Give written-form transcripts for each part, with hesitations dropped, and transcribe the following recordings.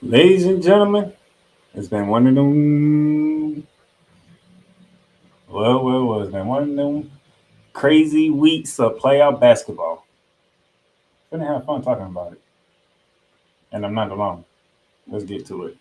Ladies and gentlemen, it's been one of them. It's been one of them crazy weeks of playoff basketball. Gonna have fun talking about it, and I'm not alone. Let's get to it.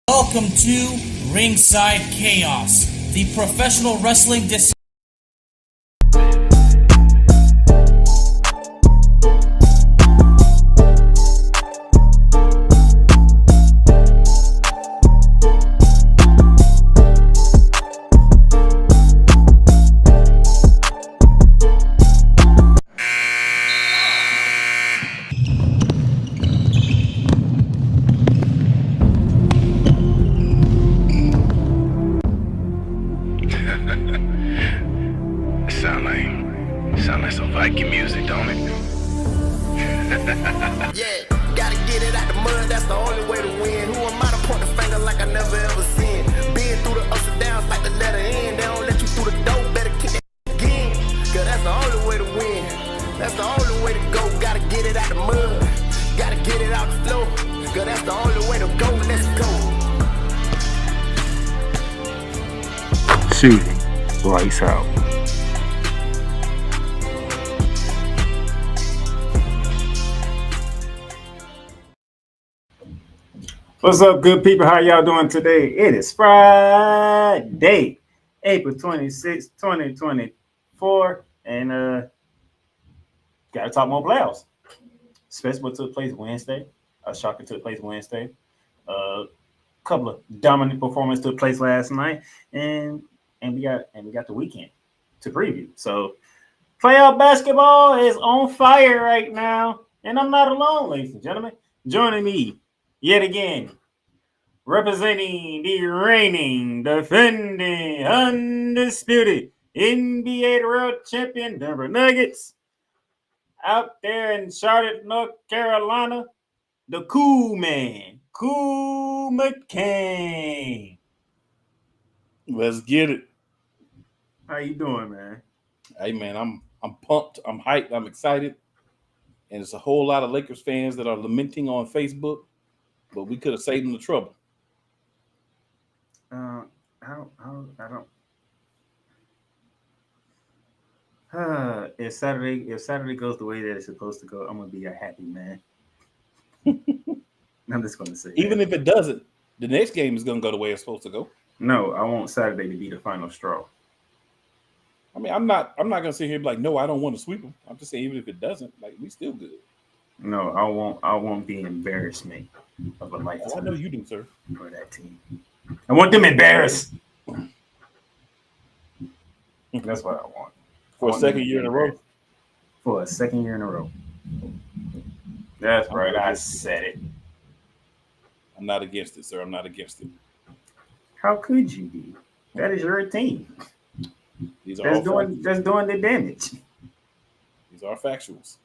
Welcome to Ringside Chaos, the professional wrestling Sound like some Viking music, don't it? Yeah, gotta get it out the mud, that's the only way to win. Who am I to point the finger like I never ever seen? Been through the ups and downs like the letter N. They don't let you through the door, better kick that again. Cause that's the only way to win. That's the only way to go. Gotta get it out the mud, gotta get it out the floor. Cause that's the only way to go, let's go. Shooting, lights out. What's up, good people? How y'all doing today? It is Friday, April 26th, 2024, and gotta talk more playoffs. Especially what took place Wednesday. A shocker took place Wednesday. A couple of dominant performances took place last night, and we got the weekend to preview. So playoff basketball is on fire right now, and I'm not alone, ladies and gentlemen. Joining me yet again, representing the reigning, defending, undisputed NBA World Champion Denver Nuggets, out there in Charlotte, North Carolina, the cool man, Cool McCain. Let's get it. How you doing, man? Hey man, I'm pumped, I'm hyped, I'm excited. And it's a whole lot of Lakers fans that are lamenting on Facebook, but we could have saved them the trouble. I don't. If Saturday goes the way that it's supposed to go, I'm gonna be a happy man. I'm just gonna say Even that. if it doesn't, the next game is gonna go the way it's supposed to go. No, I want Saturday to be the final straw. I mean, I'm not gonna sit here and be like, no, I don't want to sweep them. I'm just saying, even if it doesn't, like we still good. No, I want the embarrassment of a lifetime. Oh, I know you do, sir. For that team. I want them embarrassed. That's what I want. For a second year in a row. For a second year in a row. That's right. I said it. I'm not against it, sir. I'm not against it. How could you be? That is your team. These are that's doing the damage. These are factuals.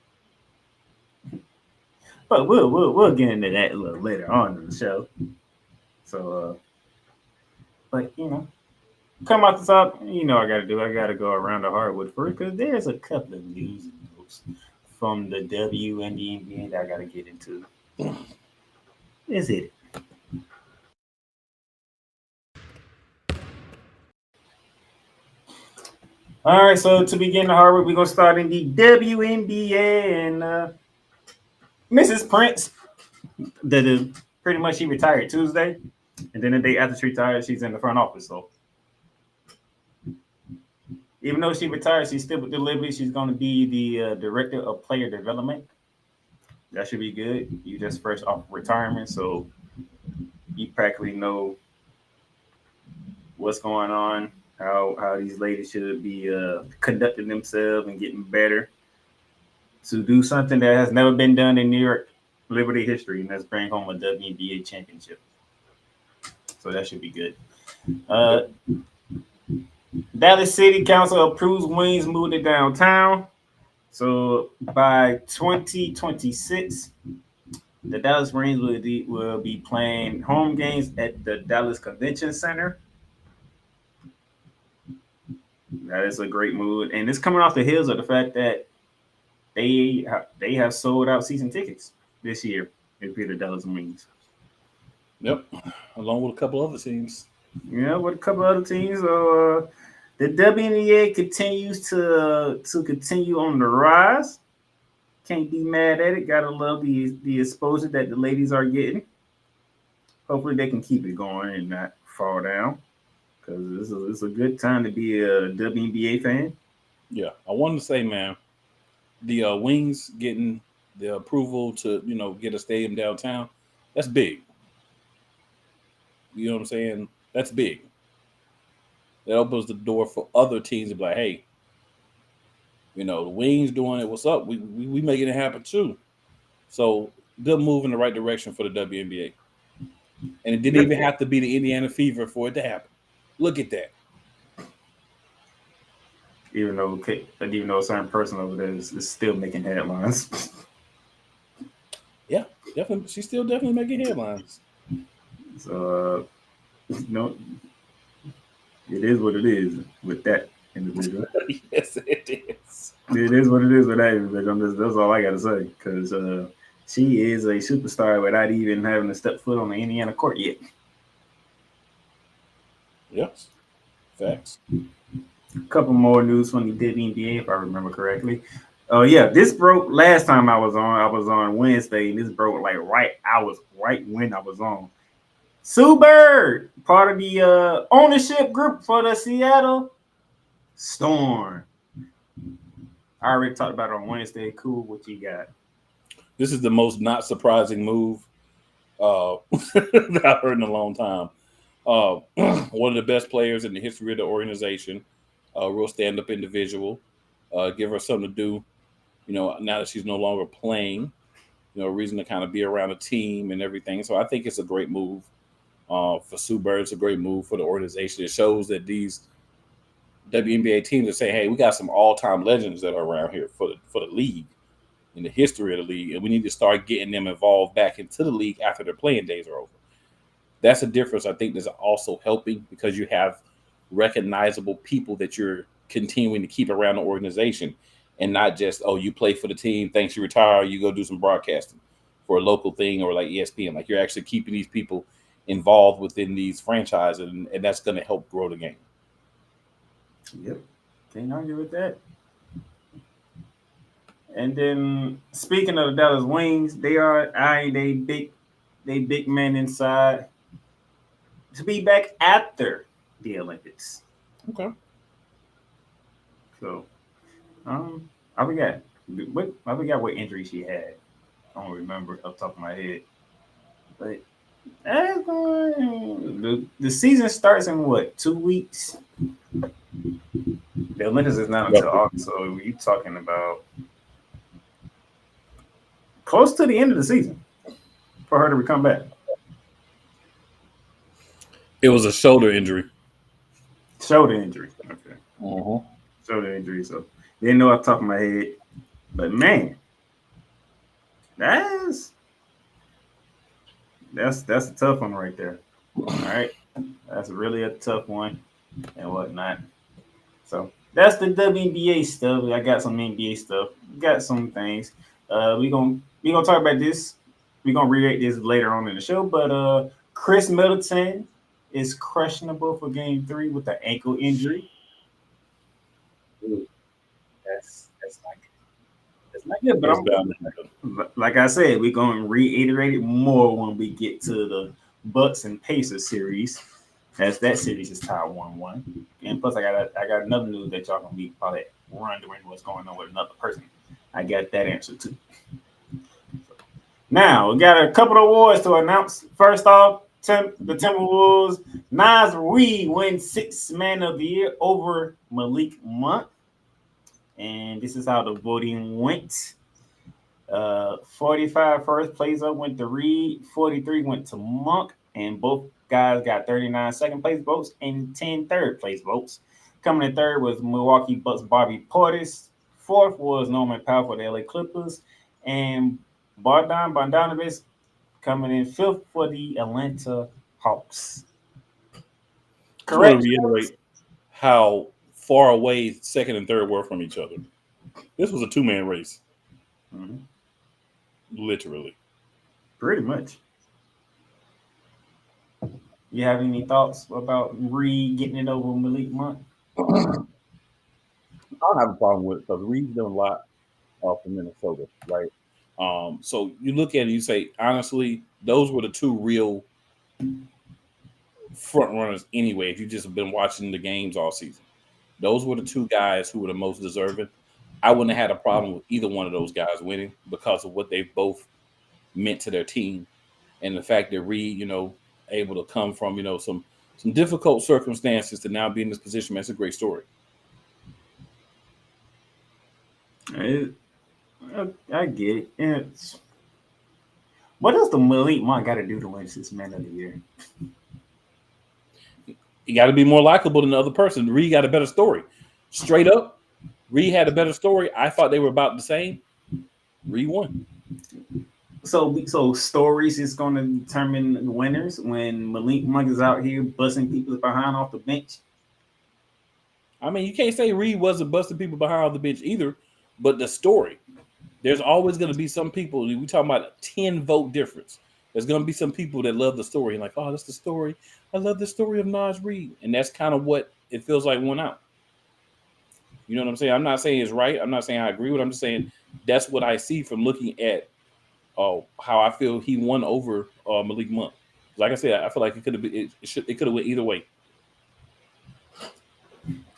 But we'll get into that a little later on in the show. So, but come out the top. I gotta go around the hardwood first because there's a couple of news notes from the W and the NBA that I gotta get into. Is it? All right, so to begin the hard work, we're gonna start in the WNBA and Mrs. Prince. The pretty much she retired Tuesday, and then the day after she retired, she's in the front office. So even though she retired, she's still with the Liberty. She's going to be the director of player development. That should be good. You just fresh off retirement, so you practically know what's going on, how these ladies should be conducting themselves and getting better to do something that has never been done in New York Liberty history, and that's bring home a WNBA championship. So that should be good. Dallas City Council approves Wings moving to downtown. So by 2026, the Dallas Marines will be playing home games at the Dallas Convention Center. That is a great move, and it's coming off the heels of the fact that they have sold out season tickets this year. It'll be the Dallas Marines. Yep, along with a couple other teams. Yeah, with a couple other teams. So the WNBA continues to continue on the rise. Can't be mad at it. Gotta love the exposure that the ladies are getting. Hopefully they can keep it going and not fall down. Because it's a good time to be a WNBA fan. Yeah, I wanted to say, man, the Wings getting the approval to get a stadium downtown, that's big. You know what I'm saying? That's big. That opens the door for other teams to be like, hey, the Wings doing it. What's up? We making it happen too. So good move in the right direction for the WNBA. And it didn't even have to be the Indiana Fever for it to happen. Look at that. Even though a certain person over there is still making headlines. Yeah, definitely. She's still definitely making headlines. So, it is what it is with that individual. Yes, it is. It is what it is with that individual. That's all I got to say. Because she is a superstar without even having to step foot on the Indiana court yet. Yes, facts. A couple more news from the WNBA, if I remember correctly. Oh yeah, this broke last time I was on. I was on Wednesday, and this broke right when I was on. Sue Bird, part of the ownership group for the Seattle Storm. I already talked about it on Wednesday. Cool, what you got? This is the most not surprising move that I've heard in a long time. One of the best players in the history of the organization, a real stand-up individual. Give her something to do, now that she's no longer playing, a reason to kind of be around a team and everything. So I think it's a great move for Sue Bird. It's a great move for the organization. It shows that these WNBA teams are saying, hey, we got some all-time legends that are around here for the league, in the history of the league, and we need to start getting them involved back into the league after their playing days are over. That's a difference I think that's also helping, because you have recognizable people that you're continuing to keep around the organization, and not just, oh, you play for the team, thanks, you retire, you go do some broadcasting for a local thing or like ESPN. Like, you're actually keeping these people involved within these franchises, and that's going to help grow the game. Yep, can't argue with that. And then speaking of the Dallas Wings, they are eyeing they big men inside to be back after the Olympics. Okay. So, I forgot what injury she had. I don't remember off the top of my head. But the season starts in what, 2 weeks? The Olympics is not until August, so you're talking about close to the end of the season for her to come back. It was a shoulder injury. Shoulder injury. Okay. Uh-huh. Shoulder injury. So didn't know off the top of my head. But man, that's a tough one right there. All right. That's really a tough one and whatnot. So that's the WNBA stuff. I got some NBA stuff. Got some things. We gonna talk about this. We're gonna react this later on in the show. But Chris Middleton is questionable for Game 3 with an ankle injury. Ooh, that's not good. That's not good. It's bound to happen. But like I said, we're going to reiterate it more when we get to the Bucks and Pacers series, as that series is tied 1-1. And plus, I got another news that y'all gonna be probably wondering what's going on with another person. I got that answer too. Now we got a couple of awards to announce. First off, the Timberwolves. Nas Reed wins Sixth Man of the Year over Malik Monk. And this is how the voting went. 45 first place up went to Reed, 43 went to Monk, and both guys got 39 second place votes and 10 third place votes. Coming in third was Milwaukee Bucks Bobby Portis. Fourth was Norman Powell for the LA Clippers, and Bogdanovich coming in fifth for the Atlanta Hawks. I want to reiterate how far away second and third were from each other. This was a two-man race. Mm-hmm. Literally. Pretty much. You have any thoughts about Reed getting it over Malik Monk? I don't have a problem with it because Reed's done a lot for Minnesota, right? So you look at it, you say, honestly, those were the two real front runners anyway. If you just have been watching the games all season, those were the two guys who were the most deserving. I wouldn't have had a problem with either one of those guys winning because of what they both meant to their team, and the fact that Reed, able to come from some difficult circumstances to now be in this position. That's a great story. I get it. What does the Malik Monk got to do to win Sixth Man of the Year? You got to be more likable than the other person. Reed got a better story. Straight up, Reed had a better story. I thought they were about the same. Reed won. So stories is going to determine the winners when Malik Monk is out here busting people behind off the bench. I mean, you can't say Reed wasn't busting people behind off the bench either, but the story. There's always going to be some people. We talking about a 10-vote difference. There's going to be some people that love the story and like, oh, that's the story. I love the story of Nas Reed, and that's kind of what it feels like went out. You know what I'm saying? I'm not saying it's right. I'm not saying I agree with it. I'm just saying that's what I see from looking at how I feel he won over Malik Monk. Like I said, I feel like it could have been. It could have went either way.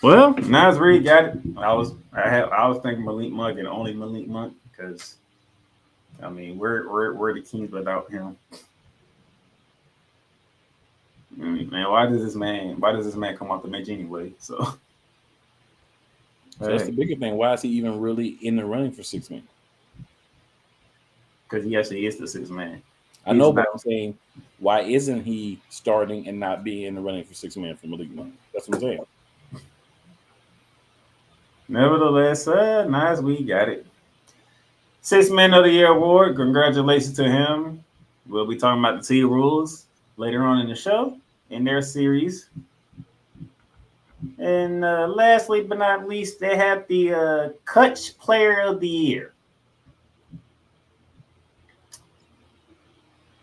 Well, Nas Reed got it. I was thinking Malik Monk and only Malik Monk because, I mean, we're the Kings without him. I mean, man, why does this man come off the bench anyway? So that's the bigger thing. Why is he even really in the running for sixth man? Because he actually is the sixth man. I know, but I'm saying, why isn't he starting and not being in the running for sixth man for Malik Monk? That's what I'm saying. Nevertheless, Nas, we got it. Sixth Man of the Year award. Congratulations to him. We'll be talking about the T-Rules later on in the show in their series. And lastly but not least, they have the Clutch Player of the Year.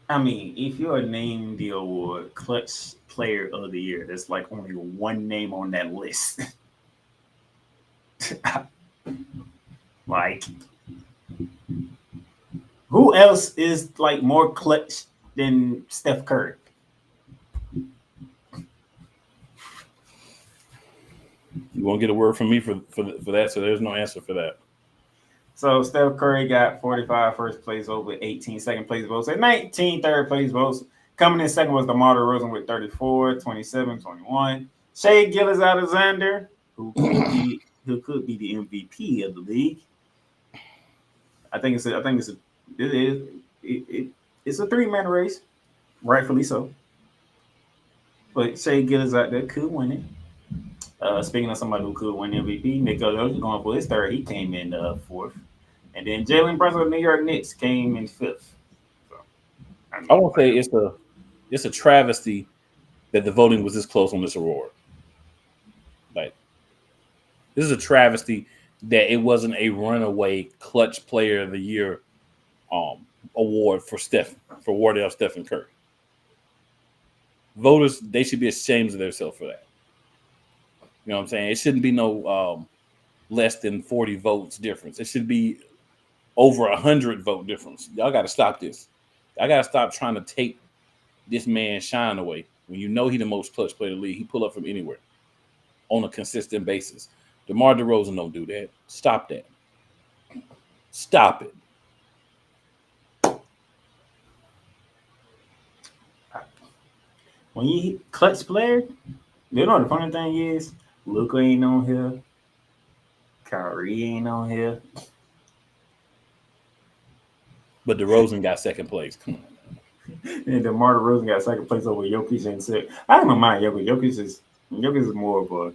I mean, if you're named the award Clutch Player of the Year, there's like only one name on that list. Like, who else is like more clutch than Steph Curry? You won't get a word from me for that, so there's no answer for that. So Steph Curry got 45 first place votes with 18 second place votes and 19 third place votes. Coming in second was DeMar DeRozan with 34, 27, 21. Shai Gilgeous-Alexander, who could be the MVP of the league. It's a three-man race, rightfully so. But Shai Gilgeous-Alexander could win it. Speaking of somebody who could win MVP, Nick Young going for his third. He came in fourth. And then Jalen Brunson of New York Knicks came in fifth. So, I won't say it's a travesty that the voting was this close on this award. Like, this is a travesty that it wasn't a runaway clutch player of the year award for Wardell Stephen Curry. Voters, they should be ashamed of themselves for that. You know what I'm saying? It shouldn't be no less than 40 votes difference. It should be over 100 vote difference. Y'all got to stop this. I got to stop trying to take this man's shine away. When you know he the most clutch player in the league, he pull up from anywhere on a consistent basis. DeMar DeRozan don't do that. Stop that. Stop it. When you clutch player, you know the funny thing is, Luka ain't on here. Kyrie ain't on here. But DeRozan got second place. Come on. And DeMar DeRozan got second place over Jokic and said, I don't mind Jokic. Jokic is more of a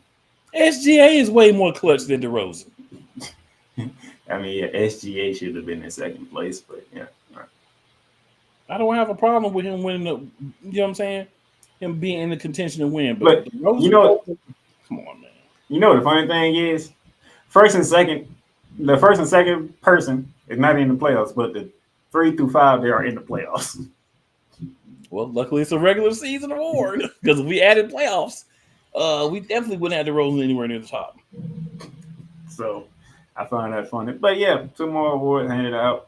SGA is way more clutch than DeRozan. I mean, yeah, SGA should have been in second place, but yeah. Right. I don't have a problem with him winning you know what I'm saying? Him being in the contention to win. But DeRozan, you know, come on, man. You know the funny thing is, the first and second person is not in the playoffs, but the 3 through 5 they are in the playoffs. Well, luckily it's a regular season award because if we added playoffs, we definitely wouldn't have DeRozan anywhere near the top. So I find that funny. But yeah, 2 more awards handed out.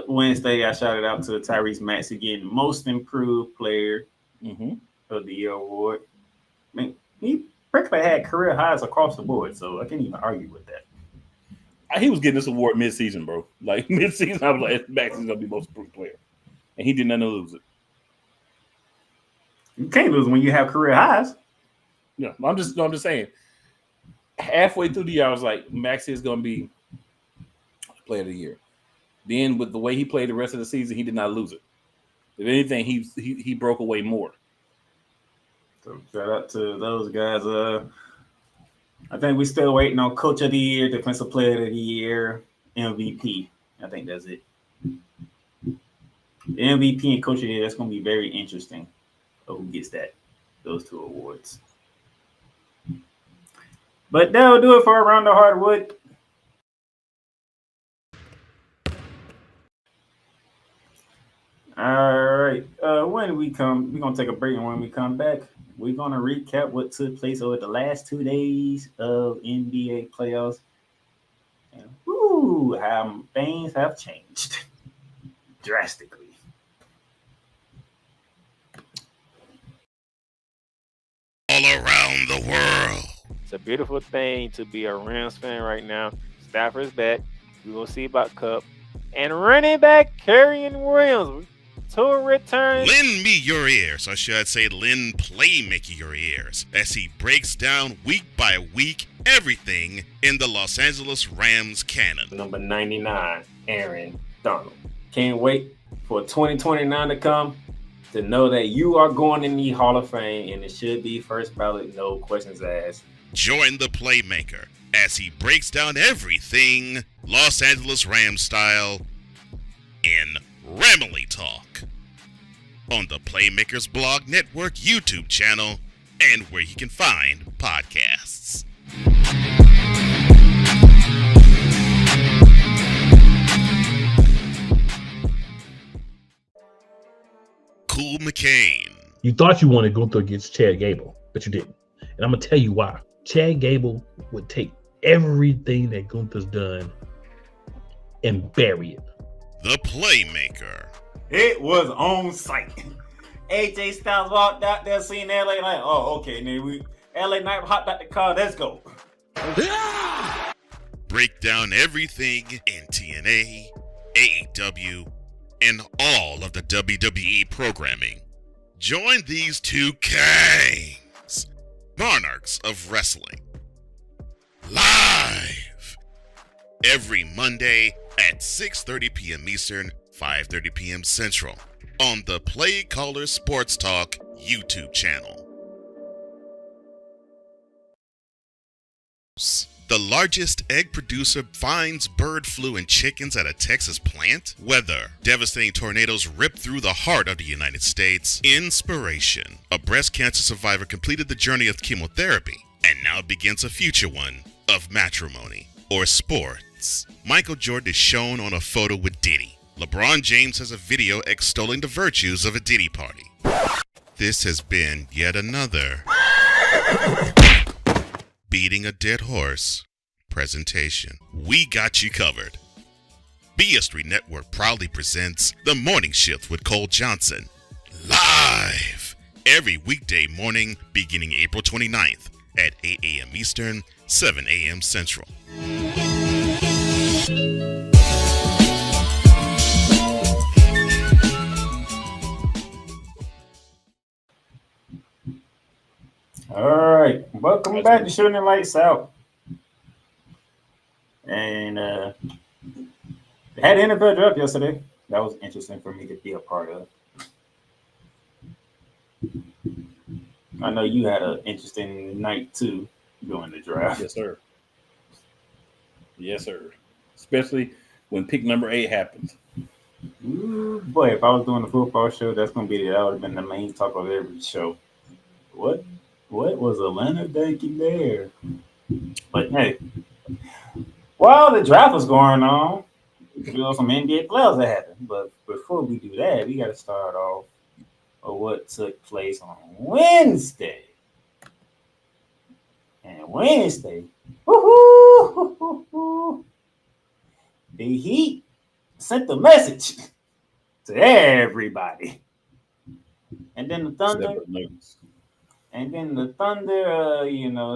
Wednesday, I shouted out to Tyrese Maxey getting Most Improved Player of the Year award. I mean, he practically had career highs across the board, so I can't even argue with that. He was getting this award mid-season, bro. Like mid-season, I was like, Maxey's gonna be Most Improved Player, and he did nothing to lose it. You can't lose when you have career highs. Yeah, I'm just saying. Halfway through the year, I was like, Maxey is going to be Player of the Year. Then, with the way he played the rest of the season, he did not lose it. If anything, he broke away more. So shout out to those guys. I think we're still waiting on Coach of the Year, Defensive Player of the Year, MVP. I think that's it. The MVP and Coach of the Year, that's going to be very interesting. Who gets those 2 awards. But that'll do it for Around the Hardwood. All right. When we come, we're going to take a break, and when we come back, we're going to recap what took place over the last 2 days of NBA playoffs. And how things have changed drastically. All around the world. It's a beautiful thing to be a Rams fan right now. Stafford's back. We're going to see about Cup. And running back Kerryon Williams to a return. Lend me your ears, or should I say lend Playmaker your ears, as he breaks down week by week everything in the Los Angeles Rams canon. Number 99, Aaron Donald. Can't wait for 2029 to come to know that you are going in the Hall of Fame, and it should be first ballot, no questions asked. Join the Playmaker as he breaks down everything Los Angeles Rams style in Ramily Talk on the Playmakers Blog Network YouTube channel and where you can find podcasts. Cool McCain. You thought you wanted Gunther against Chad Gable, but you didn't. And I'm going to tell you why. Chad Gable would take everything that Gunther's done and bury it. The Playmaker. It was on site. AJ Styles walked out there, seen LA like, oh, okay, then LA Knight hopped out the car, let's go. Break down everything in TNA, AEW, and all of the WWE programming. Join these 2 kings, monarchs of wrestling, live every Monday at 6:30 p.m. Eastern, 5:30 p.m. Central on the Play Caller Sports Talk YouTube channel. The largest egg producer finds bird flu in chickens at a Texas plant. Weather. Devastating tornadoes rip through the heart of the United States. Inspiration. A breast cancer survivor completed the journey of chemotherapy and now begins a future one of matrimony or sports. Michael Jordan is shown on a photo with Diddy. LeBron James has a video extolling the virtues of a Diddy party. This has been yet another beating a dead horse presentation. We got you covered. BS3 Network proudly presents The Morning Shift with Cole Johnson, live every weekday morning beginning April 29th at 8 a.m. Eastern, 7 a.m. Central. All right, welcome back to Shooting the Lights Out. And they had the NFL draft yesterday. That was interesting for me to be a part of. I know you had an interesting night too during the draft. Yes, sir. Yes, sir. Especially when pick number 8 happens. Ooh, boy, if I was doing a football show, that would have been the main talk of every show. What was Atlanta thinking there? But hey, while the draft was going on, some NBA playoffs that happened. But before we do that, we got to start off with what took place on Wednesday. And Wednesday, woohoo, the Heat sent the message to everybody. And then the Thunder.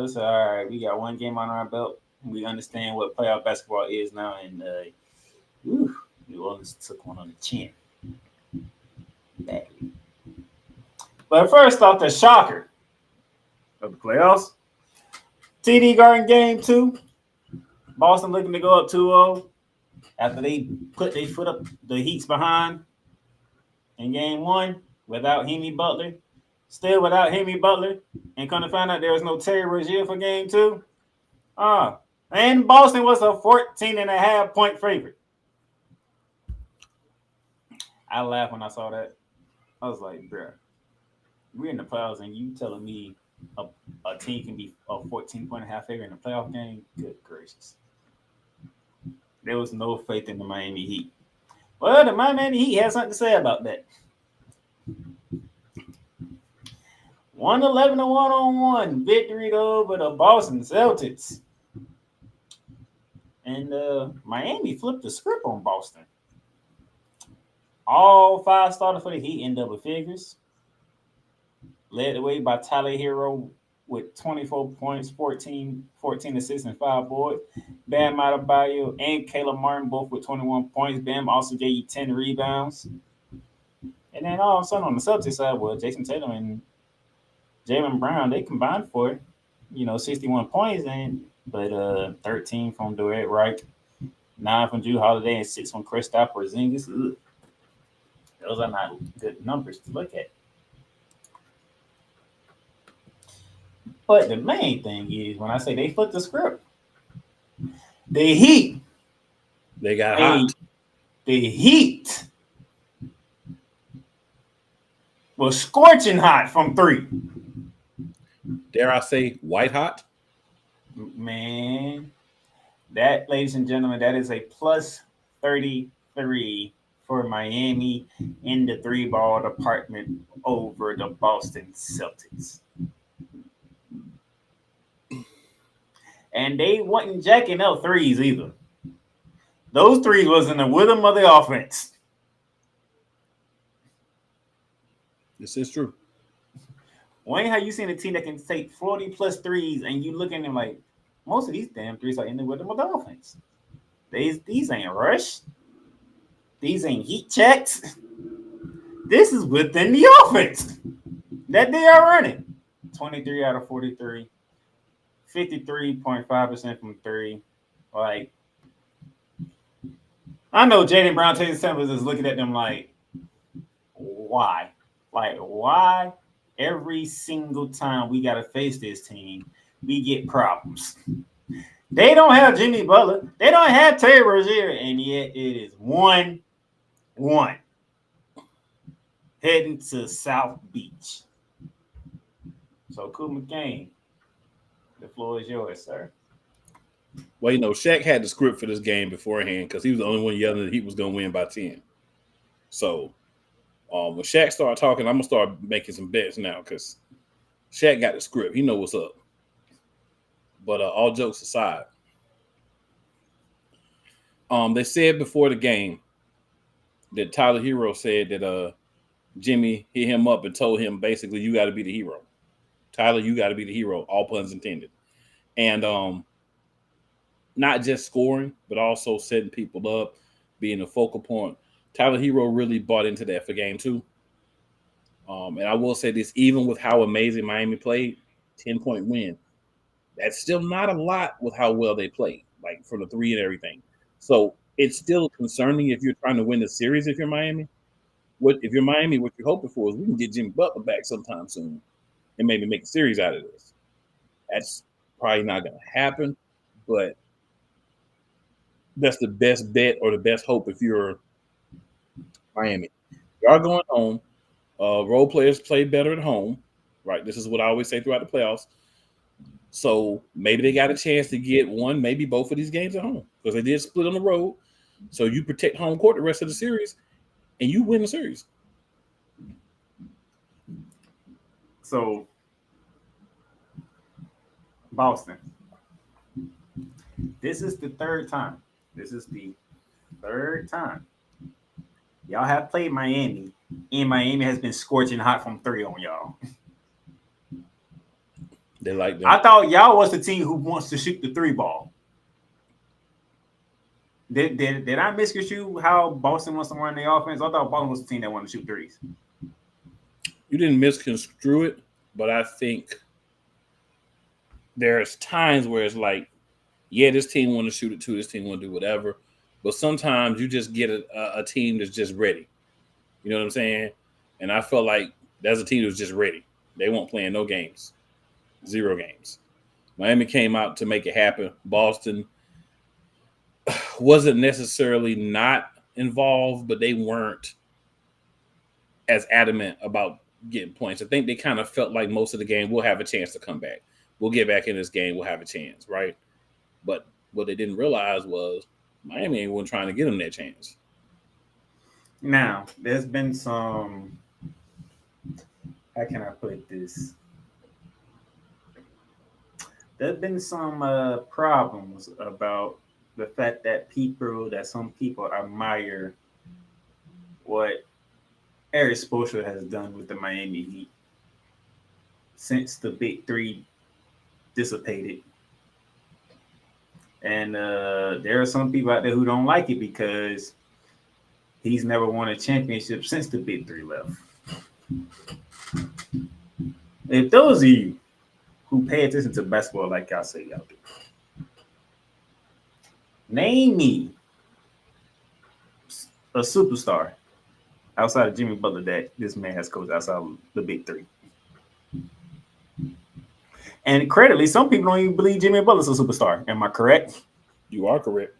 It's all right. We got one game on our belt. We understand what playoff basketball is now. And New Orleans took one on the chin. Badly. But first off, the shocker of the playoffs. TD Garden Game 2. Boston looking to go up 2-0 after they put their foot up the Heat's behind in Game 1 without Hemi Butler. Still without Hemi Butler. And come to find out there was no Terry Rozier for Game 2. And Boston was a 14.5-point favorite. I laughed when I saw that. I was like, bruh, we're in the playoffs and you telling me a team can be a 14.5 favorite in a playoff game? Good gracious. There was no faith in the Miami Heat. Well, the Miami Heat has something to say about that. 111 1-on-1 victory over the Boston Celtics. And Miami flipped the script on Boston. All 5 started for the Heat in double figures. Led the way by Tyler Hero with 24 points, 14 assists, and 5 boards. Bam Adebayo and Caleb Martin both with 21 points. Bam also gave you 10 rebounds. And then all of a sudden on the Celtics side, Jason Tatum and Jaylen Brown, they combined for 61 points, but 13 from Durant Wright, 9 from Jrue Holiday, and 6 from Kristaps Porzingis. Ugh. Those are not good numbers to look at. But the main thing is, when I say they flipped the script, the Heat. They got hot. The Heat was scorching hot from 3. Dare I say white hot? Man, that, ladies and gentlemen, that is a plus 33 for Miami in the 3-ball department over the Boston Celtics. And they wasn't jacking up threes either. Those threes was in the rhythm of the offense. This is true. Wayne, how you seen a team that can take 40+ threes and you look at them like, most of these damn threes are in the rhythm of the offense. These ain't rush. These ain't heat checks. This is within the offense that they are running. 23 out of 43. 53.5% from 3. Like, I know Jaylen Brown, Taylor Simmons is looking at them like, why? Like, why every single time we got to face this team, we get problems? They don't have Jimmy Butler. They don't have Terry Rozier, and yet it is 1-1 heading to South Beach. So, Cool McCain, the floor is yours, sir. Well, Shaq had the script for this game beforehand because he was the only one yelling that he was going to win by 10. So when Shaq started talking, I'm going to start making some bets now because Shaq got the script. He know what's up. But all jokes aside, They said before the game that Tyler Hero said that Jimmy hit him up and told him basically you got to be the hero. Tyler, you got to be the hero, all puns intended. And not just scoring, but also setting people up, being a focal point. Tyler Hero really bought into that for game 2. And I will say this, even with how amazing Miami played, 10-point win, that's still not a lot with how well they played, like from the 3 and everything. So it's still concerning if you're trying to win the series if you're Miami. If you're Miami, what you're hoping for is we can get Jimmy Butler back sometime soon and maybe make a series out of this. That's probably not going to happen, but that's the best bet or the best hope if you're Miami. Y'all going home. Role players play better at home, right? This is what I always say throughout the playoffs. So maybe they got a chance to get one, maybe both of these games at home because they did split on the road. So you protect home court the rest of the series and you win the series. So, Boston. This is the third time. Y'all have played Miami, and Miami has been scorching hot from 3 on y'all. They like that. I thought y'all was the team who wants to shoot the 3 ball. Did I misconstrue how Boston wants to run the offense? I thought Boston was the team that wanted to shoot 3s. You didn't misconstrue it, but I think there's times where it's like, yeah, this team want to shoot it too, this team want to do whatever. But sometimes you just get a team that's just ready. You know what I'm saying? And I felt like that's a team that's just ready. They won't play in no games. 0 games. Miami came out to make it happen. Boston wasn't necessarily not involved, but they weren't as adamant about getting points. I think they kind of felt like most of the game we'll have a chance to come back. We'll get back in this game. We'll have a chance, right? But what they didn't realize was Miami ain't trying to get them that chance. Now, there's been some, how can I put this? There's been some problems about the fact that some people admire what Eric Spoelstra has done with the Miami Heat since the Big 3 dissipated. And there are some people out there who don't like it because he's never won a championship since the Big 3 left. If those of you who pay attention to basketball like I say y'all do, name me a superstar outside of Jimmy Butler that this man has coached outside of the Big 3. And credibly, some people don't even believe Jimmy Butler's a superstar. Am I correct? You are correct.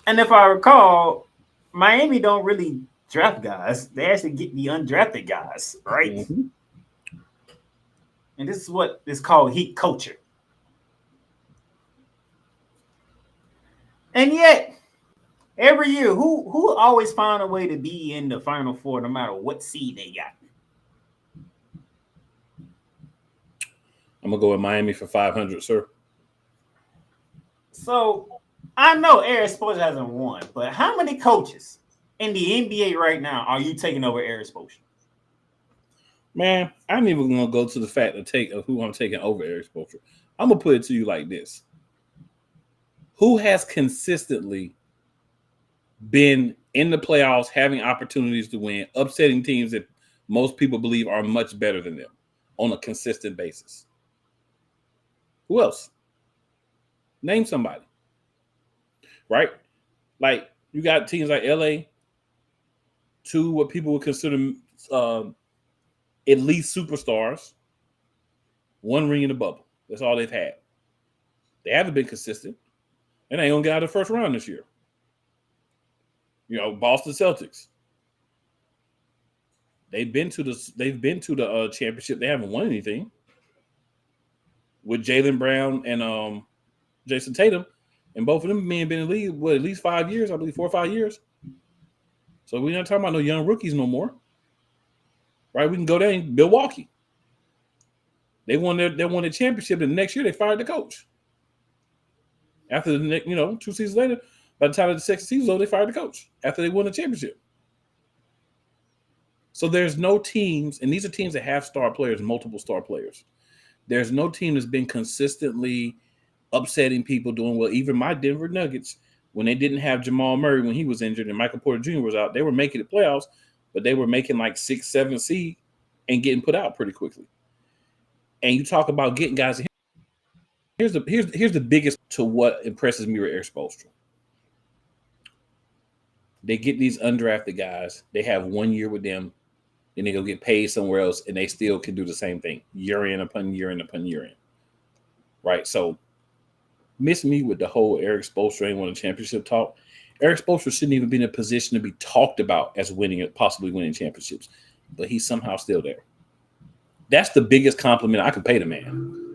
And if I recall, Miami don't really draft guys. They actually get the undrafted guys, right? Mm-hmm. And this is what is called Heat culture. And yet, every year, who always find a way to be in the Final Four no matter what seed they got? I'm going to go with Miami for 500, sir. So, I know Eric Spoelstra hasn't won, but how many coaches in the NBA right now are you taking over Eric Spoelstra? Man, I'm even going to go to the fact of who I'm taking over Eric Spoelstra. I'm going to put it to you like this. Who has consistently been in the playoffs, having opportunities to win, upsetting teams that most people believe are much better than them on a consistent basis? Who else? Name somebody. Right? Like, you got teams like LA, 2 what people would consider at least superstars, 1 ring in the bubble. That's all they've had. They haven't been consistent. And they ain't gonna get out of the first round this year. You know, Boston Celtics. They've been to the championship. They haven't won anything. With Jaylen Brown and Jason Tatum, and both of them men been in the league at least 5 years, I believe 4 or 5 years. So we're not talking about no young rookies no more. Right? We can go there in Milwaukee. They won the championship, and the next year they fired the coach. After the 2 seasons later, by the time of the second season, they fired the coach after they won the championship. So there's no teams, and these are teams that have star players, multiple star players. There's no team that's been consistently upsetting people doing well. Even my Denver Nuggets, when they didn't have Jamal Murray when he was injured and Michael Porter Jr. was out, they were making the playoffs, but they were making like 6, 7 seed and getting put out pretty quickly. And you talk about getting guys. Here's the biggest to what impresses me with Eric Spoelstra. They get these undrafted guys. They have 1 year with them. Then they go get paid somewhere else, and they still can do the same thing year in upon year in upon year in. Right? So, miss me with the whole Eric Spoelstra ain't won a championship talk. Eric Spoelstra shouldn't even be in a position to be talked about as possibly winning championships, but he's somehow still there. That's the biggest compliment I can pay the man.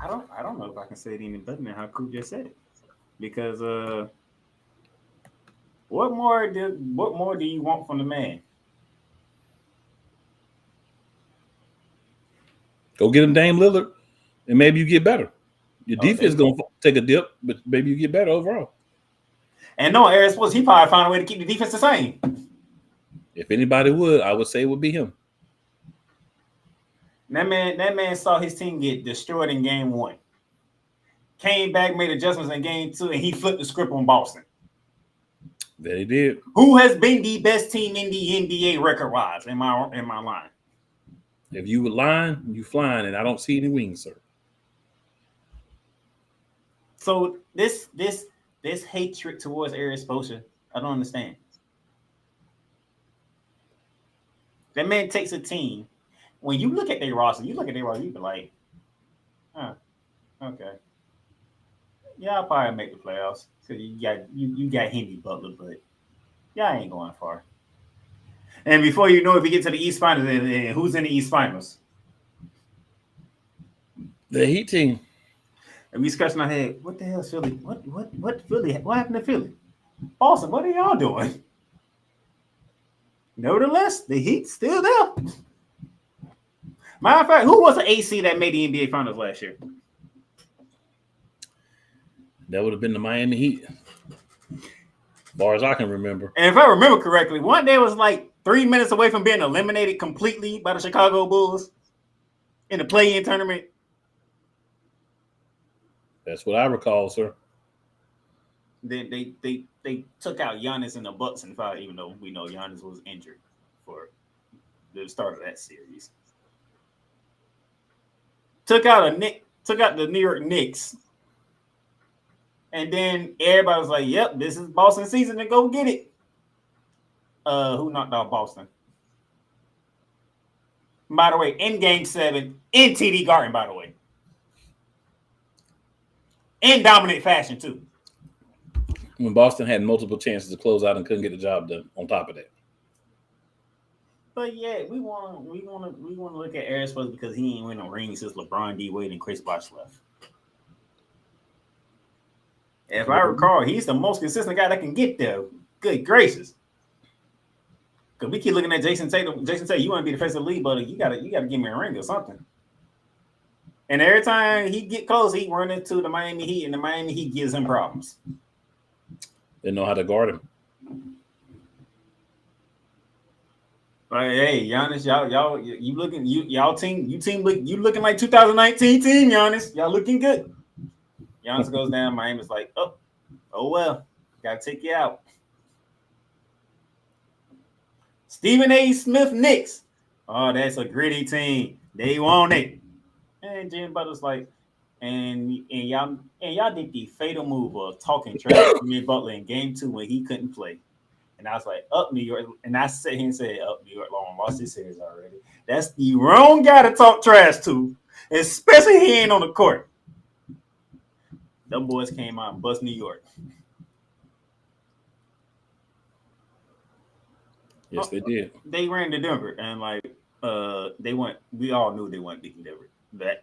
I don't know if I can say it any better than how Coop just said it, because what more do you want from the man? Go get him Dame Lillard, and maybe you get better. Your defense is going to take a dip, but maybe you get better overall. And no, Eric Spoelstra, he probably found a way to keep the defense the same. If anybody would, I would say it would be him. That man saw his team get destroyed in game 1. Came back, made adjustments in game 2, and he flipped the script on Boston. That he did. Who has been the best team in the NBA record-wise in my line? If you would line, you flying, and I don't see any wings, sir. So this hatred towards Eric Spoelstra, I don't understand. That man takes a team. When you look at their roster, you be like, okay. Yeah, I'll probably make the playoffs. Because you got Henry Butler, but y'all ain't going far. And before you know it, we get to the East Finals, and who's in the East Finals? The Heat team. And we scratching our head, what the hell is Philly? What Philly? What happened to Philly? Boston, what are y'all doing? Nevertheless, the Heat's still there. Matter of fact, who was the AC that made the NBA Finals last year? That would have been the Miami Heat, as far as I can remember. And if I remember correctly, one day was like 3 minutes away from being eliminated completely by the Chicago Bulls in the play-in tournament. That's what I recall, sir. Then they took out Giannis and the Bucks and foul, even though we know Giannis was injured for the start of that series. Took out the New York Knicks. And then everybody was like, yep, this is Boston season to go get it. Who knocked out Boston? By the way, in Game 7, in TD Garden, by the way. In dominant fashion, too. When Boston had multiple chances to close out and couldn't get the job done on top of that. But yeah, we want to look at Eric Spoelstra because he ain't win no rings since LeBron, D. Wade, and Chris Bosh left. If I recall, he's the most consistent guy that can get there. Good gracious. Because we keep looking at Jason Tatum. Jason Tatum, you want to be the face of the league, but you gotta give me a ring or something. And every time he get close, he run into the Miami Heat, and the Miami Heat gives him problems. They know how to guard him. Like, hey, Giannis, you looking like 2019 team, Giannis. Y'all looking good. Giannis goes down. Miami's like, oh well, gotta take you out. Stephen A. Smith Knicks. Oh, that's a gritty team. They want it. And Jim Butler's like, and y'all did the fatal move of talking trash to Jimmy Butler in Game 2 when he couldn't play. And I was like, up New York. And I sat here and said, up New York, long lost this series already. That's the wrong guy to talk trash to, especially he ain't on the court. Them boys came out and bust New York. Yes, they did. They ran to Denver, and we all knew they weren't beating Denver.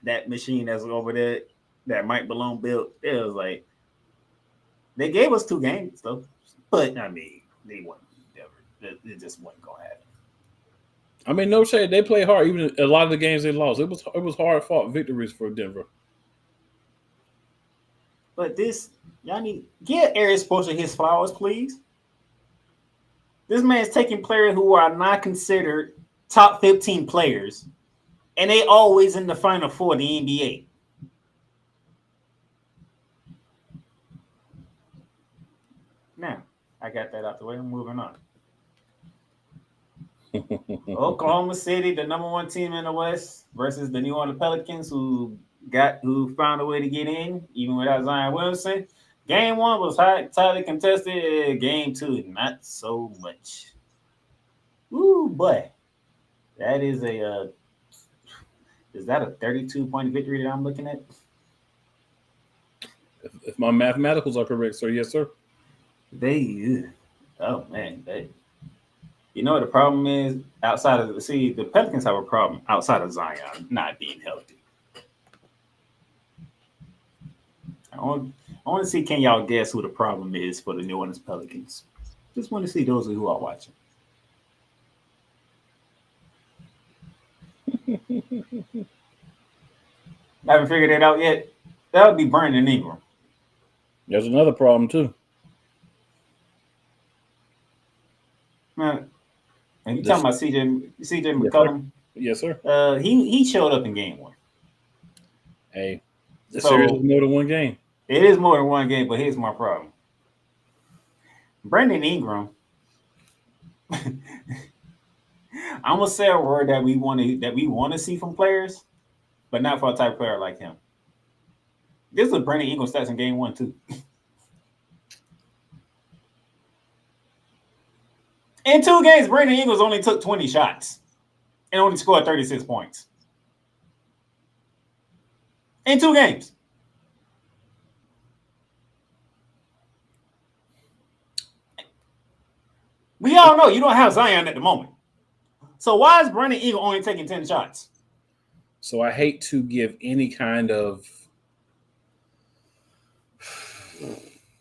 That machine that's over there, that Mike Malone built, it was like they gave us 2 games though. But I mean, they wouldn't beat Denver. It just wasn't gonna happen. I mean, no shade. They play hard. Even a lot of the games they lost, it was hard fought victories for Denver. But this, y'all need give Eric Spoelstra his flowers, please. This man's taking players who are not considered top 15 players, and they always in the Final Four of the NBA. Now, I got that out the way. I'm moving on. Oklahoma City, the number one team in the West, versus the New Orleans Pelicans, who found a way to get in, even without Zion Williamson. Game 1 was tightly contested. Game 2, not so much. Ooh, boy. That is is that a 32-point victory that I'm looking at? If my mathematicals are correct, sir, yes, sir. Oh man, you know what the problem is outside of the Pelicans have a problem outside of Zion not being healthy. I want to see, can y'all guess who the problem is for the New Orleans Pelicans? Just want to see those who are watching. Haven't figured it out yet. That would be Brandon Ingram. There's another problem too. Man, and you talking about CJ McCollum? Yes, sir. He showed up in game 1. Hey, the series is more than one game. It is more than one game, but here's my problem. Brandon Ingram. I'm gonna say a word that we want to see from players, but not for a type of player like him. This was Brandon Ingram stats in game 1 too. In 2 games, Brandon Ingram only took 20 shots and only scored 36 points. In 2 games. We all know you don't have Zion at the moment. So why is Brandon Ingram only taking 10 shots? So I hate to give any kind of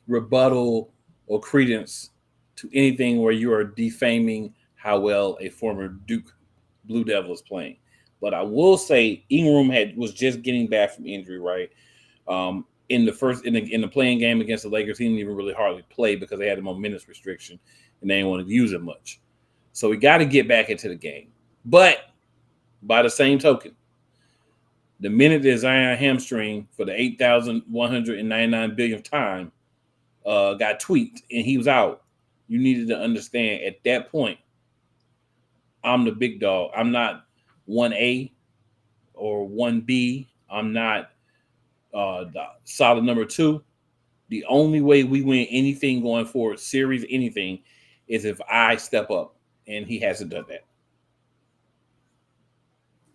rebuttal or credence to anything where you are defaming how well a former Duke Blue Devil is playing. But I will say Ingram was just getting back from injury, right? In the playing game against the Lakers, he didn't even really hardly play because they had him on minutes restriction and they didn't want to use him much. So we got to get back into the game. But by the same token, the minute that Zion hamstring for the 8,199 billionth time got tweaked and he was out, you needed to understand at that point, I'm the big dog. I'm not 1A or 1B. I'm not the solid number 2. The only way we win anything going forward, series, anything, is if I step up, and he hasn't done that.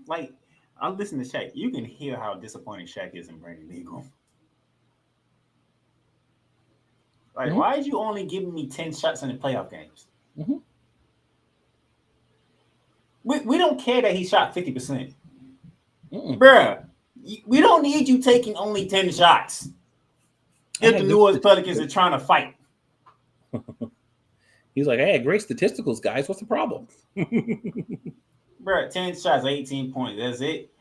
Like, I'm listening to Shaq. You can hear how disappointing Shaq is in Brandon Ingram. Like, why is you only giving me 10 shots in the playoff games? Mm-hmm. We don't care that he shot 50%. Bruh, we don't need you taking only 10 shots if the New Orleans Pelicans are trying to fight. He's like, I had great statisticals, guys. What's the problem? Bruh, 10 shots, 18 points. That's it.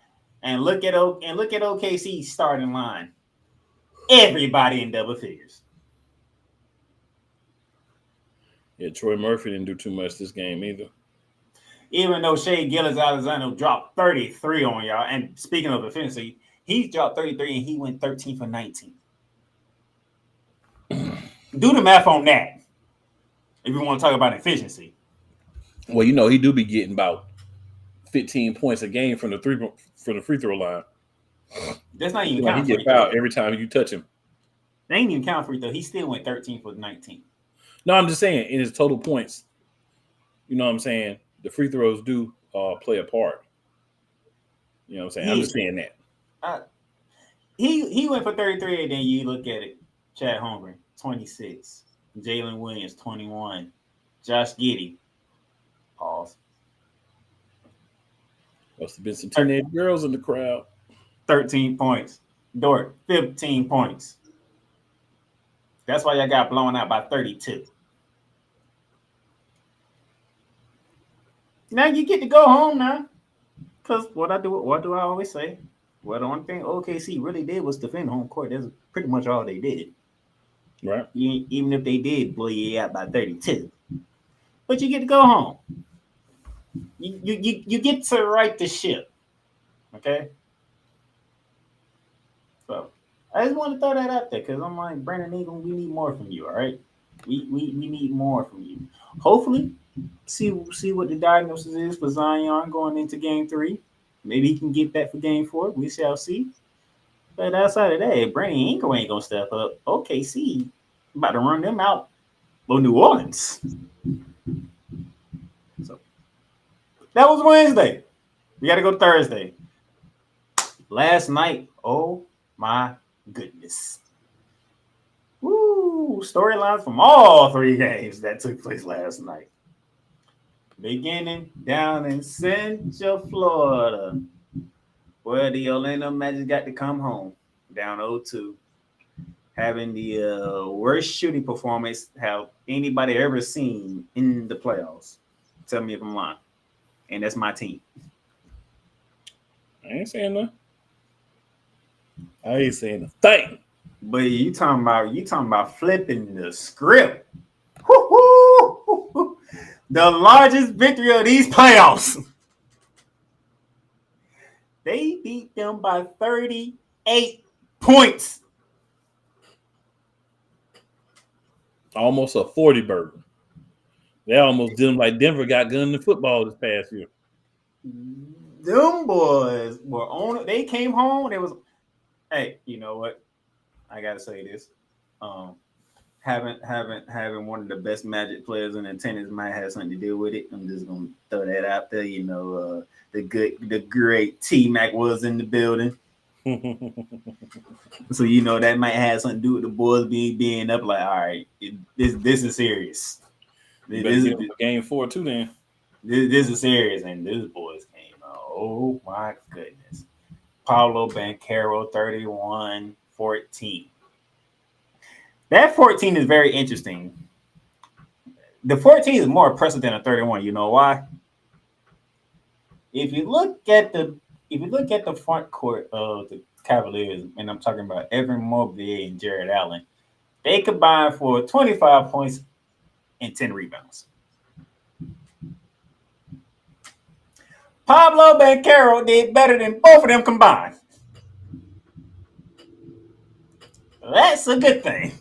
And look at OKC's starting line. Everybody in double figures. Yeah, Troy Murphy didn't do too much this game either. Even though Shea Gilgeous-Alexander dropped 33 on y'all. And speaking of efficiency, he dropped 33 and he went 13 for 19. Do the math on that if you want to talk about efficiency. Well, you know, he do be getting about 15 points a game from the free throw line. That's not even counting. He get fouled every time you touch him. They ain't even count free throw. He still went 13 for 19. No, I'm just saying in his total points. You know what I'm saying? The free throws do play a part. You know what I'm saying? I'm just saying that. He went for 33, and then you look at it. Chad Holmgren, 26. Jalen Williams, 21. Josh Giddey. Pause. Must have been some teenage girls in the crowd. 13 points. Dort, 15 points. That's why y'all got blown out by 32. Now you get to go home now. Because what do I always say? Well, the only thing OKC really did was defend home court. That's pretty much all they did. Right. Even if they did blow you out by 32. But you get to go home. You get to right the ship. Okay? So I just want to throw that out there because I'm like, Brandon Ingram, we need more from you, all right? We need more from you. Hopefully, see what the diagnosis is for Zion going into game 3. Maybe he can get that for game 4. We shall see. But outside of that, Brandon Ingram ain't gonna step up. OKC about to run them out of New Orleans. So that was Wednesday. We got to go Thursday. Last night, oh my goodness. Woo! Storylines from all 3 games that took place last night. Beginning down in Central Florida, where the Orlando Magic got to come home down 0-2, having the worst shooting performance have anybody ever seen in the playoffs. Tell me if I'm lying. And that's my team. I ain't saying nothing. I ain't saying a thing. But you talking about flipping the script. Woo-hoo! The largest victory of these playoffs. They beat them by 38 points. Almost a 40 burger. They almost did them like Denver got good in the football this past year. Them boys were on. They came home. It was, hey, you know what? I gotta say this. Having one of the best Magic players in attendance might have something to do with it. I'm just gonna throw that out there. You know, the great T-Mac was in the building. So you know that might have something to do with the boys being up. Like, all right, this is serious. This is game 4 too. Then this is serious, and this boys came out. Oh my goodness! Paulo Banchero 31-14. That 14 is very interesting. The 14 is more impressive than a 31. You know why? If you look at the front court of the Cavaliers, and I'm talking about Evan Mobley and Jared Allen, they combined for 25 points and 10 rebounds. Pablo Banchero did better than both of them combined. That's a good thing.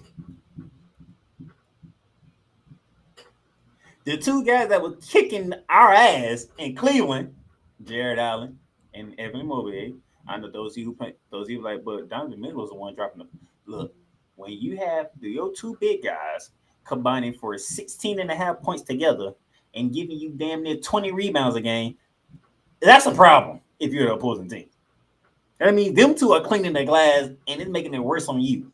The 2 guys that were kicking our ass in Cleveland, Jared Allen and Evan Mobley. I know those of you like, but Donovan Mitchell was the one dropping them. Look, when you have your 2 big guys combining for 16.5 points together and giving you damn near 20 rebounds a game, that's a problem if you're the opposing team. I mean, them 2 are cleaning the glass, and it's making it worse on you.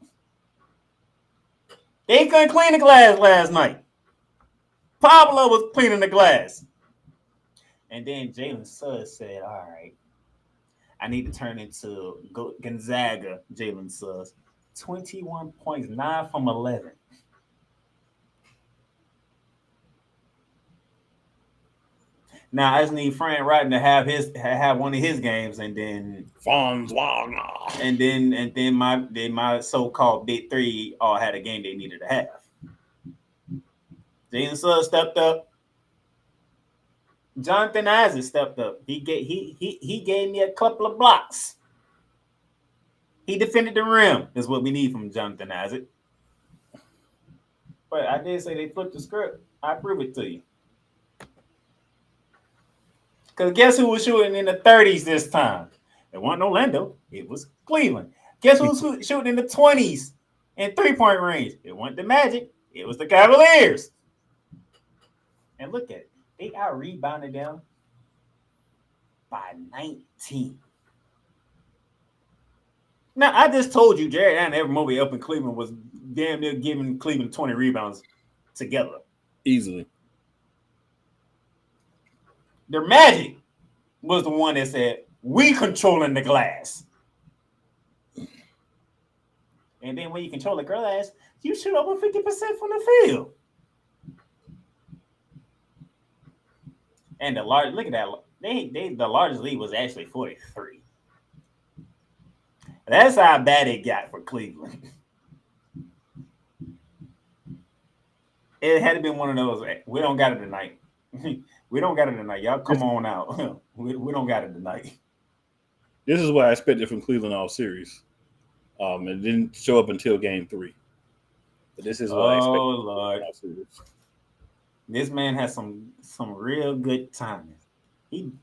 They couldn't clean the glass last night. Pablo was cleaning the glass. And then Jalen Suggs said, all right, I need to turn into Gonzaga Jalen Suggs. 21 points, 9 from 11. Now I just need Fran Rodden to have one of his games, and then Fonz Wagner. And then my so-called big 3 all had a game they needed to have. Jalen Suggs stepped up. Jonathan Isaac stepped up. He gave me a couple of blocks. He defended the rim. Is what we need from Jonathan Isaac. But I did say they flipped the script. I prove it to you. Because guess who was shooting in the 30s this time? It wasn't Orlando. It was Cleveland. Guess who was shooting in the 20s in 3-point range? It wasn't the Magic. It was the Cavaliers. And look at it. They out-rebounded them by 19. Now, I just told you Jared Allen and Evan Mobley up in Cleveland was damn near giving Cleveland 20 rebounds together. Easily. The Magic was the one that said, we controlling the glass. And then when you control the glass, you shoot over 50% from the field. And look at that. The largest lead was actually 43. That's how bad it got for Cleveland. It had to be one of those. We don't got it tonight. We don't got it tonight. Y'all come on out. we don't got it tonight. This is what I expected from Cleveland all series. It didn't show up until game 3. But this is what I expected. Oh Lord. All series. This man has some real good timing. I'm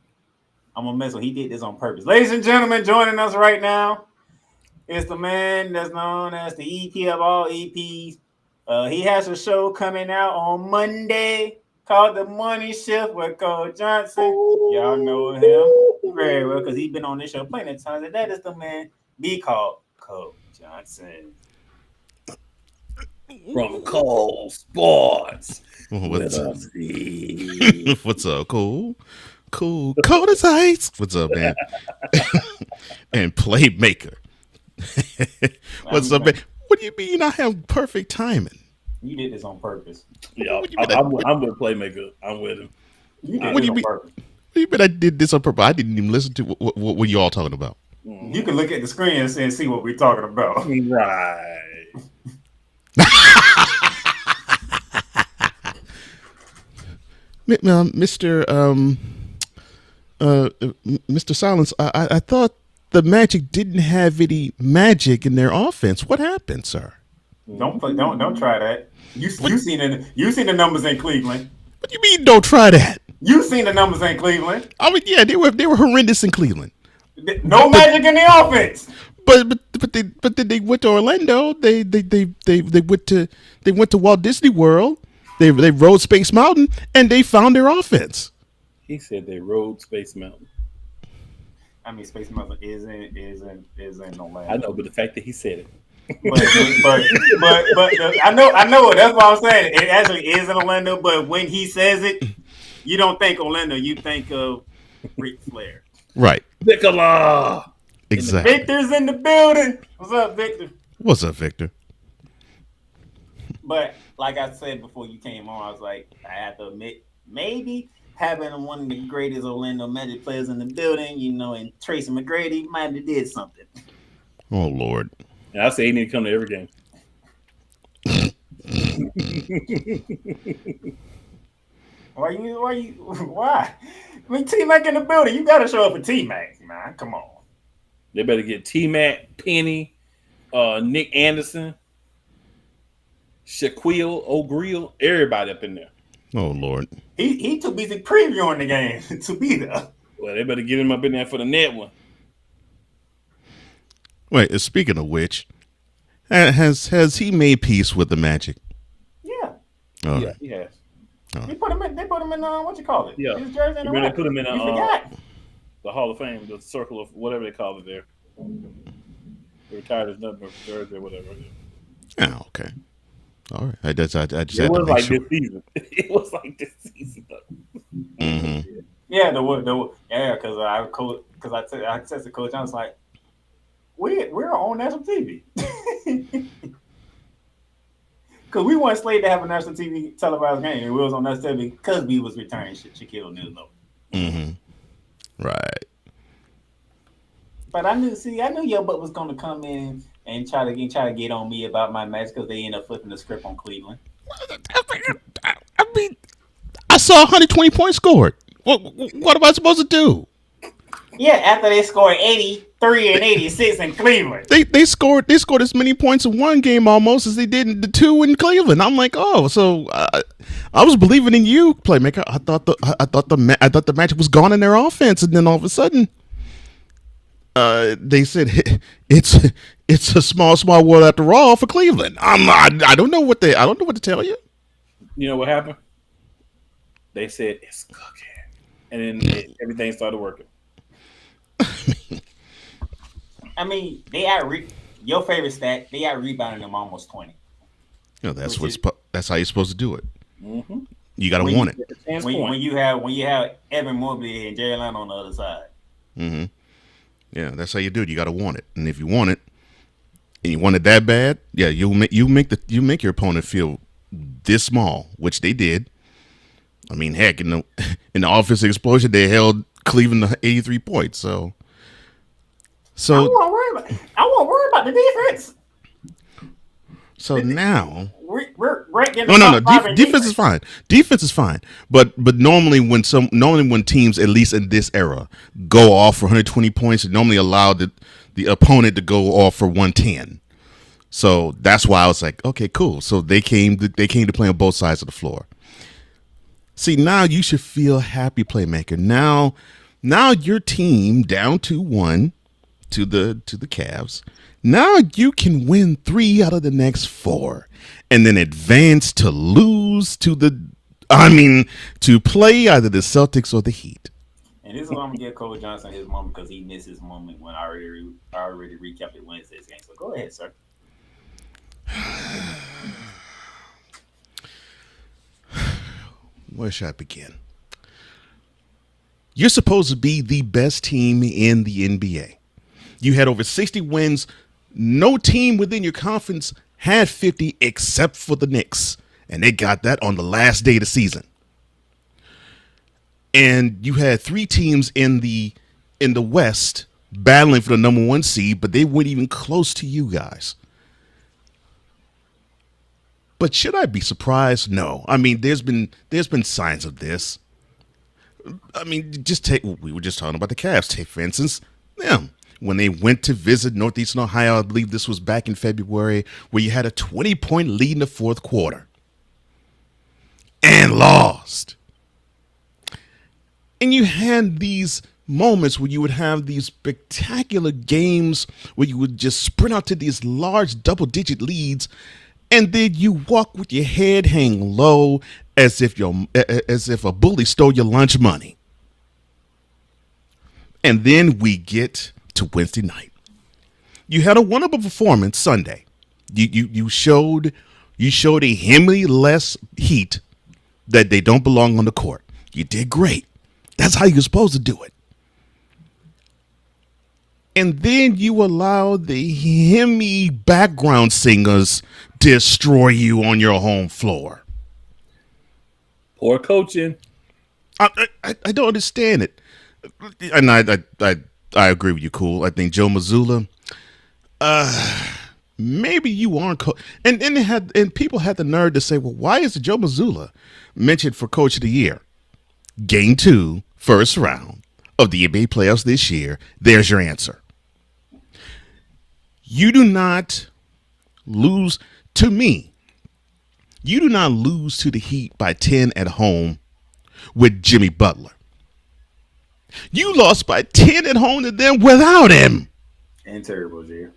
gonna mess with. He did this on purpose. Ladies and gentlemen, joining us right now is the man that's known as the EP of all EPs. He has a show coming out on Monday called The Money Shift with Cole Johnson. Y'all know him very well because he's been on this show plenty of times. And that is the man be called Cole Johnson. From Cole Sports. What's up? What's up, Cole? Cool. Cold as ice. What's up, man? And Playmaker. What's up, man? What do you mean I have perfect timing? You did this on purpose. Yeah, I'm with Playmaker. I'm with him. What do you mean? What do you mean I did this on purpose? I didn't even listen to what you all talking about. You can look at the screen and see what we're talking about. Right. Mr. Silence, I thought the Magic didn't have any magic in their offense. What happened, sir? Don't try that. You seen the numbers in Cleveland. What do you mean? Don't try that. You seen the numbers in Cleveland. I mean, yeah, they were horrendous in Cleveland. No magic in the offense. But then they went to Orlando. They went to Walt Disney World. They rode Space Mountain and they found their offense. He said they rode Space Mountain. I mean, Space Mountain isn't Orlando. I know, but the fact that he said it. But I know. That's what I'm saying. It actually is in Orlando. But when he says it, you don't think Orlando. You think of Ric Flair. Right. Nicola. Exactly. Victor's in the building. What's up, Victor? What's up, Victor? But like I said before you came on, I was like, I have to admit, maybe having one of the greatest Orlando Magic players in the building, and Tracy McGrady might have did something. Oh Lord! And I say he need to come to every game. Why? I mean, T-Mac in the building. You got to show up for T-Mac, man. Come on. They better get T-Mac, Penny, Nick Anderson, Shaquille O'Grill, everybody up in there. Oh Lord! He too busy previewing the game to be there. Well, they better get him up in there for the net one. Wait, speaking of which, has he made peace with the Magic? Yeah. Oh, yeah, he has. Oh. They put him in what you call it? Yeah. His jersey in they put him in the Hall of Fame, the circle of whatever they call it there. They retired his number jersey or whatever. Oh, okay. All right. I just had to make sure. This season. It was like this season, though. Mm-hmm. Yeah, because I texted Coach. I was like, we're on national TV. Because we weren't slated to have a national TV televised game. We was on national TV because we was returning Shaquille O'Neal. Mm-hmm. Right. But I knew your butt was going to come in and try to get on me about my match because they ended up flipping the script on Cleveland. I mean, I saw 120 points scored. What am I supposed to do? Yeah, after they scored 83 and 86 in Cleveland. They scored as many points in one game almost as they did in the two in Cleveland. I'm like, oh, so I was believing in you, Playmaker. I thought the Magic was gone in their offense, and then all of a sudden, they said it's a small world after all for Cleveland. I don't know what to tell you. You know what happened? They said it's cooking, and then everything started working. I mean, your favorite stat. They out rebounding them almost 20. No, that's how you're supposed to do it. Mm-hmm. You got to want it. When you have Evan Mobley and Jerry Allen on the other side. Mm-hmm. Yeah, that's how you do it. You got to want it, and if you want it, and you want it that bad, yeah, you make your opponent feel this small, which they did. I mean, heck, in the offensive explosion, they held Cleveland to 83 points. So I won't worry about the defense. So now we're right in no. the top 5 in Defense is fine. Defense is fine. But normally when teams, at least in this era, go off for 120 points, it normally allow the opponent to go off for 110. So that's why I was like, okay, cool. So they came to play on both sides of the floor. See, now you should feel happy, Playmaker. Now your team down 2-1 to the Cavs. Now you can win 3 out of the next 4 and then advance to lose to to play either the Celtics or the Heat. And this is what I'm gonna give Cole Johnson his moment because he missed his moment when I already recapped it Wednesday's game. So go ahead, sir. Where should I begin? You're supposed to be the best team in the NBA. You had over 60 wins. No team within your conference had 50 except for the Knicks. And they got that on the last day of the season. And you had 3 teams in the West battling for the number 1 seed, but they weren't even close to you guys. But should I be surprised? No. I mean, there's been signs of this. I mean, we were just talking about the Cavs. Take, for instance, them. When they went to visit Northeastern Ohio, I believe this was back in February, where you had a 20-point lead in the 4th quarter and lost. And you had these moments where you would have these spectacular games where you would just sprint out to these large double-digit leads, and then you walk with your head hanging low as if a bully stole your lunch money. And then we get to Wednesday night. You had a wonderful performance Sunday. You showed a Himmy less Heat that they don't belong on the court. You did great. That's how you're supposed to do it. And then you allow the Himmy background singers destroy you on your home floor. Poor coaching. I don't understand it. And I agree with you, Cool. I think Joe Mazzulla, maybe you aren't and people had the nerve to say, well, why is Joe Mazzulla mentioned for Coach of the Year? Game 2, first round of the NBA playoffs this year. There's your answer. You do not lose to me. You do not lose to the Heat by 10 at home with Jimmy Butler. You lost by 10 at home to them without him. And Terry Rozier.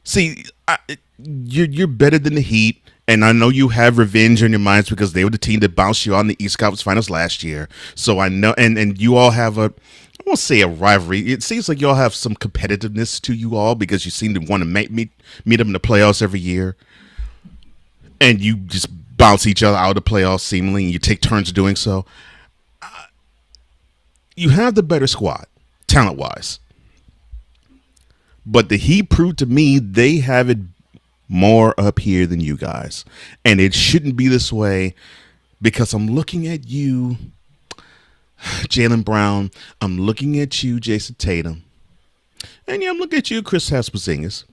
See, you're better than the Heat, and I know you have revenge on your minds because they were the team that bounced you on the East Conference Finals last year. So I know, and you all have I won't say a rivalry. It seems like you all have some competitiveness to you all because you seem to want to meet them in the playoffs every year, and you just bounce each other out of the playoffs seemingly, and you take turns doing so. You have the better squad, talent-wise. But the Heat proved to me they have it more up here than you guys. And it shouldn't be this way because I'm looking at you, Jaylen Brown. I'm looking at you, Jason Tatum. And yeah, I'm looking at you, Chris Porzingis.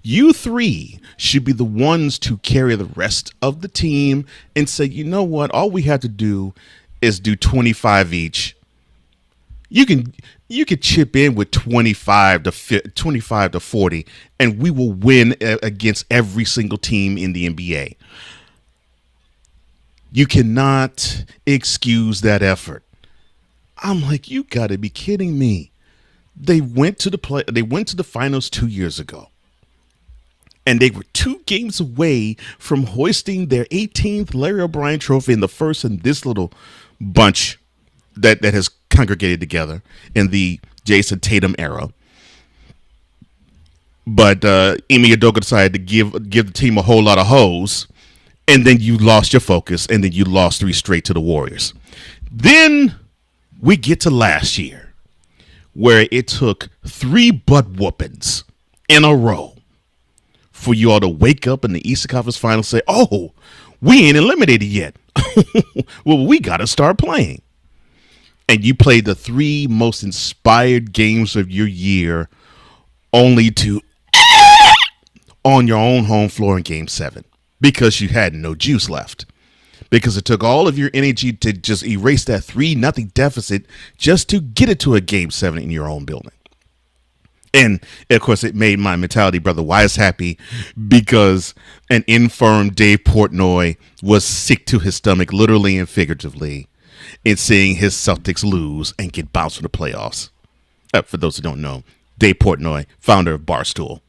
You three should be the ones to carry the rest of the team and say, you know what? All we have to do is do 25 each. You could chip in with 25 to 40, and we will win against every single team in the NBA. You cannot excuse that effort. I'm like, you got to be kidding me. They went to the finals 2 years ago. And they were 2 games away from hoisting their 18th Larry O'Brien trophy in the first in this little bunch that has congregated together in the Jason Tatum era. But Ime Udoka decided to give the team a whole lot of hoes, and then you lost your focus, and then you lost 3 straight to the Warriors. Then we get to last year, where it took 3 butt whoopings in a row for you all to wake up in the Eastern Conference Finals and say, oh, we ain't eliminated yet. Well, we got to start playing. And you played the 3 most inspired games of your year only to on your own home floor in Game 7 because you had no juice left. Because it took all of your energy to just erase that 3-0 deficit just to get it to a Game 7 in your own building. And, of course, it made my mentality brother Wise happy because an infirm Dave Portnoy was sick to his stomach, literally and figuratively, in seeing his Celtics lose and get bounced from the playoffs. For those who don't know, Dave Portnoy, founder of Barstool,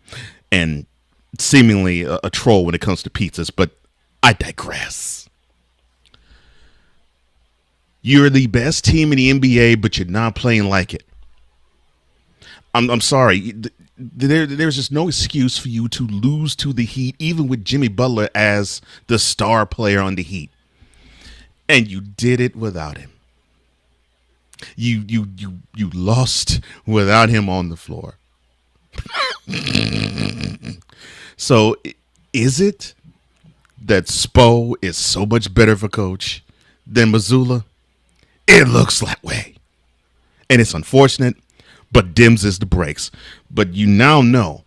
and seemingly a troll when it comes to pizzas, but I digress. You're the best team in the NBA, but you're not playing like it. I'm sorry. There's just no excuse for you to lose to the Heat, even with Jimmy Butler as the star player on the Heat. And you did it without him. You lost without him on the floor. So is it that Spo is so much better of a coach than Mazzulla? It looks that way. And it's unfortunate, but dims is the brakes. But you now know,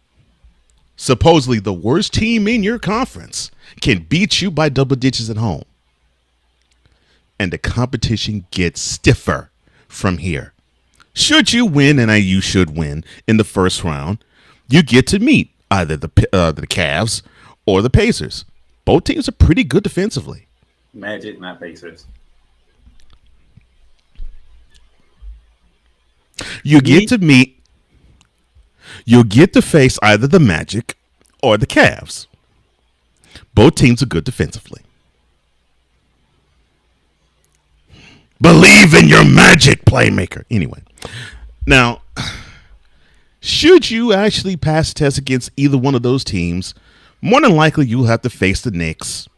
supposedly the worst team in your conference can beat you by double digits at home. And the competition gets stiffer from here. Should you win, and you should win in the first round, you get to meet either the Cavs or the Pacers. Both teams are pretty good defensively. Magic, not Pacers. You'll get to face either the Magic or the Cavs. Both teams are good defensively. Believe in your magic, Playmaker. Anyway, now, should you actually pass the test against either one of those teams, more than likely you'll have to face the Knicks.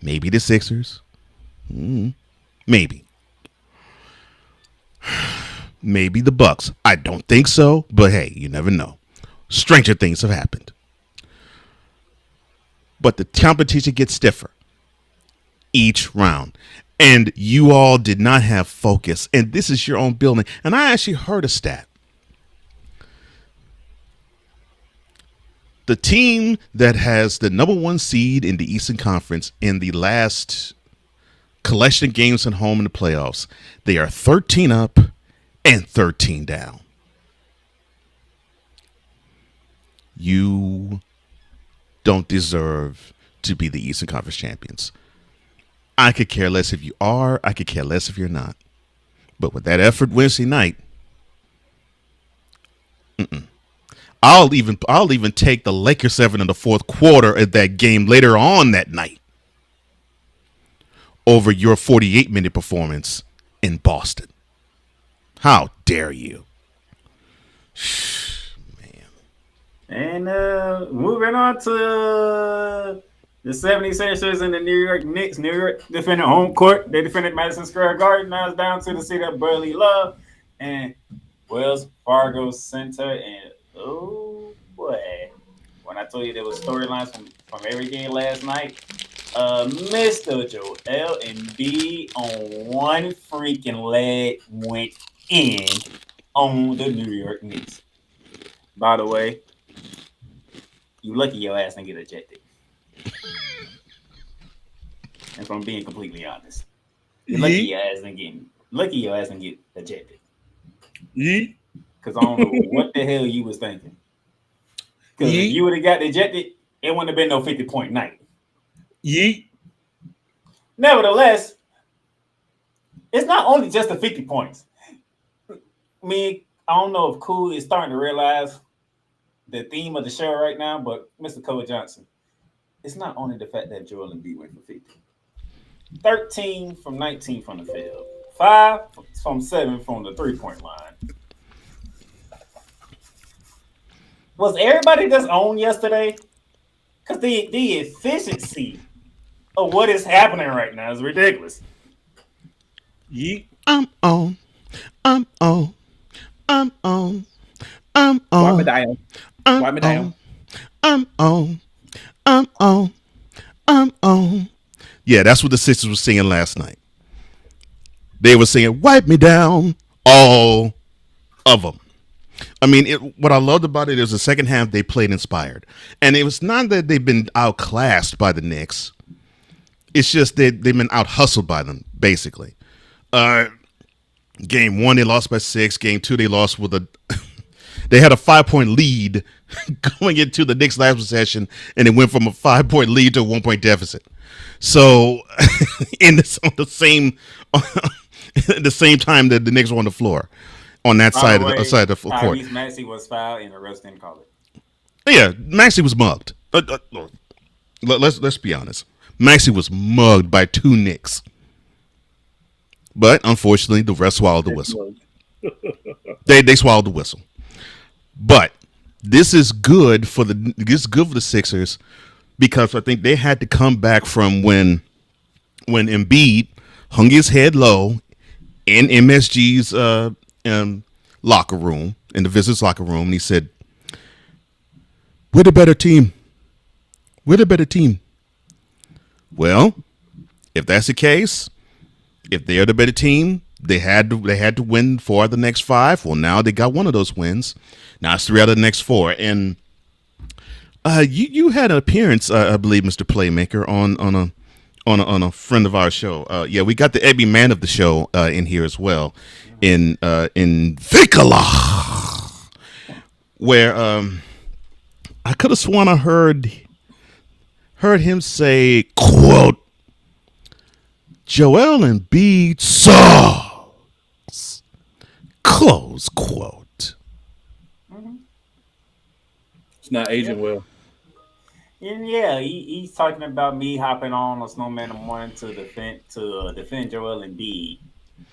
Maybe the Sixers. Maybe. Maybe the Bucks. I don't think so, but hey, you never know. Stranger things have happened. But the competition gets stiffer each round. And you all did not have focus. And this is your own building. And I actually heard a stat. The team that has the number 1 seed in the Eastern Conference in the last collection of games at home in the playoffs, they are 13 up and 13 down. You don't deserve to be the Eastern Conference champions. I could care less if you are. I could care less if you're not. But with that effort Wednesday night, I'll even take the Lakers 7 in the fourth quarter of that game later on that night over your 48-minute performance in Boston. How dare you? Man. And moving on to the 76ers and the New York Knicks. New York defended home court. They defended Madison Square Garden. Now it's down to the city of Brotherly Love and Wells Fargo Center. And oh boy, when I told you there was storylines from every game last night, Mr. Joel Embiid on one freaking leg went in on the New York Knicks. By the way, you lucky your ass didn't get ejected. And from being completely honest, lucky your ass didn't get ejected. Because I don't know what the hell you was thinking. Because if you would have got ejected, it wouldn't have been no 50-point night. Nevertheless, it's not only just the 50 points. I mean, I don't know if Cool is starting to realize the theme of the show right now, but Mr. Cole Johnson, it's not only the fact that Joel Embiid went for 50. 13 from 19 from the field. 5 from 7 from the three-point line. Was everybody just on yesterday? Because the efficiency of what is happening right now is ridiculous. I'm on. Wipe me down. I'm on. I'm on. I'm on. Yeah, that's what the Sixers were singing last night. They were singing "Wipe Me Down," all of them. I mean, what I loved about it is the second half they played inspired, and it was not that they've been outclassed by the Knicks. It's just that they've been out hustled by them, basically. Game 1 they lost by 6. Game 2 they lost with a. They had a 5-point lead going into the Knicks last possession, and it went from a 5-point lead to a 1-point deficit. So, on the same time that the Knicks were on the floor, on that side of the court. Tyrese Maxey was fouled and the rest didn't call it. Yeah, Maxey was mugged. Let's be honest. Maxey was mugged by 2 Knicks. But unfortunately, the rest swallowed the whistle. They swallowed the whistle. But this is good for the Sixers because I think they had to come back from when Embiid hung his head low in MSG's locker room, in the visitors' locker room, and he said, "We're the better team. We're the better team." Well, if that's the case, if they're the better team, they had to win 4 of the next 5. Well, now they got one of those wins. Now it's 3 out of the next 4. And you had an appearance, I believe, Mr. Playmaker, on a friend of our show. Yeah, we got the Ebby man of the show in here as well, in Vikala, where I could have sworn I heard him say, quote, Joel Embiid sucks, close quote. It's not aging well. And yeah, he's talking about me hopping on a Snowman in the morning to defend Joel Embiid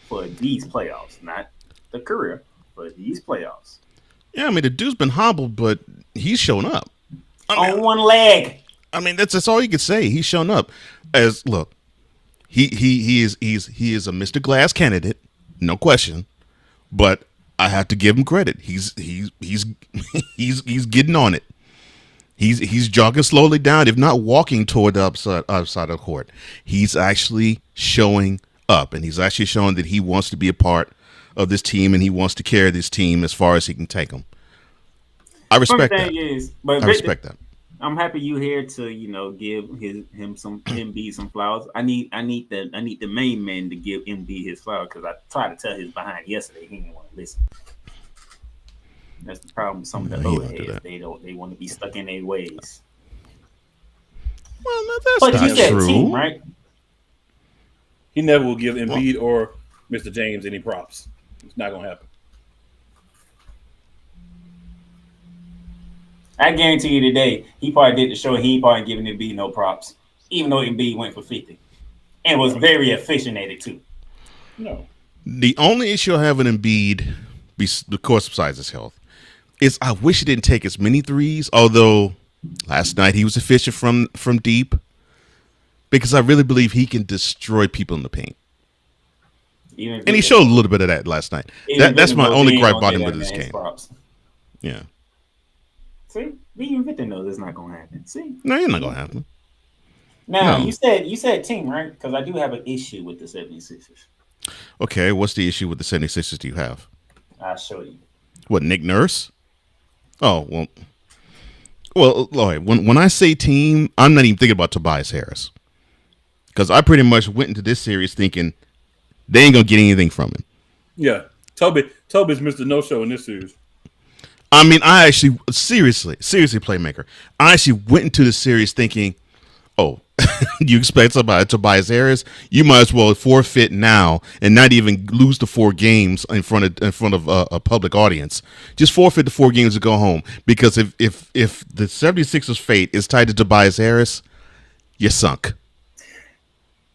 for these playoffs, not the career, but these playoffs. Yeah, I mean the dude's been hobbled, but he's shown up on one leg. I mean that's all you can say. He's shown up. Look, he is a Mr. Glass candidate, no question. But I have to give him credit. He's getting on it. He's jogging slowly down, if not walking toward the upside of the court. He's actually showing up, and he's actually showing that he wants to be a part of this team, and he wants to carry this team as far as he can take them. I respect that. I respect that. I'm happy you here to give him some flowers. I need the main man to give Embiid his flowers because I tried to tell his behind yesterday. He didn't want to listen. That's the problem with some of the old heads. They want to be stuck in their ways. Well, no, that's not you said true. Team, right? He never will give Embiid or Mr. James any props. It's not gonna happen. I guarantee you today, he probably did the show. He probably giving Embiid no props, even though Embiid went for 50 and was very efficient at it too. No. The only issue I have with Embiid, of course, besides his health, is I wish he didn't take as many threes. Although last night he was efficient from deep, because I really believe he can destroy people in the paint. And he showed a little bit of that last night. That's my only gripe about him with this game. Yeah. See, even Victor knows it's not gonna happen. See, no, you're not gonna happen. Now you said team, right? Because I do have an issue with the 76ers. Okay, what's the issue with the 76ers do you have? I'll show you. What, Nick Nurse? Oh, well, when I say team, I'm not even thinking about Tobias Harris. Because I pretty much went into this series thinking they ain't going to get anything from him. Yeah. Toby's Mr. No-Show in this series. I mean, I actually, seriously, Playmaker, I actually went into the series thinking, oh, you expect somebody Tobias Harris? You might as well forfeit now and not even lose the 4 games in front of a public audience. Just forfeit the 4 games to go home. Because if the 76ers' fate is tied to Tobias Harris, you're sunk.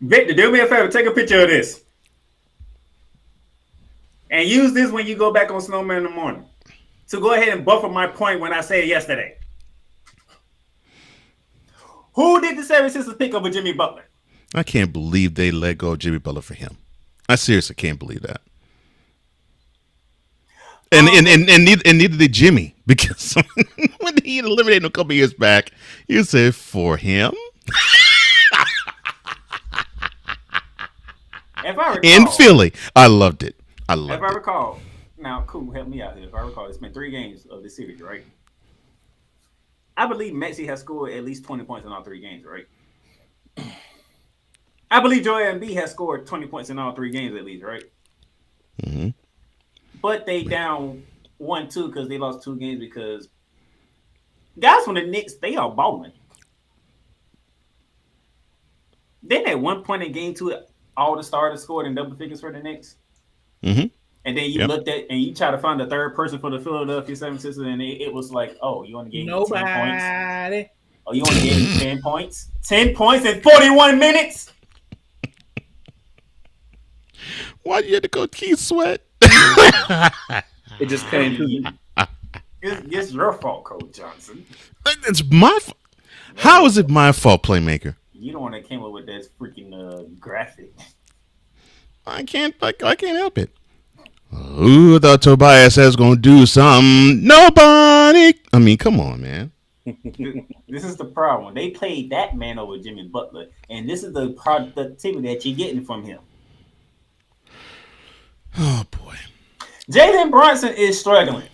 Victor, do me a favor. Take a picture of this. And use this when you go back on Snowman in the morning. To go ahead and buffer my point when I said yesterday. Who did the 76ers pick over Jimmy Butler? I can't believe they let go of Jimmy Butler for him. I seriously can't believe that. And neither did Jimmy because when he eliminated him a couple years back, you said for him If I recall, in Philly. I loved it. I if loved I it. recall, now, cool, help me out here. If I recall, it's been 3 games of this series, right? I believe Maxey has scored at least 20 points in all 3 games, right? I believe Joel Embiid has scored 20 points in all 3 games at least, right? Mm-hmm. But they down 1-2 because they lost 2 games because guys from the Knicks, they are balling. Then at one point in game 2, all the starters scored in double figures for the Knicks. Mm-hmm. And then you looked at and you try to find the third person for the Philadelphia 76ers, and it was like, oh, you only gave me 10 points. Nobody. Oh, you only gave me 10 points? 10 points in 41 minutes? Why you had to go Keith Sweat? It just came to me. It's your fault, Coach Johnson. It's my fault. How is it my fault, Playmaker? You the one that came up with that freaking graphic. I can't help it. Who thought Tobias was gonna do something? Nobody. I mean, come on, man. This is the problem. They played that man over Jimmy Butler, and this is the productivity that you're getting from him. Oh boy. Jalen Brunson is struggling.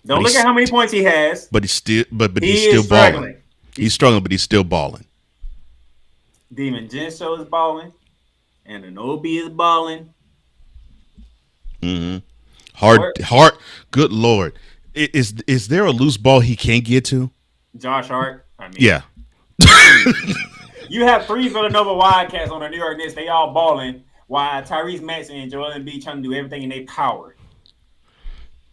Don't look at how many points he has. But he's still, but He he's still is struggling. balling. He's struggling, but he's still balling. Demon Genso is balling, and Anobi is balling. Mm-hmm. Hard. Good Lord, is there a loose ball he can't get to? Josh Hart. I mean, Yeah. You have 3 Villanova Wildcats on the New York Knicks. They all balling, while Tyrese Maxey and Joel Embiid trying to do everything in their power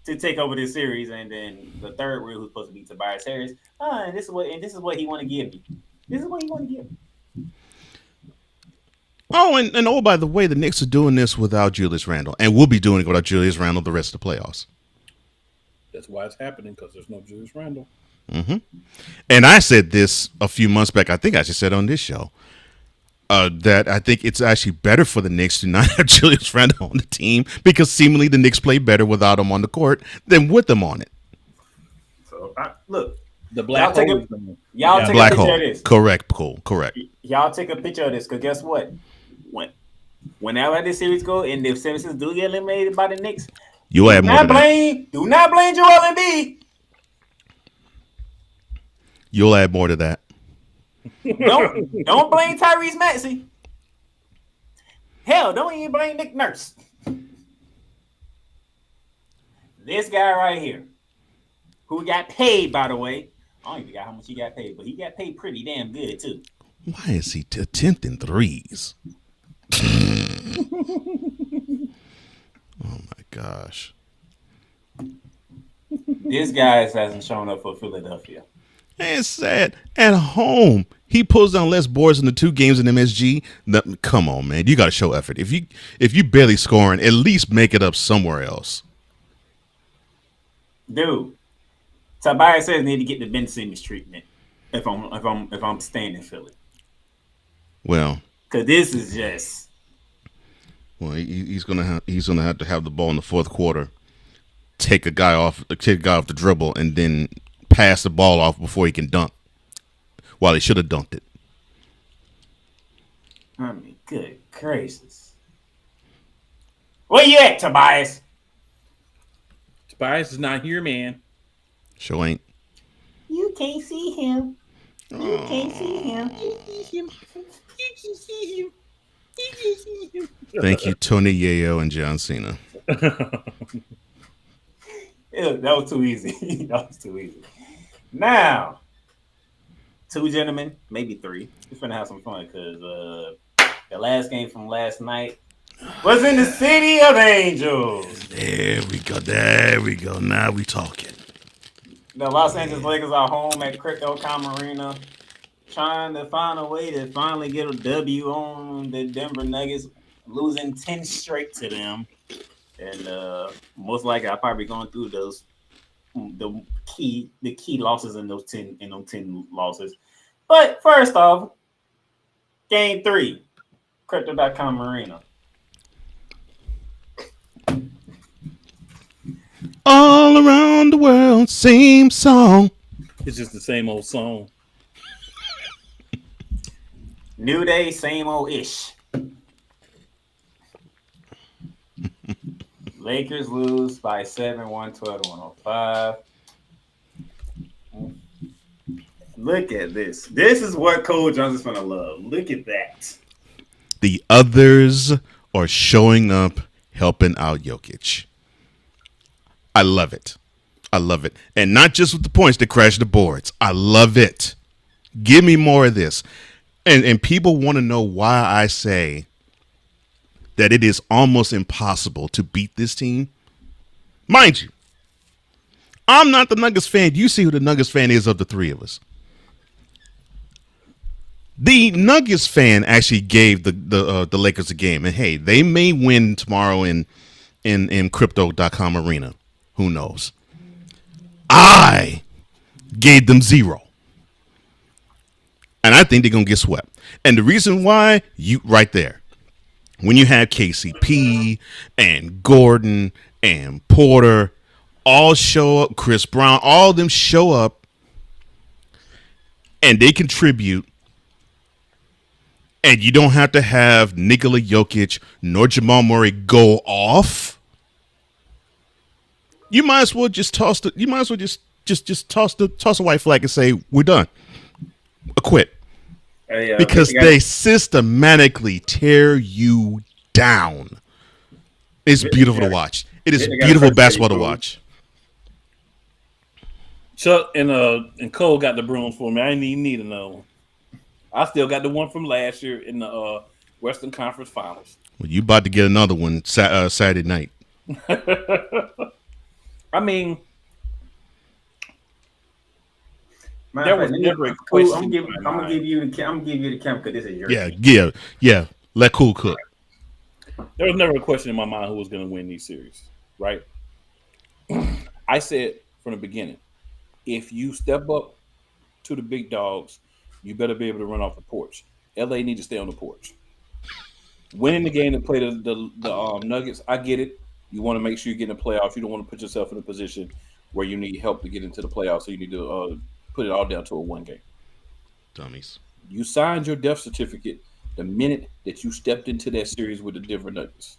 to take over this series. And then the third wheel, who's supposed to be Tobias Harris. And this is what he want to give me. This is what he want to give me. Oh, and oh, by the way, the Knicks are doing this without Julius Randle, and we'll be doing it without Julius Randle the rest of the playoffs. That's why it's happening, because there's no Julius Randle. Mm-hmm. And I said this a few months back. I think I just said on this show that I think it's actually better for the Knicks to not have Julius Randle on the team, because seemingly the Knicks play better without him on the court than with them on it. So look, The black Y'all take hole. y'all take Black a picture hole. of this. Correct. Cool. Correct. Y'all take a picture of this, because guess what? Whenever this series go, and if 76 do get eliminated by the Knicks, You'll add more to that. do not blame Joel Embiid. You'll add more to that. Don't blame Tyrese Maxey. Hell, don't even blame Nick Nurse. This guy right here, who got paid, by the way. I don't even forgot how much he got paid, but he got paid pretty damn good too. Why is he attempting threes? Oh my gosh. This guy hasn't shown up for Philadelphia. And it's sad. At home, he pulls down less boards in the 2 games in MSG. Come on, man. You got to show effort. If you barely scoring, at least make it up somewhere else. Dude, Tobias says need to get the Ben Simmons treatment if I'm staying in Philly. Well, because this is just. Well, he's gonna have to have the ball in the fourth quarter, take a guy off the dribble, and then pass the ball off before he can dunk. While he should have dunked it. I mean, good gracious. Where you at, Tobias? Tobias is not here, man. Sure ain't. You can't see him. You can't see him. Thank you, Tony Yayo and John Cena. That was too easy. That was too easy. Now, 2 gentlemen, maybe 3. We're finna have some fun because the last game from last night was in the City of Angels. There we go. Now we talking. The Los Angeles Lakers are home at Crypto.com Arena, trying to find a way to finally get a W on the Denver Nuggets, losing 10 straight to them. And most likely I'll probably going through those the key losses in those 10 losses. But first off, game 3, Crypto.com Arena. All around the world, same song. It's just the same old song. New day, same old ish. Lakers lose by 7, 112-105. Look at this. This is what Cole Jones is gonna love. Look at that. The others are showing up, helping out Jokic. I love it. I love it. And not just with the points that crash the boards. I love it. Give me more of this. And people want to know why I say that it is almost impossible to beat this team. Mind you, I'm not the Nuggets fan. You see who the Nuggets fan is of the three of us. The Nuggets fan actually gave the Lakers a game. And hey, they may win tomorrow in crypto.com arena. Who knows? I gave them 0. And I think they're going to get swept. And the reason why, you right there, when you have KCP and Gordon and Porter all show up, Chris Brown, all of them show up, and they contribute, and you don't have to have Nikola Jokic nor Jamal Murray go off. You might as well just toss the. You might as well just toss a white flag and say we're done. Quit. Because they systematically tear you down. It's beautiful to watch. It is beautiful basketball to watch. Chuck and Cole got the brooms for me. I didn't even need another one. I still got the one from last year in the Western Conference Finals. Well, you about to get another one Saturday night. I mean, there was never a question. I'm gonna give you the count because this is your Yeah. Let Cool cook. There was never a question in my mind who was going to win these series, right? I said from the beginning, if you step up to the big dogs, you better be able to run off the porch. LA need to stay on the porch. Winning the game and play the Nuggets, I get it. You want to make sure you get in the playoffs. You don't want to put yourself in a position where you need help to get into the playoffs, so you need to put it all down to a one game. Dummies. You signed your death certificate the minute that you stepped into that series with the Denver Nuggets.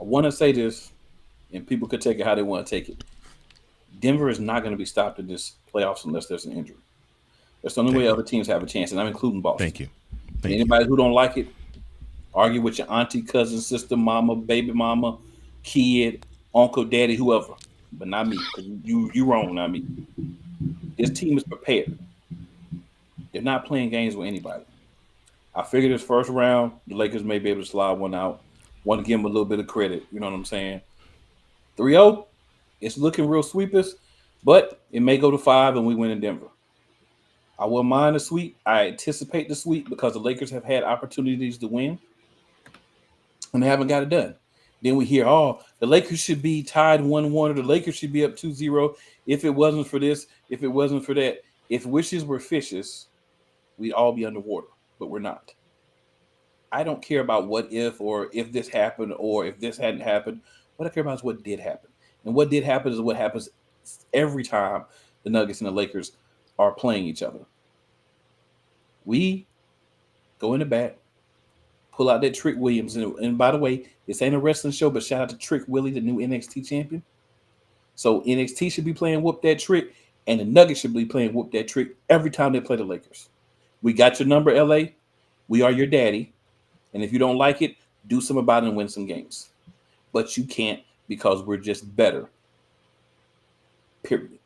I want to say this, and people could take it how they want to take it. Denver is not going to be stopped in this playoffs unless there's an injury. That's the only way other teams have a chance, and I'm including Boston. Thank you. Anybody who don't like it, argue with your auntie, cousin, sister, mama, baby mama, kid, uncle, daddy, whoever, but not me. You wrong, not me. This team is prepared. They're not playing games with anybody. I figured this first round, the Lakers may be able to slide one out. Want to give them a little bit of credit. You know what I'm saying? 3-0, it's looking real sweepers, but it may go to 5 and we win in Denver. I wouldn't mind the sweep. I anticipate the sweep because the Lakers have had opportunities to win, and they haven't got it done. Then we hear, the Lakers should be tied 1-1, or the Lakers should be up 2-0 if it wasn't for this, if it wasn't for that. If wishes were fishes, we'd all be underwater, but we're not. I don't care about what if or if this happened or if this hadn't happened. What I care about is what did happen. And what did happen is what happens every time the Nuggets and the Lakers are playing each other. We go in the back, pull out that Trick Williams. And by the way, this ain't a wrestling show, but shout out to Trick Willie, the new NXT champion. So NXT should be playing Whoop That Trick, and the Nuggets should be playing Whoop That Trick every time they play the Lakers. We got your number, LA. We are your daddy. And if you don't like it, do something about it and win some games. But you can't because we're just better. Period.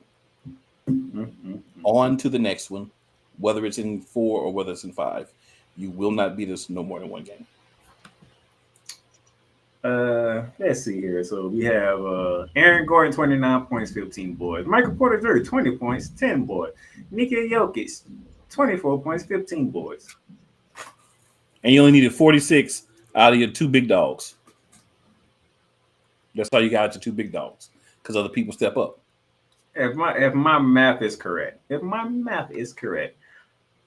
Mm-hmm. On to the next one, whether it's in 4 or whether it's in 5. You will not beat us no more than one game. Let's see here. So we have Aaron Gordon, 29 points, 15 boards. Michael Porter Jr., 20 points, 10 boards. Nikola Jokic, 24 points, 15 boards. And you only needed 46 out of your 2 big dogs. That's all you got, your 2 big dogs, because other people step up. If my math is correct,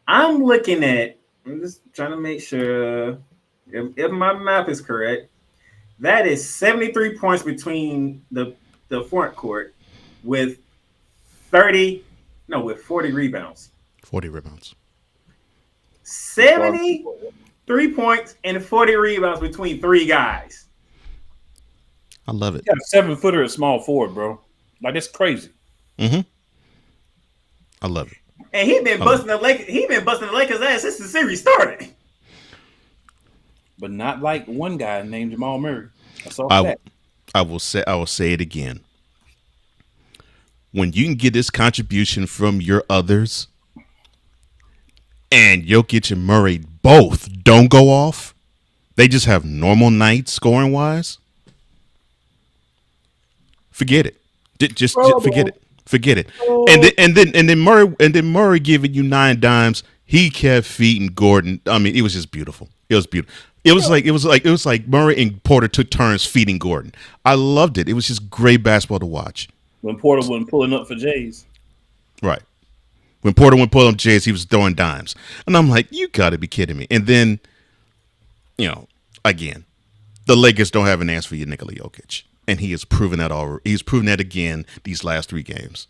I'm looking at. I'm just trying to make sure. If my math is correct, that is 73 points between the the front court with 40 rebounds. 40 rebounds. 73 points and 40 rebounds between three guys. I love it. You got a 7-footer at small forward, bro. Like, that's crazy. Mm-hmm. I love it. And he's been busting the Lakers. He's been busting the Lakers' ass since the series started. But not like one guy named Jamal Murray. I will say it again. When you can get this contribution from your others, and Jokic and Murray both don't go off, they just have normal nights scoring wise. Forget it. Just forget it. Forget it. And then Murray giving you 9 dimes. He kept feeding Gordon. I mean, it was just beautiful. It was beautiful. It was like Murray and Porter took turns feeding Gordon. I loved it. It was just great basketball to watch. When Porter wasn't pulling up for Jays. Right. When Porter went pulling up Jays, he was throwing dimes. And I'm like, you got to be kidding me. And then, again, the Lakers don't have an answer for you, Nikola Jokic. And he has proven that he's proven that again these last 3 games.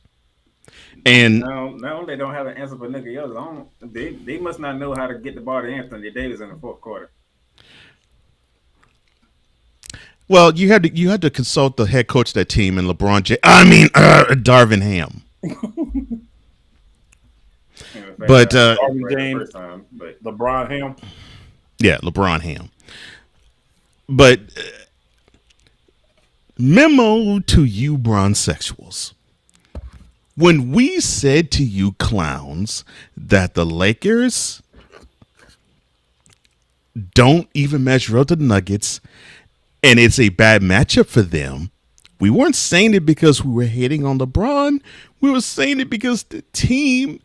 And no, they don't have an answer for Nikola Jokic. They must not know how to get the ball to Anthony Davis in the fourth quarter. Well, you had to consult the head coach of that team and Darvin Ham. But LeBron Ham. Yeah, LeBron Ham. But memo to you, bronsexuals. When we said to you clowns that the Lakers don't even measure up to the Nuggets and it's a bad matchup for them, we weren't saying it because we were hating on LeBron. We were saying it because the team,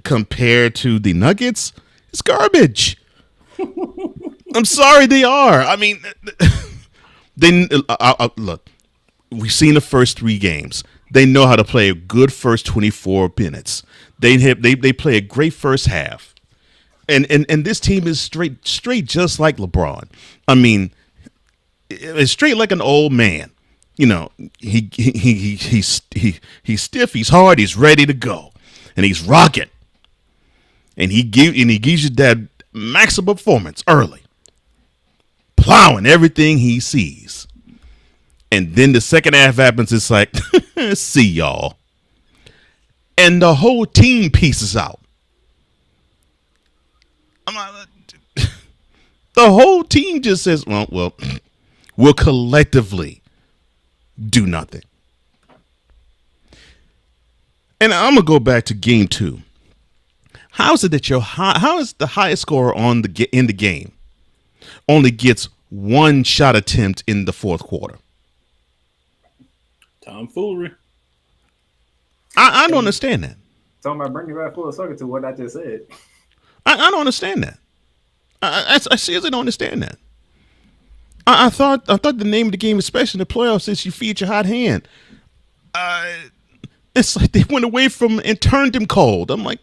compared to the Nuggets, is garbage. I'm sorry, they are. I mean, look, we've seen the first 3 games. They know how to play a good first 24 minutes. They play a great first half, and this team is straight just like LeBron. I mean, it's straight like an old man. He's stiff, he's hard, he's ready to go, and he's rocking. And he gives you that maximum performance early, plowing everything he sees. And then the second half happens. It's like, see y'all. And the whole team pieces out. The whole team just says, well, we'll collectively do nothing. And I'm going to go back to game 2. How is it that how is the highest scorer in the game only gets 1 shot attempt in the fourth quarter? Tomfoolery. I don't understand that. Talking about bringing right full circle to what I just said. I don't understand that. I seriously don't understand that. I thought the name of the game, especially in the playoffs, is you feed your hot hand. It's like they went away from and turned him cold. I'm like,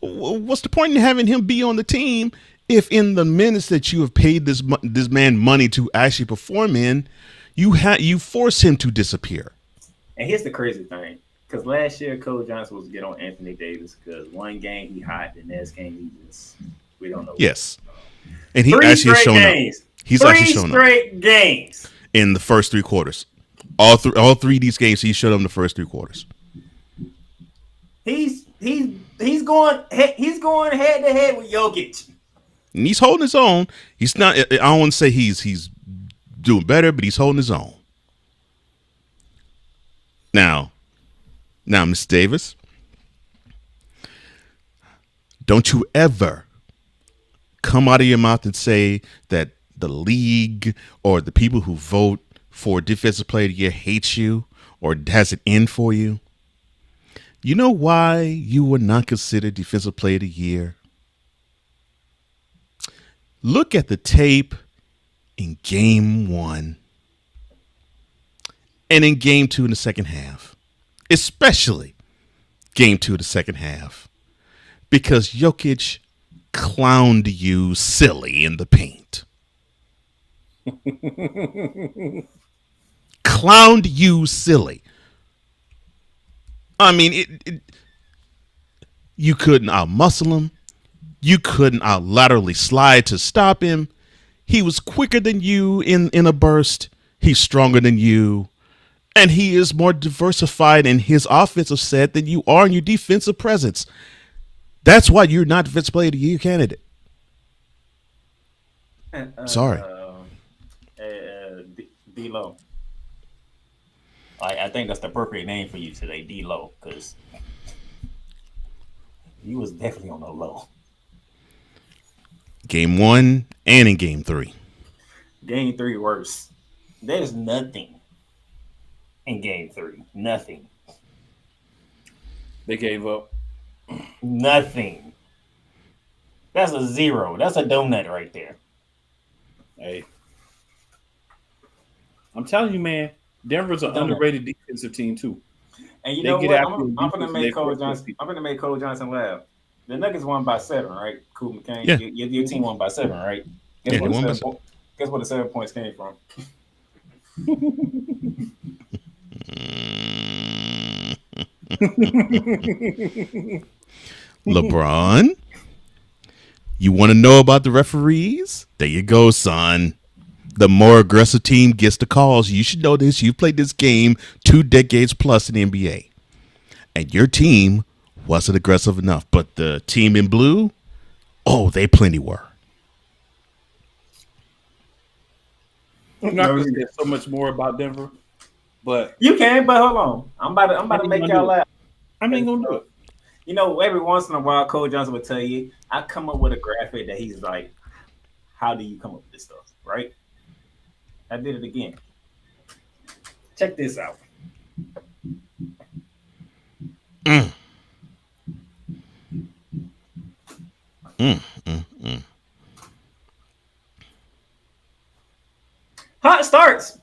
what's the point in having him be on the team if in the minutes that you have paid this man money to actually perform in, you force him to disappear? And here's the crazy thing, because last year Cole Johnson was get on Anthony Davis because one game he hot, the next game we don't know. Yes, and he actually has shown up. He's actually shown up. 3 straight games in the first 3 quarters. All 3 of these games he showed up in the first 3 quarters. He's going head to head with Jokic. And he's holding his own. He's not. I don't want to say he's doing better, but he's holding his own. Now, Mr. Davis, don't you ever come out of your mouth and say that the league or the people who vote for Defensive Player of the Year hates you or has it in for you. You know why you were not considered Defensive Player of the Year? Look at the tape in Game 1 and in Game 2 in the second half, especially Game 2 of the second half, because Jokic clowned you silly in the paint. clowned you silly. I mean, you couldn't out-muscle him. You couldn't out-laterally slide to stop him. He was quicker than you in a burst. He's stronger than you. And he is more diversified in his offensive set than you are in your defensive presence. That's why you're not Defensive Player of the Year candidate. Sorry. D-Lo. I think that's the appropriate name for you today, D-Lo, because he was definitely on the low. Game 1 and in Game 3. Game 3 worse. There's nothing in Game 3. Nothing. They gave up. Nothing. That's a 0. That's a donut right there. Hey, I'm telling you, man, Denver's an underrated defensive team too. And you know what? I'm gonna make Cole Johnson. I'm gonna make Cole Johnson laugh. The Nuggets won by 7, right? Cool McCain. Yeah. Your team won by 7, right? Guess where the 7 points came from? LeBron, you want to know about the referees? There you go, son. The more aggressive team gets the calls. You should know this. You played this game 2 decades plus in the NBA. And your team wasn't aggressive enough. But the team in blue, oh, they plenty were. I'm not going to say so much more about Denver, but you can. But hold on, I'm about to make y'all laugh. I ain't gonna do it. You know, every once in a while, Cole Johnson would tell you, I come up with a graphic that he's like, "How do you come up with this stuff?" Right? I did it again. Check this out. Hot starts.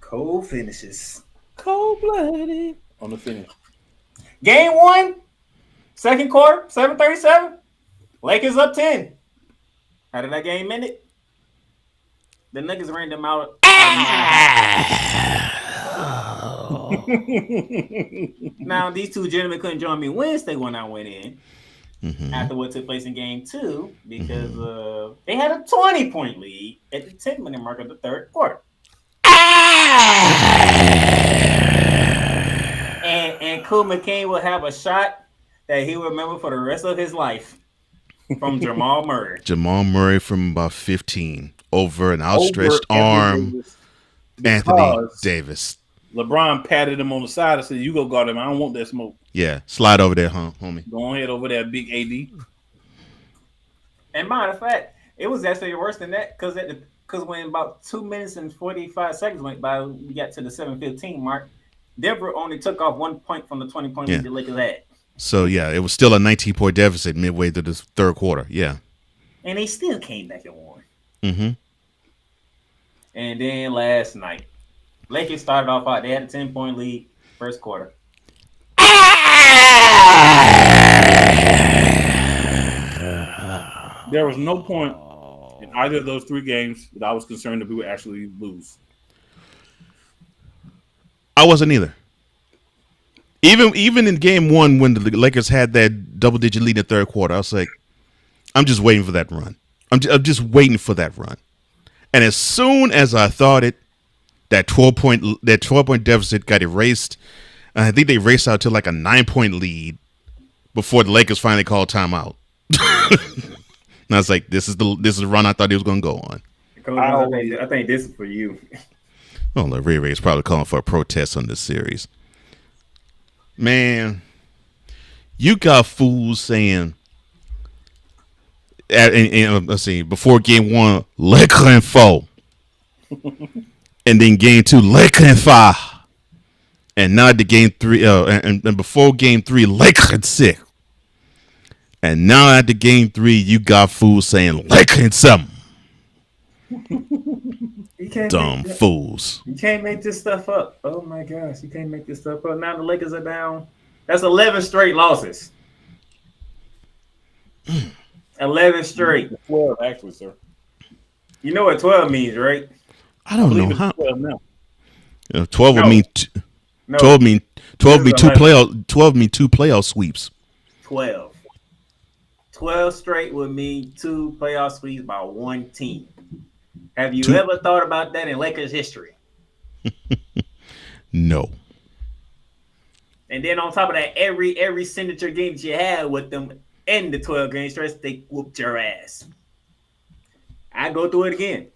Cold finishes. Cold-blooded on the finish. Game 1, second quarter, 7:37. Lakers up 10. How did that game end it? The Nuggets ran them out. Now, these two gentlemen couldn't join me Wednesday when I went in. After what took place in Game 2, because they had a 20-point lead at the 10-minute mark of the third quarter. And Cool McCain will have a shot that he will remember for the rest of his life from Jamal Murray. Jamal Murray from about 15 over an outstretched arm. Anthony Davis. LeBron patted him on the side and said, "You go guard him. I don't want that smoke." Yeah, slide over there, homie. Go ahead over there, big AD. And matter of fact, it was actually worse than that because when about 2 minutes and 45 seconds went by, we got to the 7:15 mark. Denver only took off 1 point from the 20-point lead the Lakers had. So yeah, it was still a 19-point deficit midway through the third quarter. Yeah, and they still came back and won. Mm-hmm. And then last night, Lakers started off hot. They had a 10-point lead first quarter. There was no point in either of those 3 games that I was concerned that we would actually lose. I wasn't either. Even in Game 1 when the Lakers had that double-digit lead in the third quarter, I was like, I'm just waiting for that run. I'm just waiting for that run. And as soon as I thought it, that 12-point deficit got erased. I think they raced out to like a 9-point lead before the Lakers finally called timeout. And I was like, this is the run I thought he was going to go on. I think this is for you. Oh, Ray is probably calling for a protest on this series. Man, you got fools saying, let's see, before Game 1, Lakers in 4. And then Game 2, Lakers in 5. And now the Game 3, and before Game 3, Lakers in 6. And now at the Game 3, you got fools saying Lakers in 7. Dumb fools. You can't make this stuff up. Oh my gosh, you can't make this stuff up. Now the Lakers are down. That's 11 straight losses. 11 straight. 12, actually, sir. You know what 12 means, right? I don't know how. 12 would No. mean No, 12 mean 12 This mean is two 11. playoff 12 mean two playoff sweeps. 12. 12 straight would mean 2 playoff sweeps by one team. Have you ever thought about that in Lakers history? No. And then on top of that, every signature game that you had with them in the 12 game stretch, they whooped your ass. I go through it again.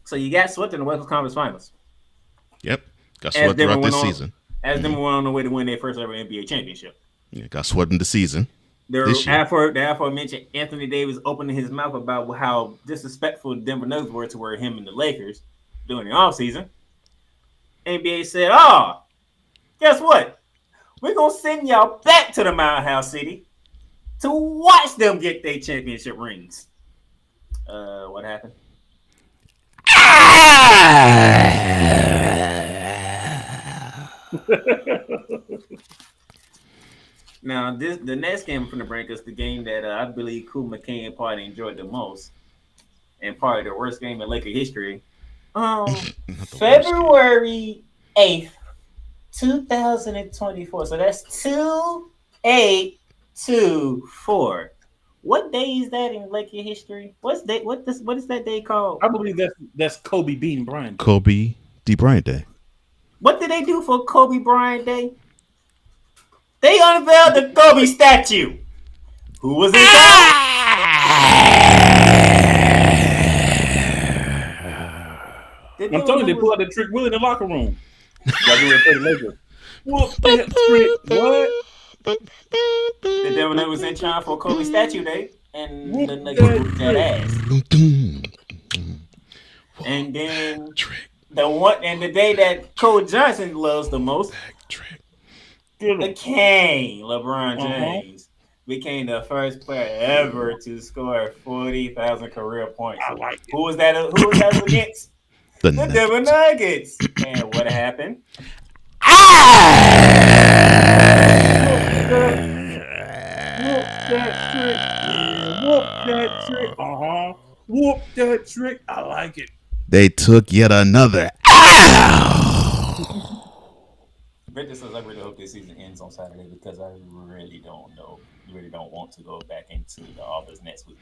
So you got swept in the Western Conference Finals. Yep. Got swept throughout this season. As them went on the way to win their first ever NBA championship. Yeah, got swept in the season. The aforementioned Anthony Davis opening his mouth about how disrespectful Denver Nuggets were toward him and the Lakers during the offseason. NBA said, guess what? We're going to send y'all back to the Mile House City to watch them get their championship rings. What happened? Now, the next game I'm going to bring us the game that I believe Kool McCain probably enjoyed the most, and probably the worst game in Laker history. February 8th, 2024. So that's 2/8/24. What day is that in Laker history? What is that day called? I believe that's Kobe beating Bryant. Kobe D. Bryant Day. What did they do for Kobe Bryant Day? They unveiled the Kobe statue. Who was inside? I'm telling you, they pulled out the Trick Willie in the locker room. Y'all get ready to play the Lakers. Whoop that trick. What? The Denver Nuggets was in China for Kobe statue day, and the Nuggets whooped that ass. And then the day that Cole Johnson loves the most, the King, LeBron James, became the first player ever to score 40,000 career points. Who was that against? The Denver Nuggets. And what happened? Whoop that trick. Whoop that trick. I like it. They took yet another. Victor says, I really hope this season ends on Saturday because I really don't know. Really don't want to go back into the office next week.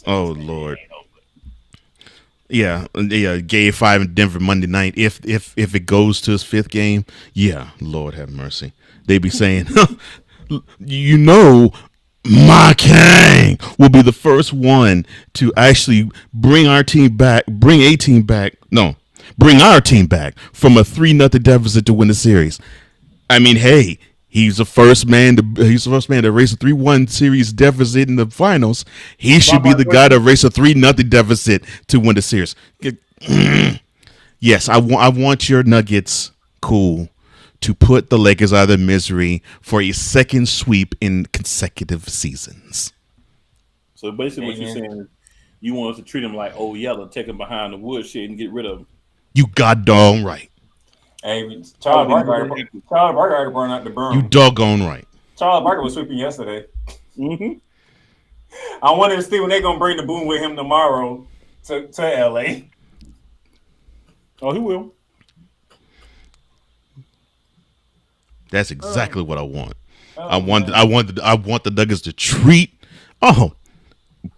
Oh, Lord. Yeah, Game 5 in Denver Monday night. If it goes to his 5th game, yeah, Lord have mercy. They be saying, my King will be the first one to actually bring our team back from a 3-0 deficit to win the series. I mean, hey, he's the first man to race a 3-1 series deficit in the finals. He should be the guy to race a 3-0 deficit to win the series. Yes, I want your Nuggets, Cool, to put the Lakers out of their misery for a second sweep in consecutive seasons. So basically, what you're saying is you want us to treat him like old Yeller, take him behind the woodshed and get rid of him. You goddamn right. Hey, Charles Barker burned out the burn. You doggone right. Charles Barker was sweeping yesterday. Mm-hmm. I wonder if Steve, when they're gonna bring the boom with him tomorrow to LA. Oh, he will. That's exactly what I want. I want the Nuggets to treat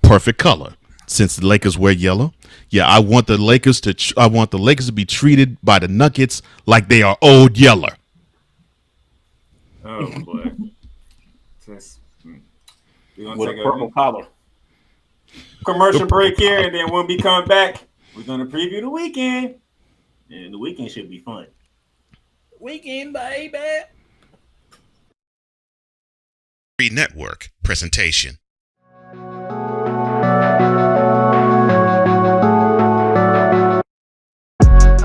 perfect color. Since the Lakers wear yellow, yeah, I want the Lakers to be treated by the Nuggets like they are old Yeller. Oh boy! We're gonna with take a purple collar. Commercial break here, and then when we come back, we're gonna preview the weekend, and the weekend should be fun. Weekend, baby. Network presentation.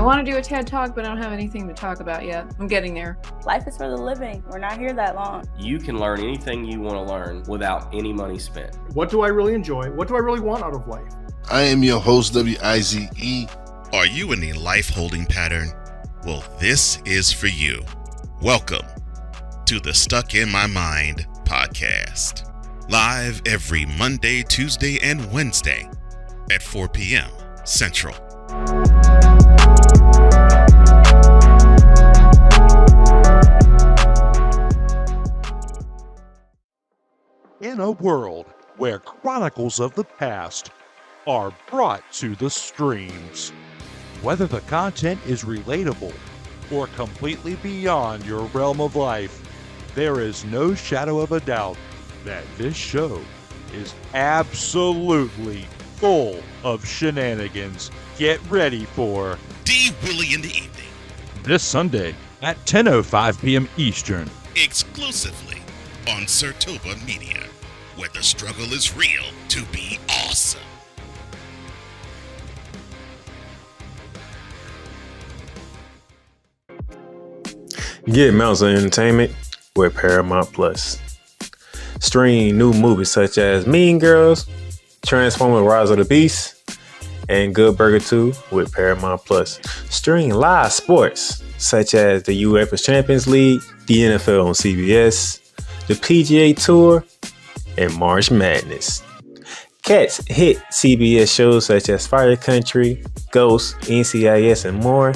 I want to do a TED Talk, but I don't have anything to talk about yet. I'm getting there. Life is for the living. We're not here that long. You can learn anything you want to learn without any money spent. What do I really enjoy? What do I really want out of life? I am your host, WIZE. Are you in a life holding pattern? Well, this is for you. Welcome to the Stuck in My Mind podcast. Live every Monday, Tuesday, and Wednesday at 4 p.m. Central. in a world where chronicles of the past are brought to the streams. Whether the content is relatable or completely beyond your realm of life, there is no shadow of a doubt that this show is absolutely full of shenanigans. Get ready for D. Willie in the evening. This Sunday at 10:05 p.m. Eastern. Exclusively on Sertoba Media, where the struggle is real to be awesome. Get mounts of entertainment with Paramount Plus. Stream new movies such as Mean Girls, Transformers: Rise of the Beast, and Good Burger 2 with Paramount Plus. Stream live sports such as the UEFA Champions League, the NFL on CBS, the PGA Tour, and March Madness. Catch hit CBS shows such as Fire Country, Ghost, NCIS, and more.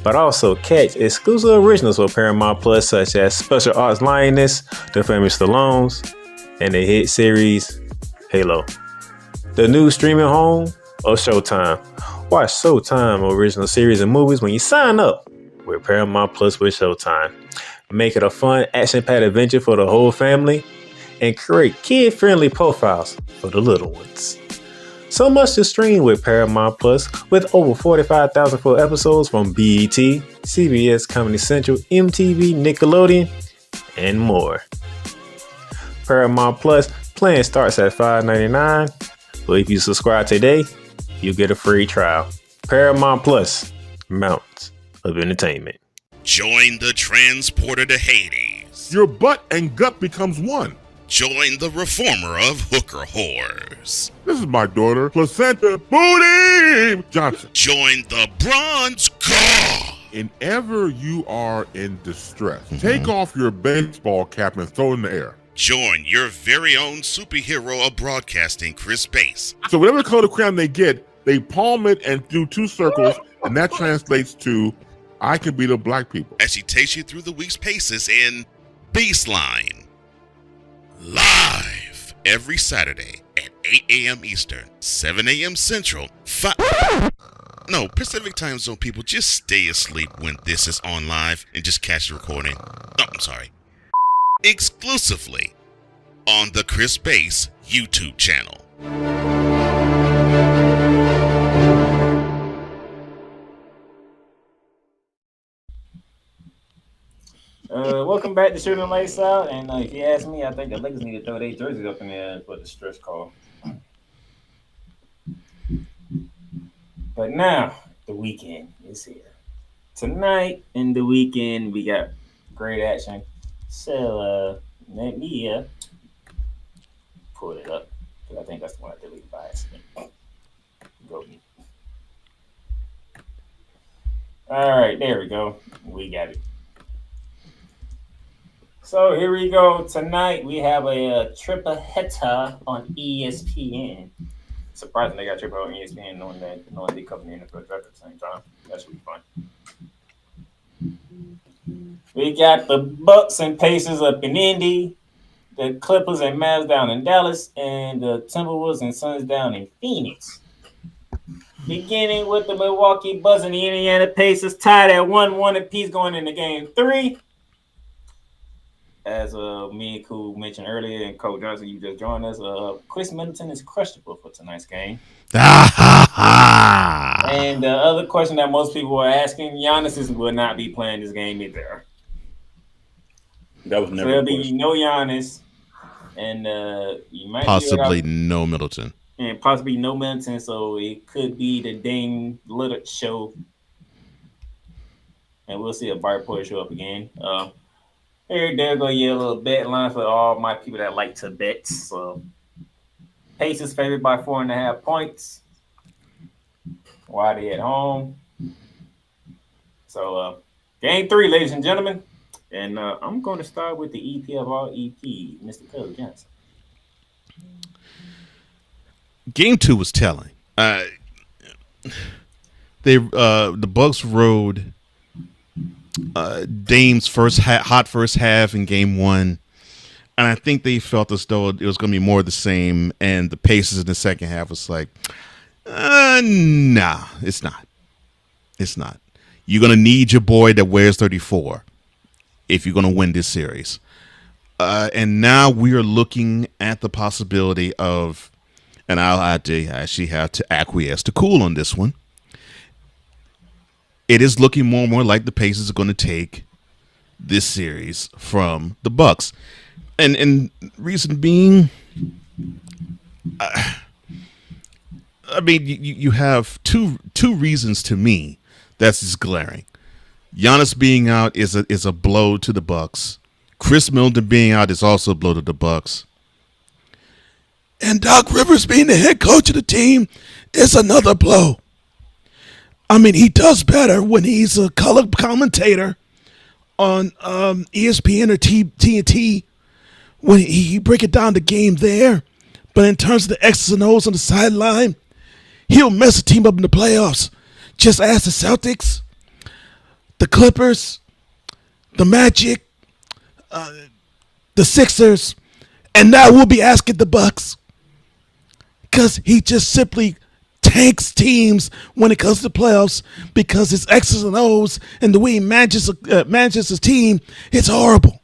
But also catch exclusive originals for Paramount Plus such as Special Ops Lioness, The Family Stallones, and the hit series Halo. The new streaming home of Showtime. Watch Showtime original series and movies when you sign up with Paramount Plus with Showtime. Make it a fun, action-packed adventure for the whole family and create kid-friendly profiles for the little ones. So much to stream with Paramount Plus, with over 45,000 full episodes from BET, CBS, Comedy Central, MTV, Nickelodeon, and more. Paramount Plus plan starts at $5.99, but if you subscribe today, you get a free trial. Paramount Plus, mounts of entertainment. Join the transporter to Hades. Your butt and gut becomes one. Join the reformer of hooker whores. This is my daughter, Placenta Booty Johnson. Join the bronze god. Whenever you are in distress, take off your baseball cap and throw it in the air. Join your very own superhero of broadcasting, Chris Bass. So whatever color crayon they get, they palm it and do 2 circles, and that translates to, I can beat up black people. As she takes you through the week's paces in Baseline. Live every Saturday at 8 a.m. Eastern, 7 a.m. Central, Pacific Time Zone people, just stay asleep when this is on live and just catch the recording. Oh, I'm sorry. Exclusively on the Chris Bass YouTube channel. Welcome back to Shooting Lights Out. And if you ask me, I think the Lakers need to throw their jerseys up in there for the stretch call. But now, the weekend is here. Tonight in the weekend, we got great action. So, let me pull it up, because I think that's the one I deleted by accident. Go me. All right, there we go. We got it. So here we go. Tonight we have a triple header on ESPN. Surprisingly, they got triple on ESPN knowing they cover the NFL draft at the same time. That should be fun. We got the Bucks and Pacers up in Indy, the Clippers and Mavs down in Dallas, and the Timberwolves and Suns down in Phoenix. Beginning with the Milwaukee Bucks and the Indiana Pacers tied at 1-1 apiece going into Game 3. As me and Cool mentioned earlier, and Coach Johnson, you just joined us, Chris Middleton is questionable for tonight's game. And the other question that most people are asking, Giannis will not be playing this game either. That was never. So there'll be no Giannis, and you might possibly no Middleton, and possibly no Middleton. So it could be the Dame Lillard show, and we'll see if Bart Porter show up again. Here, there go your little bet line for all my people that like to bet. So, Pacers favored by 4.5 points. While they at home. So, Game 3, ladies and gentlemen. And I'm going to start with the EP of all EP, Mr. Coach Johnson. Game 2 was telling. The Bucks rode Dame's hot first half in Game 1. And I think they felt as though it was going to be more of the same. And the Pacers in the second half was like, nah, it's not. It's not. You're going to need your boy that wears 34 if you're going to win this series. And now we are looking at the possibility of, and I actually have to acquiesce to Cool on this one. It is looking more and more like the Pacers are going to take this series from the Bucks. And reason being, I mean, you have two reasons to me that's just glaring. Giannis being out is a blow to the Bucks. Chris Middleton being out is also a blow to the Bucks. And Doc Rivers being the head coach of the team is another blow. I mean, he does better when he's a color commentator on ESPN or TNT when he break it down the game there. But in terms of the X's and O's on the sideline, he'll mess the team up in the playoffs. Just ask the Celtics, the Clippers, the Magic, the Sixers, and now we'll be asking the Bucks because he just simply tanks teams when it comes to playoffs because his X's and O's and the way he manages his team, it's horrible.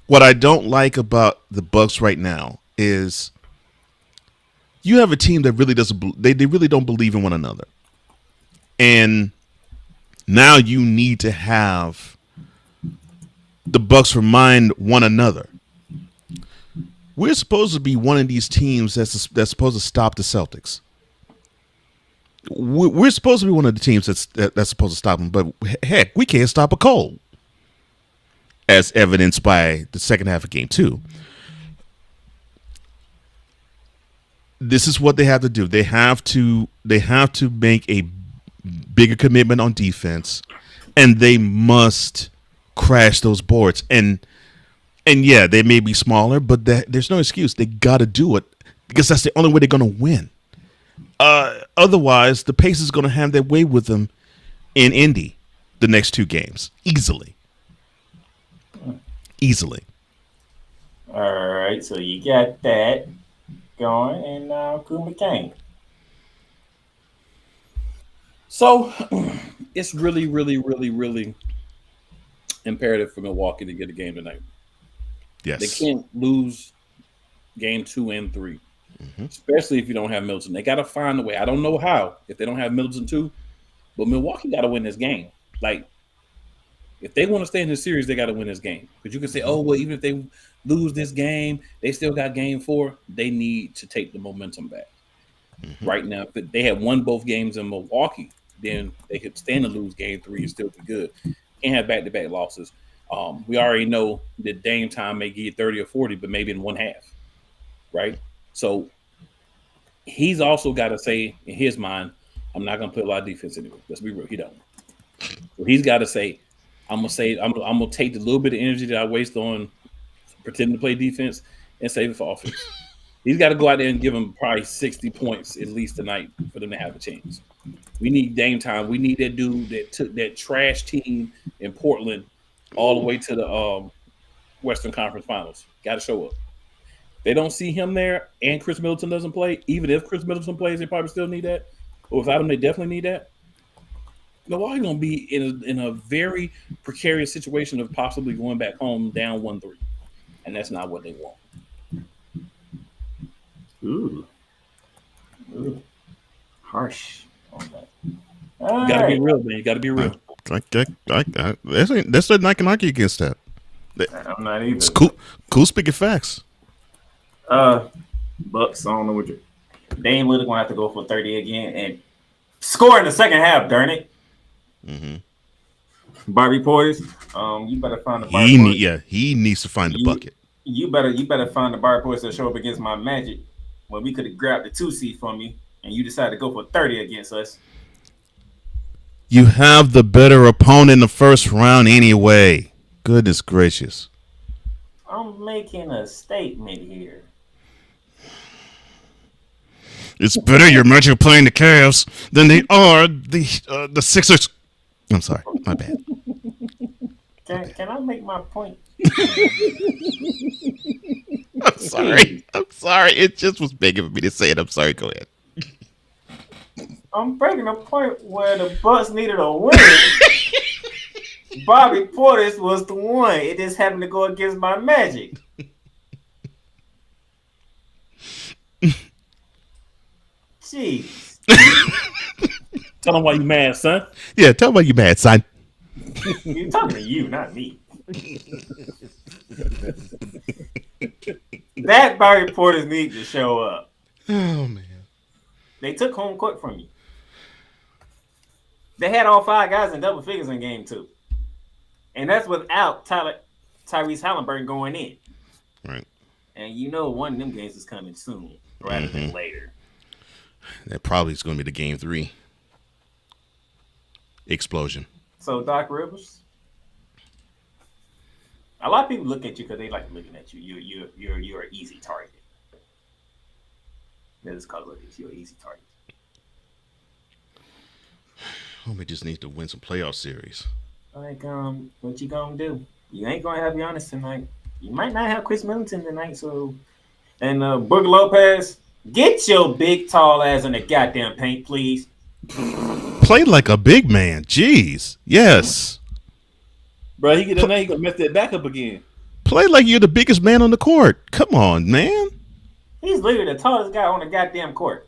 What I don't like about the Bucks right now is you have a team that really doesn't. They really don't believe in one another, and now you need to have the Bucks remind one another. We're supposed to be one of these teams that's supposed to stop the Celtics. We're supposed to be one of the teams that's supposed to stop them, but heck, we can't stop a cold, as evidenced by the second half of Game 2. This is what they have to do. They have to make a bigger commitment on defense, and they must crash those boards. And yeah, they may be smaller, but there's no excuse. They got to do it because that's the only way they're going to win. Otherwise, the Pacers are going to have their way with them in Indy the next 2 games. Easily. All right, so you got that going, and Cool McCain. So it's really, really, really, really imperative for Milwaukee to get a game tonight. Yes. They can't lose game 2 and 3, especially if you don't have Middleton. They got to find a way. I don't know how if they don't have Middleton too, but Milwaukee got to win this game. Like, if they want to stay in this series, they got to win this game. Because you can say, oh, well, even if they lose this game, they still got game 4. They need to take the momentum back. Right now, if they had won both games in Milwaukee, then they could stand to lose game 3 and still be good. Can't have back-to-back losses. We already know that Dame time may get 30 or 40, but maybe in one half, right? So he's also got to say in his mind, I'm not going to play a lot of defense anymore. Let's be real, he don't. So he's got to say, I'm gonna take the little bit of energy that I waste on pretending to play defense and save it for offense. He's got to go out there and give them probably 60 points at least tonight for them to have a chance. We need Dame time. We need that dude that took that trash team in Portland all the way to the Western Conference Finals. Got to show up. They don't see him there, and Chris Middleton doesn't play. Even if Chris Middleton plays, they probably still need that. Or without him, they definitely need that. Milwaukee's going to be in a very precarious situation of possibly going back home down 1-3, and that's not what they want. Ooh. Harsh on that. You got to be real, man. You got to be real. That's not can argue against that. I'm not either. It's cool speaking facts. Bucks, I don't know what you're. Dame Lillard gonna have to go for 30 again and score in the second half. Darn it. Bobby Portis, you better find the Bobby he needs to find the bucket. You better find the Bobby Portis to show up against my Magic when we could have grabbed the 2 seed from you and you decided to go for 30 against us. You have the better opponent in the first round anyway. Goodness gracious. I'm making a statement here. It's better your Magic playing the Cavs than they are the Sixers. I'm sorry, my bad. Can I make my point? I'm sorry. I'm sorry. It just was begging for me to say it. I'm sorry. Go ahead. I'm breaking a point where the Bucks needed a win. Bobby Portis was the one. It just happened to go against my Magic. Jeez. Tell them why you mad, son. Yeah, tell me why you mad, son. You're talking to you, not me. That Bobby Portis needs to show up. Oh, man. They took home court from you. They had all 5 guys in double figures in game 2. And that's without Tyrese Halliburton going in. Right. And you know one of them games is coming soon rather than later. That probably is going to be the game 3 explosion. So Doc Rivers, a lot of people look at you because they like looking at you. You're an easy target. That is called it. You're an easy target. Homie just needs to win some playoff series. Like, what you gonna do? You ain't gonna have Giannis tonight. You might not have Chris Middleton tonight. So, and Brook Lopez, get your big tall ass in the goddamn paint, please. Play like a big man. Jeez. Yes. Bro, he gonna mess that back up again. Play like you're the biggest man on the court. Come on, man. He's literally the tallest guy on the goddamn court.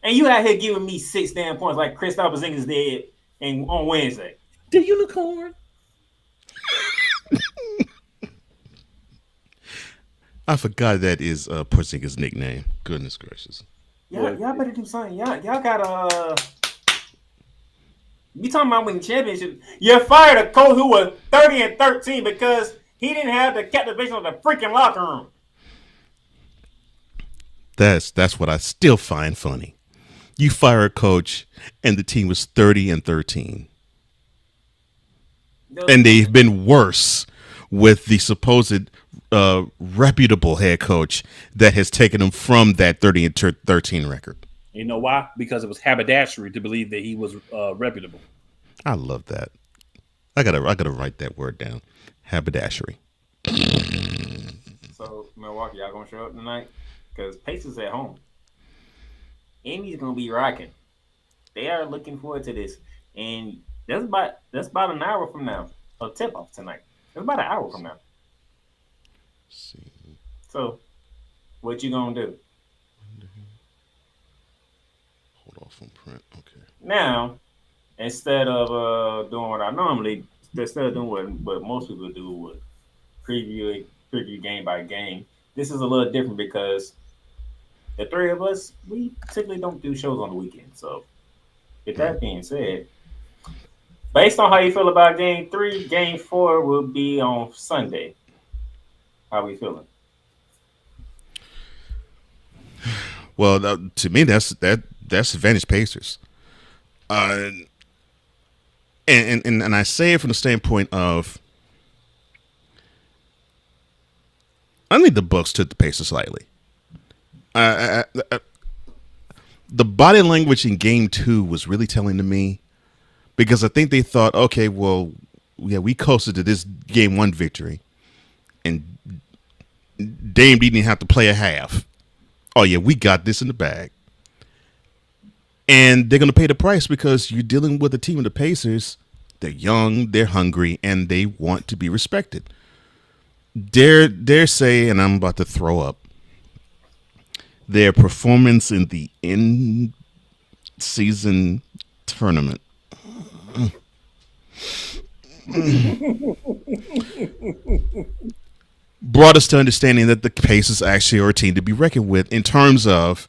And you out here giving me 6 damn points like Kristaps Porzingis did on Wednesday. The unicorn. I forgot that is Porzingis' nickname. Goodness gracious. Y'all better do something. Y'all gotta. You talking about winning championship? You fired a coach who was 30-13 because he didn't have the captivation of the freaking locker room. That's what I still find funny. You fire a coach and the team was 30-13. And they've been worse with the supposed reputable head coach that has taken them from that 30-13 record. You know why? Because it was haberdashery to believe that he was reputable. I love that. I gotta write that word down. Haberdashery. So Milwaukee, y'all gonna show up tonight? Because Pacers at home. Amy's gonna be rocking. They are looking forward to this, and that's about an hour from now. A tip off tonight. That's about an hour from now. Let's see. So, what you gonna do? Hold off on print. Okay. Now, instead of doing what I normally, instead of doing what most people do with preview game by game, this is a little different because the 3 of us, we typically don't do shows on the weekend. So, with that being said, based on how you feel about game 3, game 4 will be on Sunday. How we feeling? Well, to me, that's advantage Pacers. And I say it from the standpoint of I think the Bucks took the Pacers slightly. The body language in game 2 was really telling to me because I think they thought, okay, well, yeah, we coasted to this game 1 victory, and Dame didn't have to play a half. Oh yeah, we got this in the bag, and they're going to pay the price because you're dealing with a team of the Pacers. They're young, they're hungry, and they want to be respected. Dare say, and I'm about to throw up, their performance in the in-season tournament brought us to understanding that the Pacers actually are a team to be reckoned with in terms of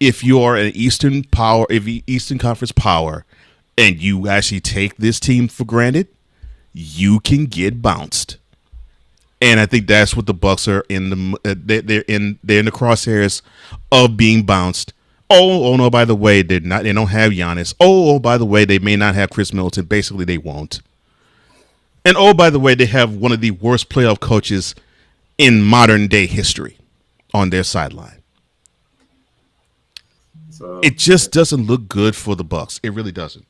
if you are an Eastern Conference power and you actually take this team for granted, you can get bounced. And I think that's what the Bucks are in they're in the crosshairs of being bounced. Oh no! By the way, they don't have Giannis. Oh, by the way, they may not have Chris Middleton. Basically, they won't. And oh, by the way, they have one of the worst playoff coaches in modern day history on their sideline. So it just doesn't look good for the Bucks. It really doesn't.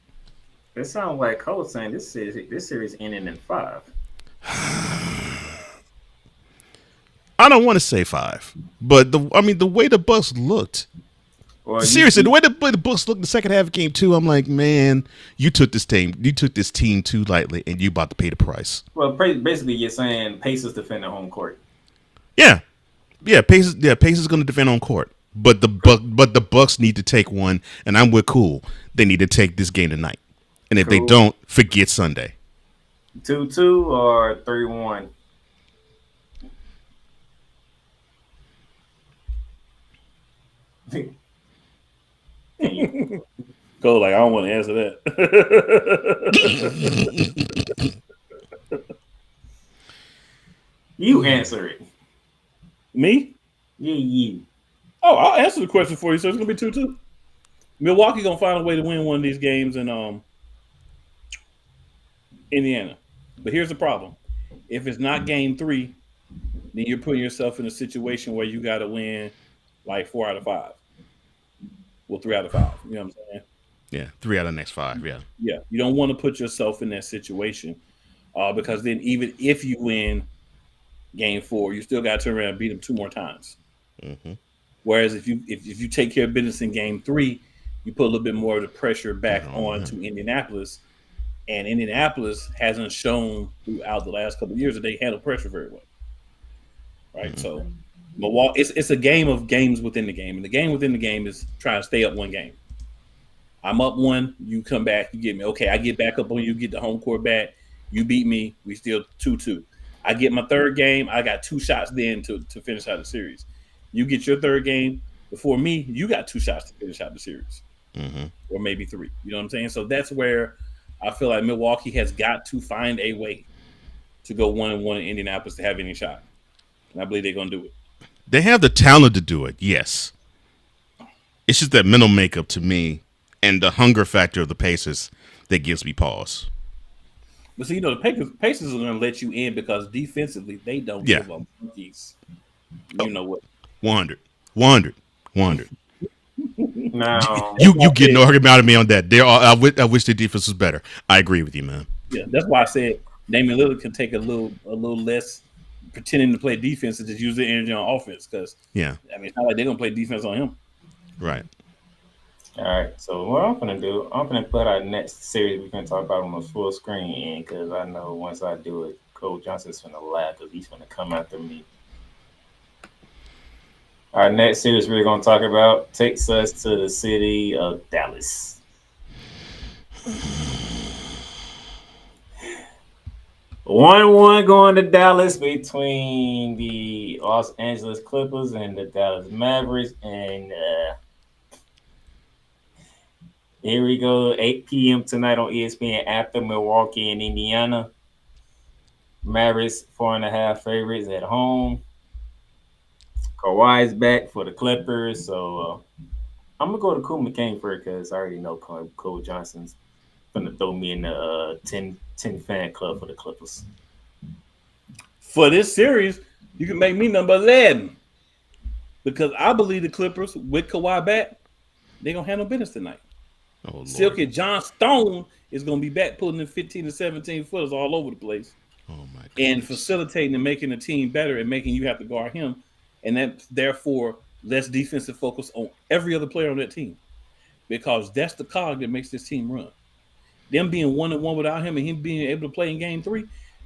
It sounds like Cole saying this series ending in 5. I don't want to say 5, but the way the Bucks looked. Well, Seriously, the way the Bucks looked in the second half of game 2, I'm like, man, you took this team too lightly, and you about to pay the price. Well, basically, you're saying Pacers defend their home court. Yeah, Pacers going to defend on court, but the Bucks need to take one, and I'm with Cool. They need to take this game tonight, and if they don't, forget Sunday. 2-2 or 3-1. Go like I don't want to answer that. You answer it. Me? Yeah, you. Oh, I'll answer the question for you. So it's gonna be 2-2. Milwaukee gonna find a way to win one of these games in Indiana. But here's the problem: if it's not game 3, then you're putting yourself in a situation where you got to win like 4 out of 5. Well, 3 out of 5. You know what I'm saying? Yeah, 3 out of the next 5. Yeah. Yeah, you don't want to put yourself in that situation because then even if you win game 4, you still got to turn around and beat them 2 more times. Mm-hmm. Whereas if you take care of business in game 3, you put a little bit more of the pressure back on to Indianapolis, and Indianapolis hasn't shown throughout the last couple of years that they handle pressure very well. Right, mm-hmm. So Milwaukee, it's a game of games within the game, and the game within the game is trying to stay up one game. I'm up 1, you come back, you get me. Okay, I get back up on you, get the home court back. You beat me, we still 2-2. I get my 3rd game, I got 2 shots then to finish out the series. You get your 3rd game before me, you got 2 shots to finish out the series, or maybe 3. You know what I'm saying? So that's where I feel like Milwaukee has got to find a way to go 1-1 in Indianapolis to have any shot, and I believe they're going to do it. They have the talent to do it, yes. It's just that mental makeup to me and the hunger factor of the Pacers that gives me pause. But see, the Pacers are going to let you in because defensively they don't give up monkeys. You know what? 100. Now you get no argument out of me on that. I wish the defense was better. I agree with you, man. Yeah, that's why I said Damian Lillard can take a little less pretending to play defense and just use the energy on offense because it's not like they're gonna play defense on him. Right. All right. So what I'm gonna do, I'm gonna put our next series we're gonna talk about on the full screen because I know once I do it, Cole Johnson's gonna laugh because he's gonna come after me. Our next series we're gonna talk about takes us to the city of Dallas. 1-1 going to Dallas between the Los Angeles Clippers and the Dallas Mavericks. And here we go, 8 p.m. tonight on ESPN after Milwaukee and Indiana. Mavericks 4.5 favorites at home. Kawhi's back for the Clippers. So I'm going to go to Cool McCain first because I already know Cole Johnson's going to throw me in the 10 fan club for the Clippers. For this series, you can make me number 11 because I believe the Clippers with Kawhi back, they're going to handle business tonight. Oh, Silky John Stone is going to be back pulling in 15 to 17 footers all over the place. Oh my God. And facilitating and making the team better and making you have to guard him. And that therefore less defensive focus on every other player on that team because that's the cog that makes this team run. Them being 1-1 without him and him being able to play in game 3,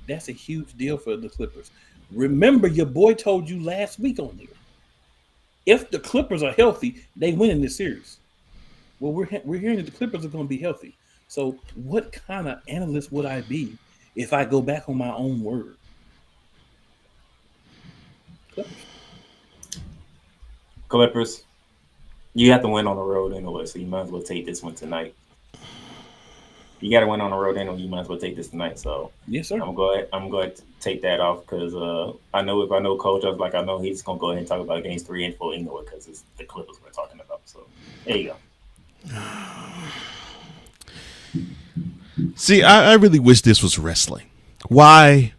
that's a huge deal for the Clippers. Remember, your boy told you last week on there, if the Clippers are healthy, they win in this series. Well, we're hearing that the Clippers are going to be healthy. So what kind of analyst would I be if I go back on my own word? Clippers, you have to win on the road anyway, so you might as well take this one tonight. You got to win on the road anyway. You might as well take this tonight. So yes, sir. I'm going to take that off because I know if I know Coach, I was like I know he's going to go ahead and talk about games 3 and 4 anyway because it's the Clippers we're talking about. So there you go. See, I really wish this was wrestling. Why?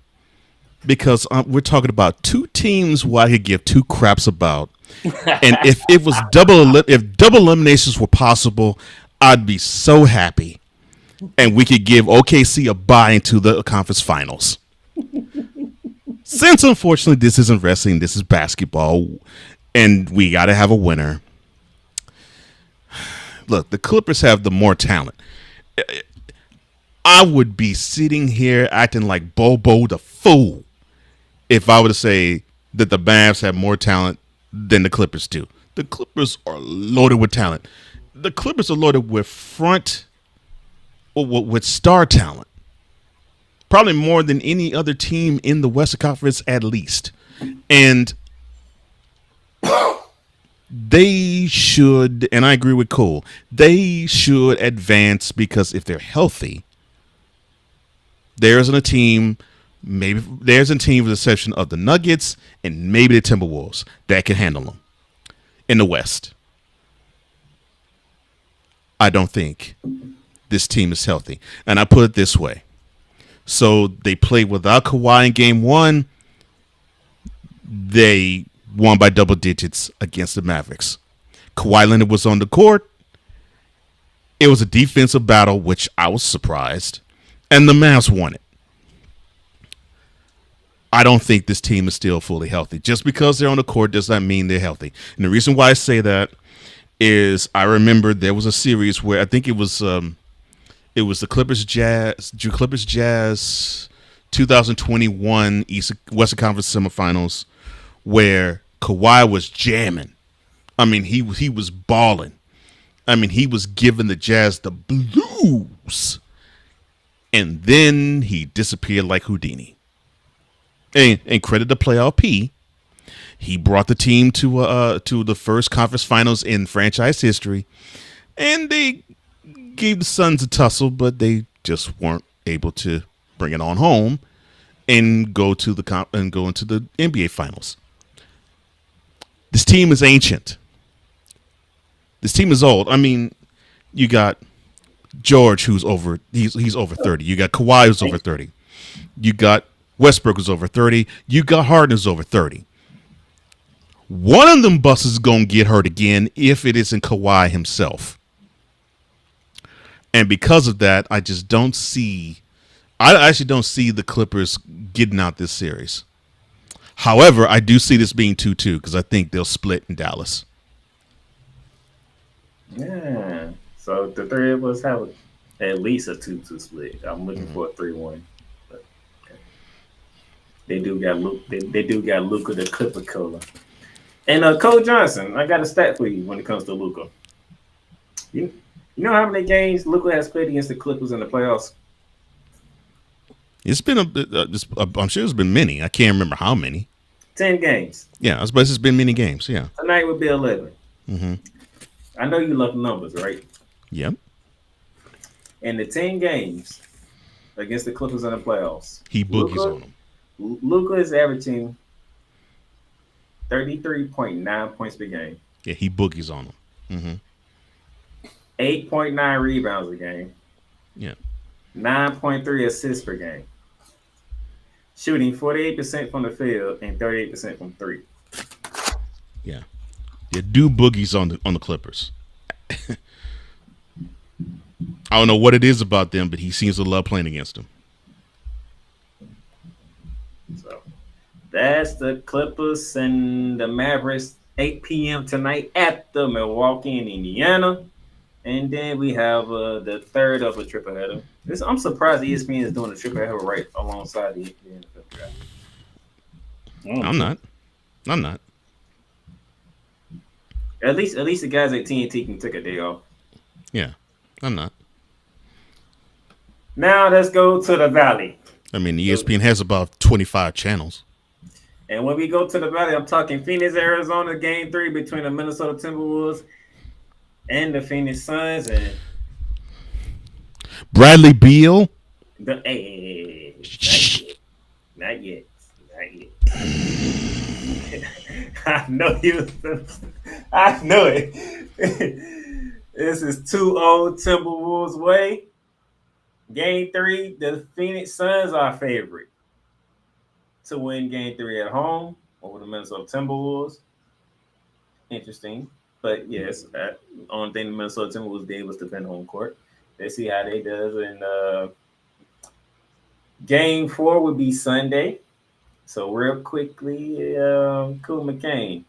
Because we're talking about 2 teams who I could give 2 craps about. And if it was double eliminations were possible, I'd be so happy. And we could give OKC a bye into the conference finals. Since unfortunately this isn't wrestling, this is basketball, and we got to have a winner. Look, the Clippers have the more talent. I would be sitting here acting like Bobo the fool if I were to say that the Mavs have more talent than the Clippers do. The Clippers are loaded with talent. The Clippers are loaded with with star talent. Probably more than any other team in the Western Conference at least. And they should, and I agree with Cole, they should advance because if they're healthy, there's a team with the exception of the Nuggets and maybe the Timberwolves that can handle them in the West. I don't think this team is healthy. And I put it this way. So they played without Kawhi in game 1. They won by double digits against the Mavericks. Kawhi Leonard was on the court. It was a defensive battle, which I was surprised. And the Mavs won it. I don't think this team is still fully healthy. Just because they're on the court does not mean they're healthy. And the reason why I say that is I remember there was a series where I think it was the Clippers Jazz 2021 Western Conference semifinals where Kawhi was jamming. I mean, he was balling. I mean, he was giving the Jazz the blues. And then he disappeared like Houdini. And credit to Playoff P. He brought the team to the first conference finals in franchise history. And they gave the Suns a tussle, but they just weren't able to bring it on home and go into the NBA finals. This team is ancient. This team is old. I mean, you got George who's over he's over 30. You got Kawhi who's over 30. You got Westbrook who's over 30. You got Harden who's over 30. One of them busts is going to get hurt again if it isn't Kawhi himself. And because of that, I actually don't see the Clippers getting out this series. However, I do see this being 2-2 because I think they'll split in Dallas. Yeah. So the three of us have at least a 2-2 split. I'm looking for a 3-1. But okay. They do got Luka the Clipper Cola. And Cole Johnson, I got a stat for you when it comes to Luka. You know how many games Luka has played against the Clippers in the playoffs? It's been I'm sure it's been many. I can't remember how many. 10 games. Yeah, I suppose it's been many games. Yeah. Tonight would be 11. Mm-hmm. I know you love numbers, right? Yep. In the 10 games against the Clippers in the playoffs, he boogies on them. Luka is averaging 33.9 points per game. Yeah, he boogies on them. Mm-hmm. 8.9 rebounds a game. Yeah. 9.3 assists per game. Shooting 48% from the field and 38% from three. Yeah. Yeah, do boogies on the Clippers. I don't know what it is about them, but he seems to love playing against them. So that's the Clippers and the Mavericks, 8 p.m. tonight at the Milwaukee in Indiana. And then we have the third of a triple header. I'm surprised ESPN is doing a triple header right alongside the NFL draft. I'm not. At least the guys at TNT can take a day off. Yeah, I'm not. Now let's go to the Valley. I mean, ESPN has about 25 channels. And when we go to the Valley, I'm talking Phoenix, Arizona, game 3 between the Minnesota Timberwolves and the Phoenix Suns. And Bradley Beal. Not yet. I know it. This is 2-0 Timberwolves way. Game 3, the Phoenix Suns are favorite to win game 3 at home over the Minnesota Timberwolves. Interesting. But yes, the only thing the Minnesota Timberwolves did was defend home court. Let's see how they does. And game 4 would be Sunday. So real quickly, Cool McCain.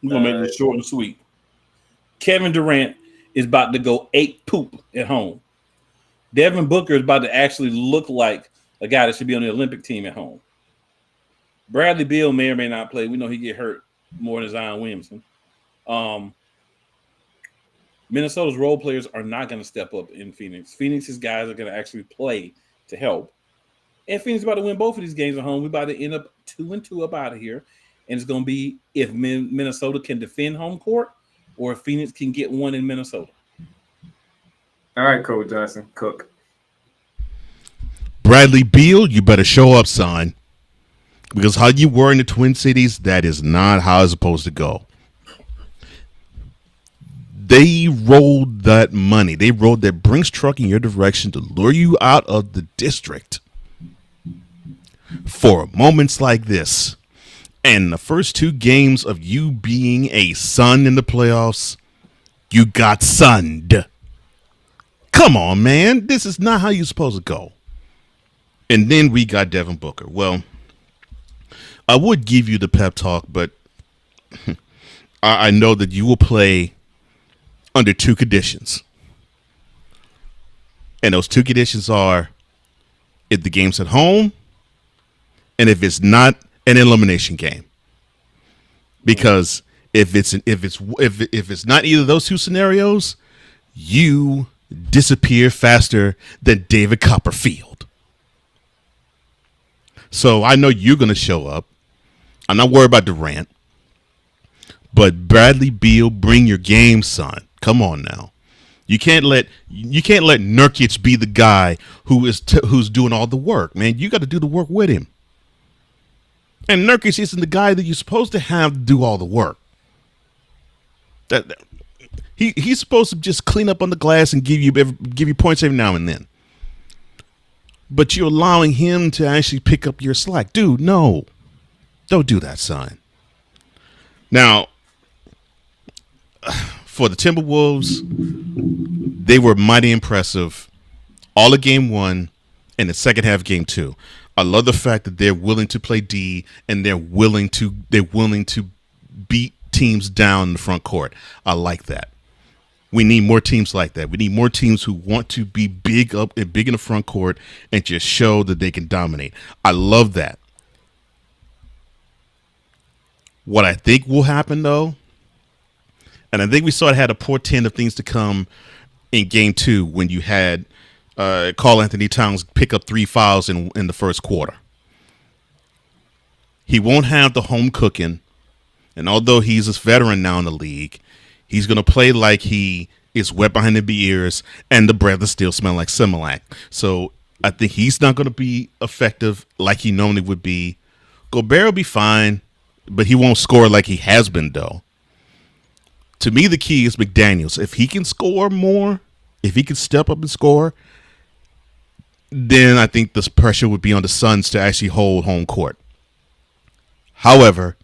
We're gonna make this short and sweet. Kevin Durant is about to go 8 poop at home. Devin Booker is about to actually look like a guy that should be on the Olympic team at home. Bradley Beal may or may not play. We know he get hurt more than Zion Williamson. Minnesota's role players are not going to step up in Phoenix. Phoenix's guys are going to actually play to help. And Phoenix is about to win both of these games at home. We're about to end up 2-2 up out of here. And it's going to be if Minnesota can defend home court or if Phoenix can get one in Minnesota. All right, Coach Johnson, Cook. Bradley Beal, you better show up, son. Because how you were in the Twin Cities, that is not how it's supposed to go. They rolled that money. They rolled that Brinks truck in your direction to lure you out of the district for moments like this. And the first 2 games of you being a son in the playoffs, you got sunned. Come on, man. This is not how you're supposed to go. And then we got Devin Booker. Well, I would give you the pep talk, but I know that you will play under 2 conditions. And those 2 conditions are if the game's at home and if it's not an elimination game. Because if it's not either of those 2 scenarios, you disappear faster than David Copperfield. So I know you're going to show up. I'm not worried about Durant. But Bradley Beal, bring your game, son. Come on now. You can't let Nurkic be the guy who's doing all the work, man. You got to do the work with him. And Nurkic isn't the guy that you're supposed to have to do all the work. He's supposed to just clean up on the glass and give you points every now and then. But you're allowing him to actually pick up your slack. Dude, no. Don't do that, son. Now, for the Timberwolves, they were mighty impressive all of game 1 and the second half of game 2. I love the fact that they're willing to play D and they're willing to beat teams down in the front court. I like that. We need more teams like that. We need more teams who want to be big in the front court and just show that they can dominate. I love that. What I think will happen, though, and I think we sort of had a portent of things to come in game 2 when you had Karl Anthony Towns pick up 3 fouls in the first quarter. He won't have the home cooking, and although he's a veteran now in the league, he's going to play like he is wet behind the ears and the breath still smell like Similac. So I think he's not going to be effective like he normally would be. Gobert will be fine, but he won't score like he has been, though. To me, the key is McDaniels. If he can score more, if he can step up and score, then I think this pressure would be on the Suns to actually hold home court. However,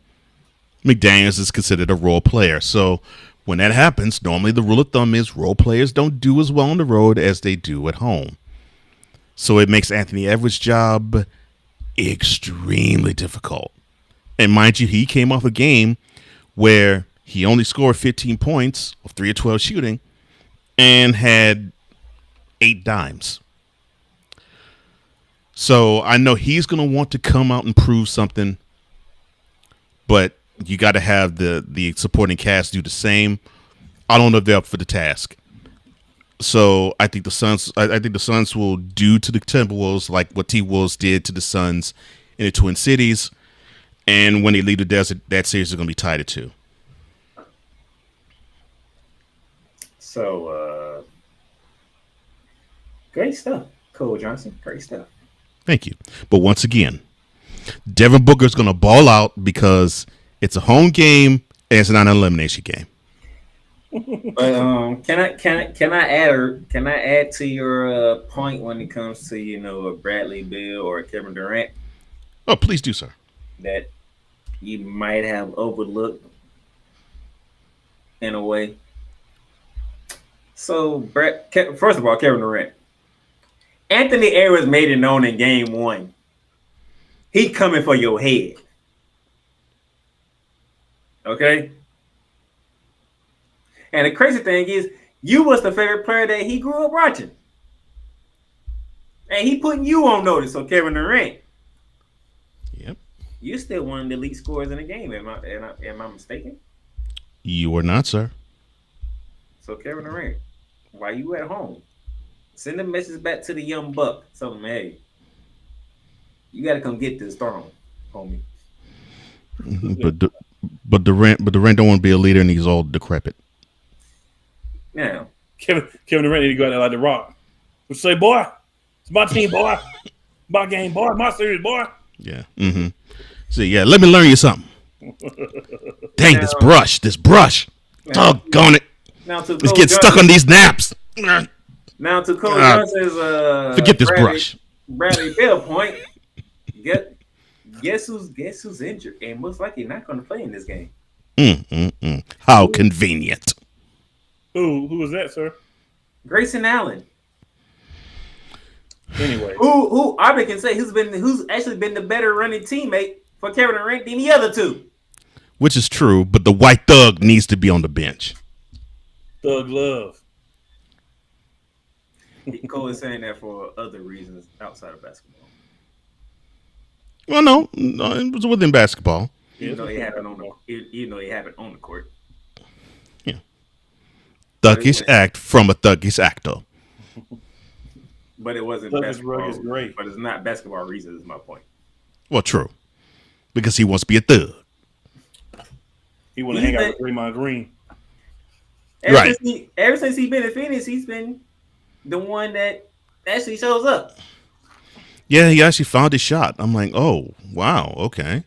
McDaniels is considered a role player. So when that happens, normally the rule of thumb is role players don't do as well on the road as they do at home. So it makes Anthony Edwards' job extremely difficult. And mind you, he came off a game where he only scored 15 points of 3 of 12 shooting and had 8 dimes. So I know he's going to want to come out and prove something, but you got to have the supporting cast do the same. I don't know if they're up for the task. So I think the Suns will do to the Timberwolves like what T-Wolves did to the Suns in the Twin Cities. And when they leave the desert, that series is going to be tied at 2. So, great stuff, Cole Johnson. Great stuff. Thank you. But once again, Devin Booker is going to ball out because it's a home game and it's not an elimination game. But can I add to your point when it comes to a Bradley Beal or Kevin Durant? Oh, please do, sir. That you might have overlooked in a way. So, first of all, Kevin Durant. Anthony Edwards made it known in game 1 He coming for your head. Okay? And the crazy thing is, you was the favorite player that he grew up watching. And he putting you on notice, so Kevin Durant. Yep. You still one of the elite scorers in the game. Am I mistaken? You are not, sir. So Kevin Durant, while you at home, send a message back to the young buck. Tell him, hey, you got to come get this throne, homie. But Durant don't want to be a leader, and he's all decrepit. Now, Kevin Durant need to go out there like the Rock. What you say, boy? It's my team, boy. My game, boy. My series, boy. Yeah. Mm-hmm. See, yeah. Let me learn you something. Dang, this brush. Doggone it. Let's get stuck on these naps. Now to Cole Johnson's forget this brush. Bradley Beal point. Guess who's injured and most likely not going to play in this game. How convenient. Who was that, sir? Grayson Allen. Anyway, who I can say who's actually been the better running teammate for Kevin Durant than the other two. Which is true, but the white thug needs to be on the bench. Thug love. Cole is saying that for other reasons outside of basketball. Well, no, it was within basketball. Even though it happened on the court. Yeah. Thuggish act from a thuggish actor. But it wasn't basketball. Great. But it's not basketball reasons, is my point. Well, true. Because he wants to be a thug. He want to hang out with Draymond Green. Ever since he's been in Phoenix, he's been the one that actually shows up. Yeah, he actually found his shot. I'm like, oh, wow, okay.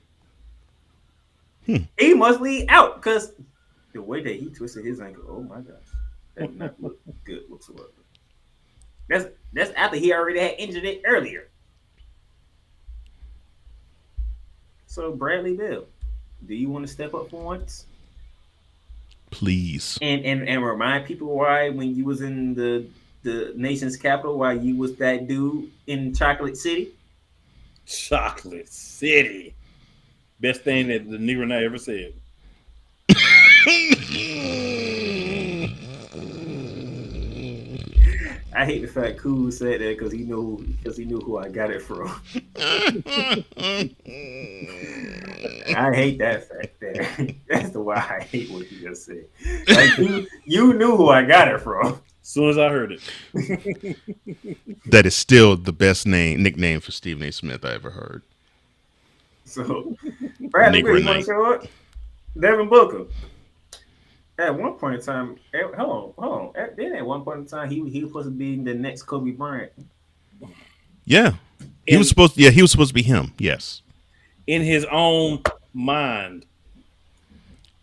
He must lead out because the way that he twisted his ankle, oh my gosh, that did not look good whatsoever. That's after he already had injured it earlier. So Bradley Beal, do you want to step up for once? Please. And remind people why when you was in the nation's capital, why you was that dude in Chocolate City? Chocolate City. Best thing that the Negro Night ever said. I hate the fact Cool said that because he knew who I got it from. I hate that fact there. That's the why I hate what you just said. Like you knew who I got it from. As soon as I heard it. That is still the best nickname for Stephen A. Smith I ever heard. So Bradley Beal, you want to show up? Devin Booker. At one point in time, hold on. At one point in time, he was supposed to be the next Kobe Bryant. Yeah, he was supposed to be him. Yes, in his own mind.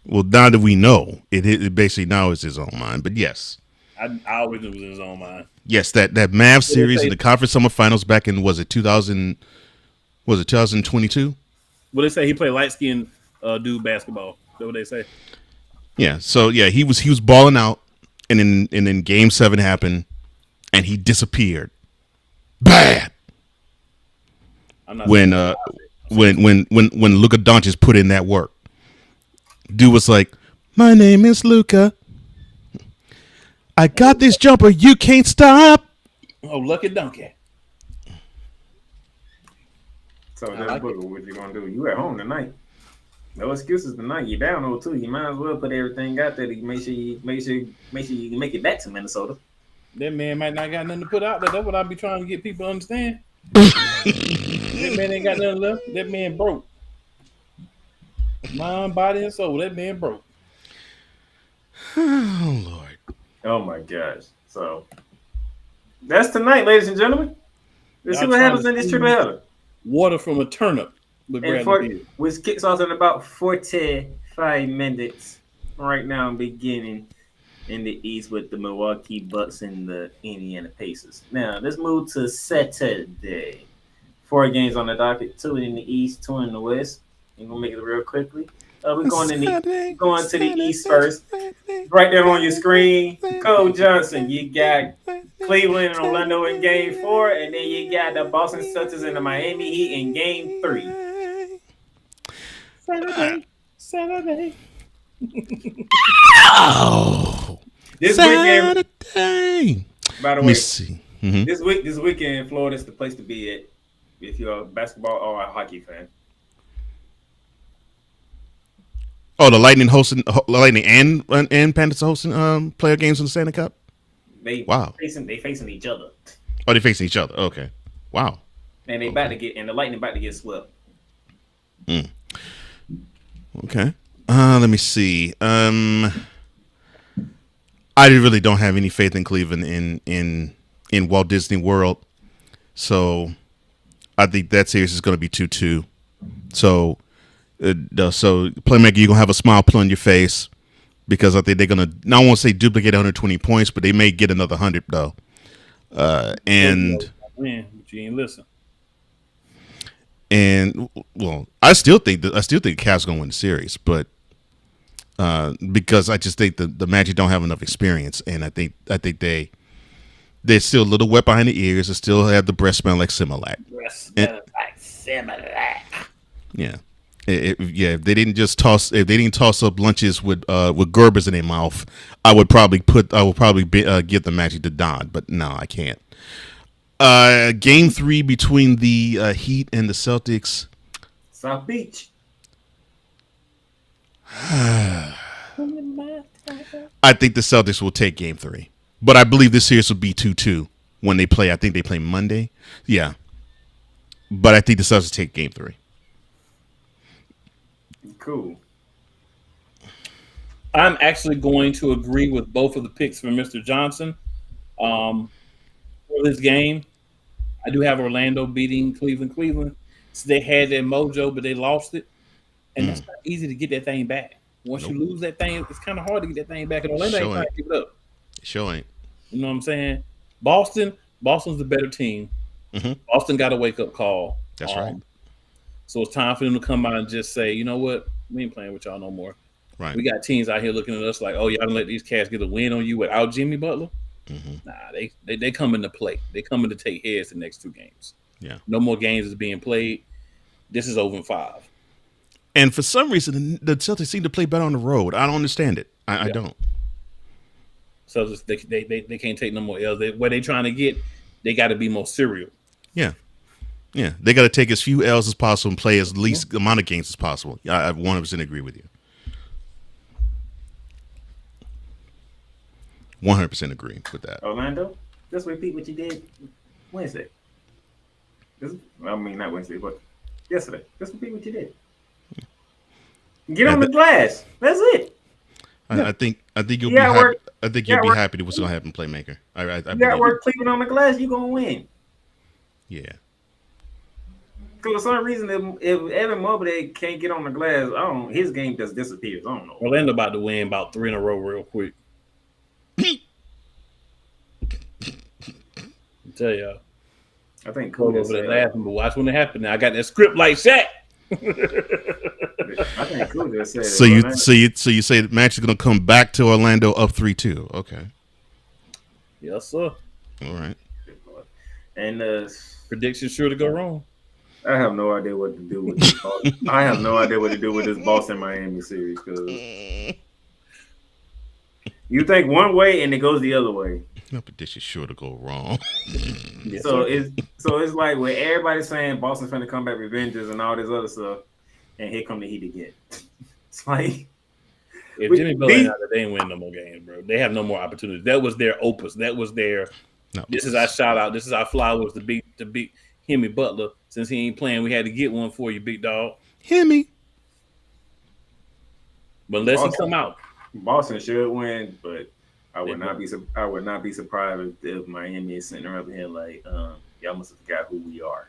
Well, now that we know, it basically now is his own mind. But yes, I always knew it was in his own mind. Yes, that Mavs series in the conference summer finals back in 2022? Well, they say he played light skinned dude basketball. Is that what they say? Yeah, so yeah, he was balling out, and then Game 7 happened, and he disappeared. Bad. When Luka Doncic put in that work, dude was like, "My name is Luka. I got this jumper. You can't stop." Oh, lucky donkey. So that's what you gonna do? You at home tonight? No excuses tonight. You're down 0-2. You might as well put everything out there to make sure you make it back to Minnesota. That man might not got nothing to put out there. That's what I be trying to get people to understand. That man ain't got nothing left. That man broke. Mind, body, and soul. That man broke. Oh Lord. Oh my gosh. So that's tonight, ladies and gentlemen. Let's see what happens in this triple header. Water from a turnip. Which kicks off in about 45 minutes right now, beginning in the East with the Milwaukee Bucks and the Indiana Pacers. Now, let's move to Saturday. 4 games on the docket, 2 in the East, 2 in the West. I'm going to make it real quickly. We're going to the East first. Right there on your screen, Cole Johnson, you got Cleveland and Orlando in Game 4, and then you got the Boston Celtics and the Miami Heat in Game 3. Saturday. Oh, This Saturday. weekend, by the Let way, me see. Mhm. this weekend in Florida is the place to be at if you're a basketball or a hockey fan. Oh, the Lightning and Panthers are hosting player games in the Stanley Cup. They Wow. facing each other, Oh, they're facing each other. Okay. Wow. and the Lightning about to get swept. Okay. Let me see. I really don't have any faith in Cleveland in Walt Disney World, so I think that series is going to be 2-2. So Playmaker, you're gonna have a smile put on your face because I think they're gonna. I won't say duplicate 120 points, but they may get another 100 though. Man, but you ain't listen. And well, I still think Cavs gonna win the series, but because I just think the Magic don't have enough experience, and I think they're still a little wet behind the ears. They still have the breath smell like Similac. Yeah. If they didn't toss up lunches with Gerbers in their mouth, I would probably give the Magic to Don, but no, I can't. Game 3 between the Heat and the Celtics. South Beach. I think the Celtics will take Game 3, but I believe this series will be 2-2 when they play. I think they play Monday. Yeah, but I think the Celtics take Game 3. Cool. I'm actually going to agree with both of the picks from Mr. Johnson. For this game, I do have Orlando beating Cleveland. So they had their mojo, but they lost it. And it's not easy to get that thing back. Once you lose that thing, it's kind of hard to get that thing back. And Orlando ain't trying to give it up. Sure ain't. You know what I'm saying? Boston's the better team. Mm-hmm. Boston got a wake-up call. That's right. So it's time for them to come out and just say, you know what? We ain't playing with y'all no more. Right. We got teams out here looking at us like, oh, y'all done let these cats get a win on you without Jimmy Butler? Mm-hmm. Nah, they coming to play. They coming to take heads the next 2 games. Yeah. No more games is being played. This is over in 5. And for some reason, the Celtics seem to play better on the road. I don't understand it. I don't. So they can't take no more L's. Where they trying to get, they got to be more serial. Yeah. Yeah. They got to take as few L's as possible and play as least amount of games as possible. I 100% agree with you. 100% agree with that. Orlando, just repeat what you did Wednesday. Not Wednesday, but yesterday. Just repeat what you did. Get on the glass. That's it. I think you'll be happy. I think you'll be happy to what's going to happen, Playmaker. I you got work Cleveland on the glass. You gonna win. Yeah. Because for some reason, if Evan Mobley can't get on the glass, his game just disappears. I don't know. Orlando about to win about 3 in a row real quick. I tell y'all. I think Cool over there laughing, but watch when it happens. Now I got that script like Shaq. I think Cool just said so you say the match is going to come back to Orlando up 3-2. Okay. Yes, sir. All right. And prediction sure to go wrong. I have no idea what to do with this. I have no idea what to do with this Boston Miami series because you think one way and it goes the other way. No prediction sure to go wrong. Yes, so it's like where everybody's saying Boston's finna come back revengers and all this other stuff, and here come the Heat again. It's like if Jimmy Butler ain't out there, they ain't win no more games, bro. They have no more opportunities. That was their opus. That was their. No. This is our shout out. This is our flowers to beat Jimmy Butler. Since he ain't playing, we had to get one for you, big dog. Himmy. But unless he come out, Boston should win, but I would not be surprised if Miami is sitting around here like, y'all must have forgot who we are.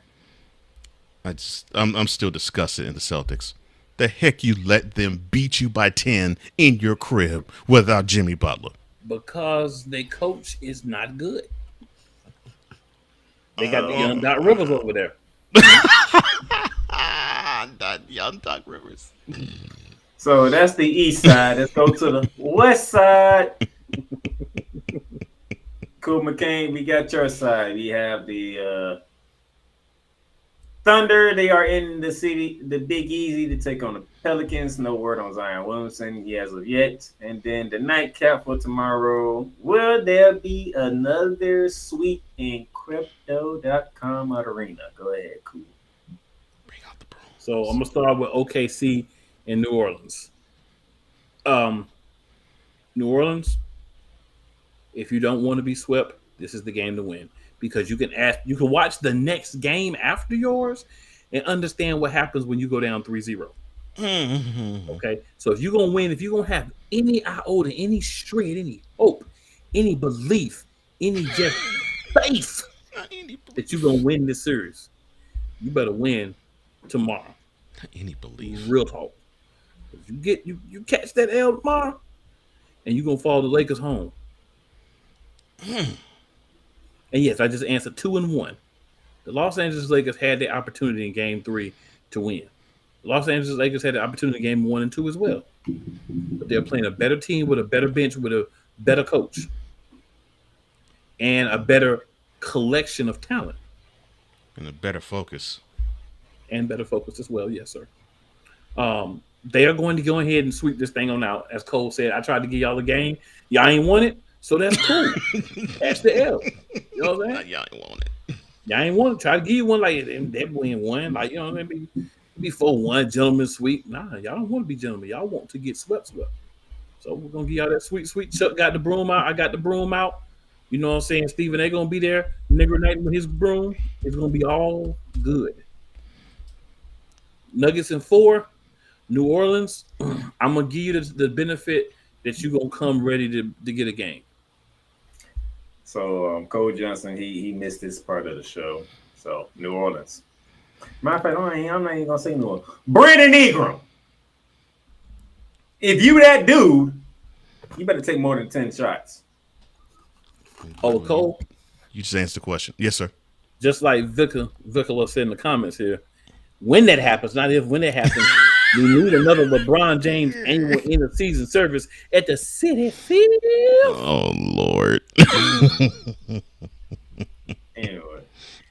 I'm still disgusted in the Celtics. The heck you let them beat you by 10 in your crib without Jimmy Butler? Because their coach is not good. They got the young Doc Rivers over there. Young Doc Rivers. So that's the east side. Let's go to the west side. Cool McCain, we got your side. We have the Thunder. They are in the Big Easy to take on the Pelicans. No word on Zion Williamson as of yet. And then the nightcap for tomorrow. Will there be another sweep in Crypto.com arena? Go ahead, Cool. So I'm gonna start with OKC in New Orleans. New Orleans, if you don't want to be swept, this is the game to win because you can watch the next game after yours and understand what happens when you go down 3-0. Okay, so if you're gonna win, if you're gonna have any iota, any shred, any hope, any belief, any just faith that you're gonna win this series, you better win tomorrow. Any belief, real talk. If you catch that L tomorrow, and you're gonna follow the Lakers home. And yes, I just answered 2-1. The Los Angeles Lakers had the opportunity in Game 3 to win. The Los Angeles Lakers had the opportunity in Game 1 and 2 as well. But they're playing a better team with a better bench, with a better coach, and a better collection of talent. And a better focus. And better focus as well, yes, sir. They are going to go ahead and sweep this thing on out. As Cole said, I tried to give y'all a game. Y'all ain't want it, so that's cool. That's the L. You know what I'm saying? Y'all ain't want it. Y'all ain't want to try to give you one like that win one. Like, you know what I mean? Be 4-1, gentleman sweep. Nah, y'all don't want to be gentlemen. Y'all want to get swept. So we're going to give y'all that sweet. Chuck got the broom out. I got the broom out. You know what I'm saying? Steven, they going to be there. Nigger night with his broom. It's going to be all good. Nuggets in 4. New Orleans, I'm going to give you the benefit that you're going to come ready to get a game. So Cole Johnson, he missed this part of the show. So New Orleans. Matter of fact, I'm not even going to say New Orleans. Brandon Ingram. If you that dude, you better take more than 10 shots. Oh, Cole? You just answered the question. Yes, sir. Just like Vicola said in the comments here, when that happens, not if, when it happens, we need another LeBron James annual end of season service at the City Field. Oh, Lord. Anyway.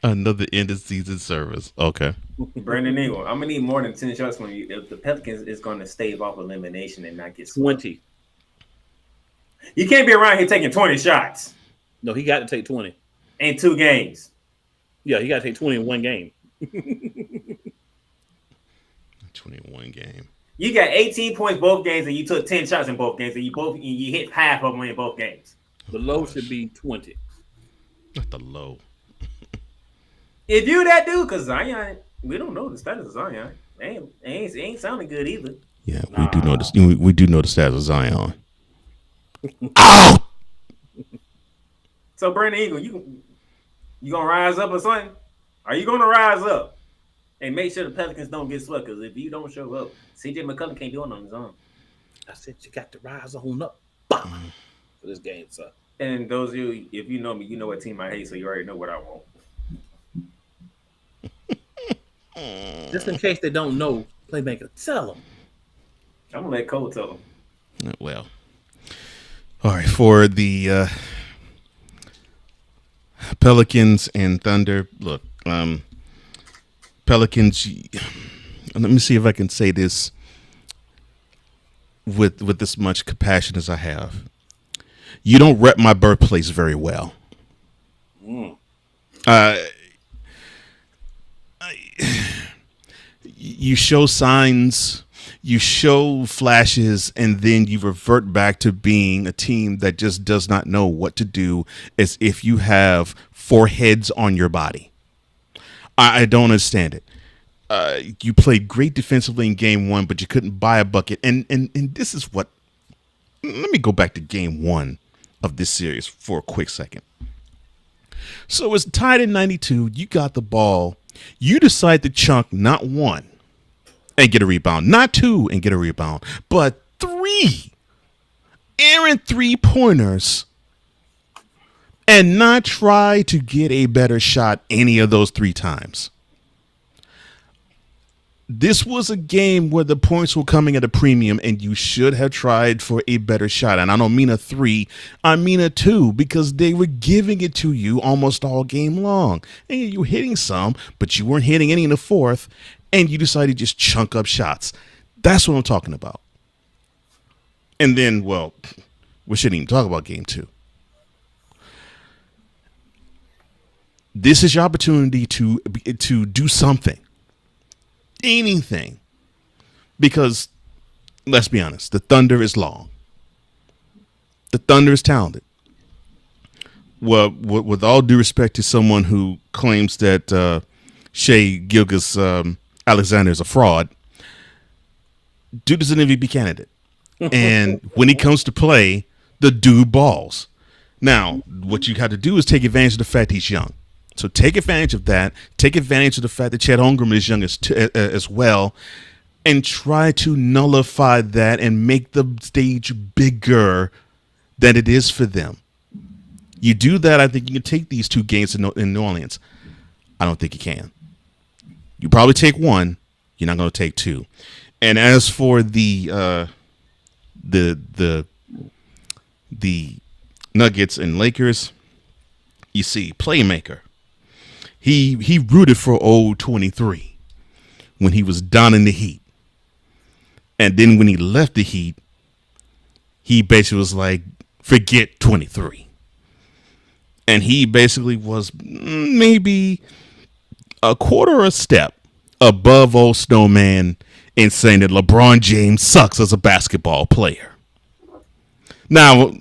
Another end of season service. Okay. Brandon Ingram, I'm going to need more than 10 shots if the Pelicans is going to stave off elimination and not get swept. 20. You can't be around here taking 20 shots. No, he got to take 20. In 2 games. Yeah, he got to take 20 in 1 game. 21 game. You got 18 points both games, and you took 10 shots in both games, and you hit half of them in both games. The low should be 20. Not the low. If you that dude, because Zion, we don't know the status of Zion. It ain't sounding good either. Yeah, we do know this. We do know the status of Zion. Ow! So Brandon Ingram, you gonna rise up or something? Are you gonna rise up and make sure the Pelicans don't get swept? Because if you don't show up, CJ McCollum can't do it on his own. I said you got to rise on up for this game, sir. And those of you, if you know me, you know what team I hate, so you already know what I want. Just in case they don't know, Playmaker, tell them. I'm gonna let Cole tell them. Well, all right, for the Pelicans and Thunder. Look, Pelicans. Let me see if I can say this with this much compassion as I have. You don't rep my birthplace very well. You show signs, you show flashes, and then you revert back to being a team that just does not know what to do, as if you have 4 heads on your body. I don't understand it. You played great defensively in game 1, but you couldn't buy a bucket. And this is what. Let me go back to game 1 of this series for a quick second. So it's tied in 92. You got the ball. You decide to chunk not 1 and get a rebound, not 2 and get a rebound, but 3 errant 3-pointers and not try to get a better shot any of those 3 times. This was a game where the points were coming at a premium and you should have tried for a better shot. And I don't mean a 3, I mean a 2, because they were giving it to you almost all game long. And you were hitting some, but you weren't hitting any in the fourth, and you decided to just chunk up shots. That's what I'm talking about. And then, well, we shouldn't even talk about game 2. This is your opportunity to do something. Anything. Because, let's be honest, the Thunder is long. The Thunder is talented. Well, with all due respect to someone who claims that Shea Gilgeous Alexander is a fraud, dude is an MVP candidate. And when he comes to play, the dude balls. Now, what you have to do is take advantage of the fact he's young. So take advantage of that. Take advantage of the fact that Chet Holmgren is young as well, and try to nullify that and make the stage bigger than it is for them. You do that, I think you can take these 2 games in New Orleans. I don't think you can. You probably take 1. You're not going to take 2. And as for the Nuggets and Lakers, you see, Playmaker. He rooted for old 23 when he was down in the Heat. And then when he left the Heat, he basically was like, forget 23. And he basically was maybe a quarter of a step above old Snowman in saying that LeBron James sucks as a basketball player. Now,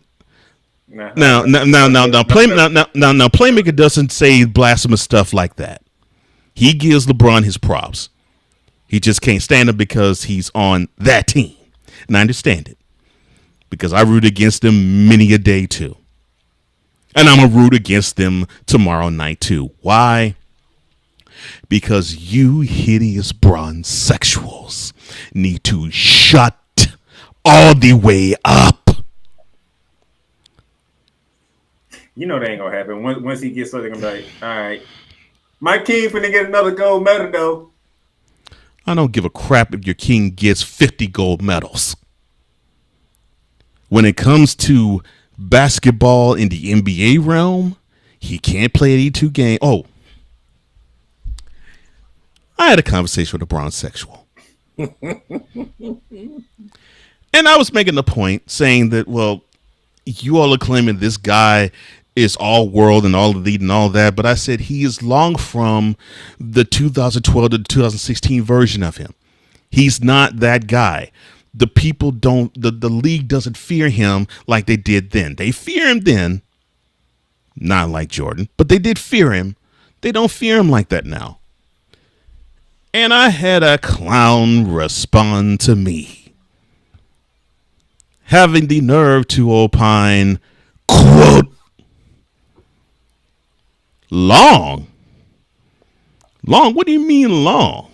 Playmaker doesn't say blasphemous stuff like that. He gives LeBron his props. He just can't stand him because he's on that team. And I understand it. Because I root against them many a day too. And I'm going to root against them tomorrow night too. Why? Because you hideous bronze sexuals need to shut all the way up. You know that ain't gonna happen. Once he gets something, I'm like, all right, my king finna get another gold medal though. I don't give a crap if your king gets 50 gold medals. When it comes to basketball in the NBA realm, he can't play 82 games. Oh, I had a conversation with a bronze sexual. And I was making the point saying that, well, you all are claiming this guy is all world and all elite and all that, but I said he is long from the 2012 to 2016 version of him. He's not that guy. The people don't, the league doesn't fear him like they did then. They fear him then, not like Jordan, but they did fear him. They don't fear him like that now. And I had a clown respond to me, having the nerve to opine, quote, long? What do you mean long?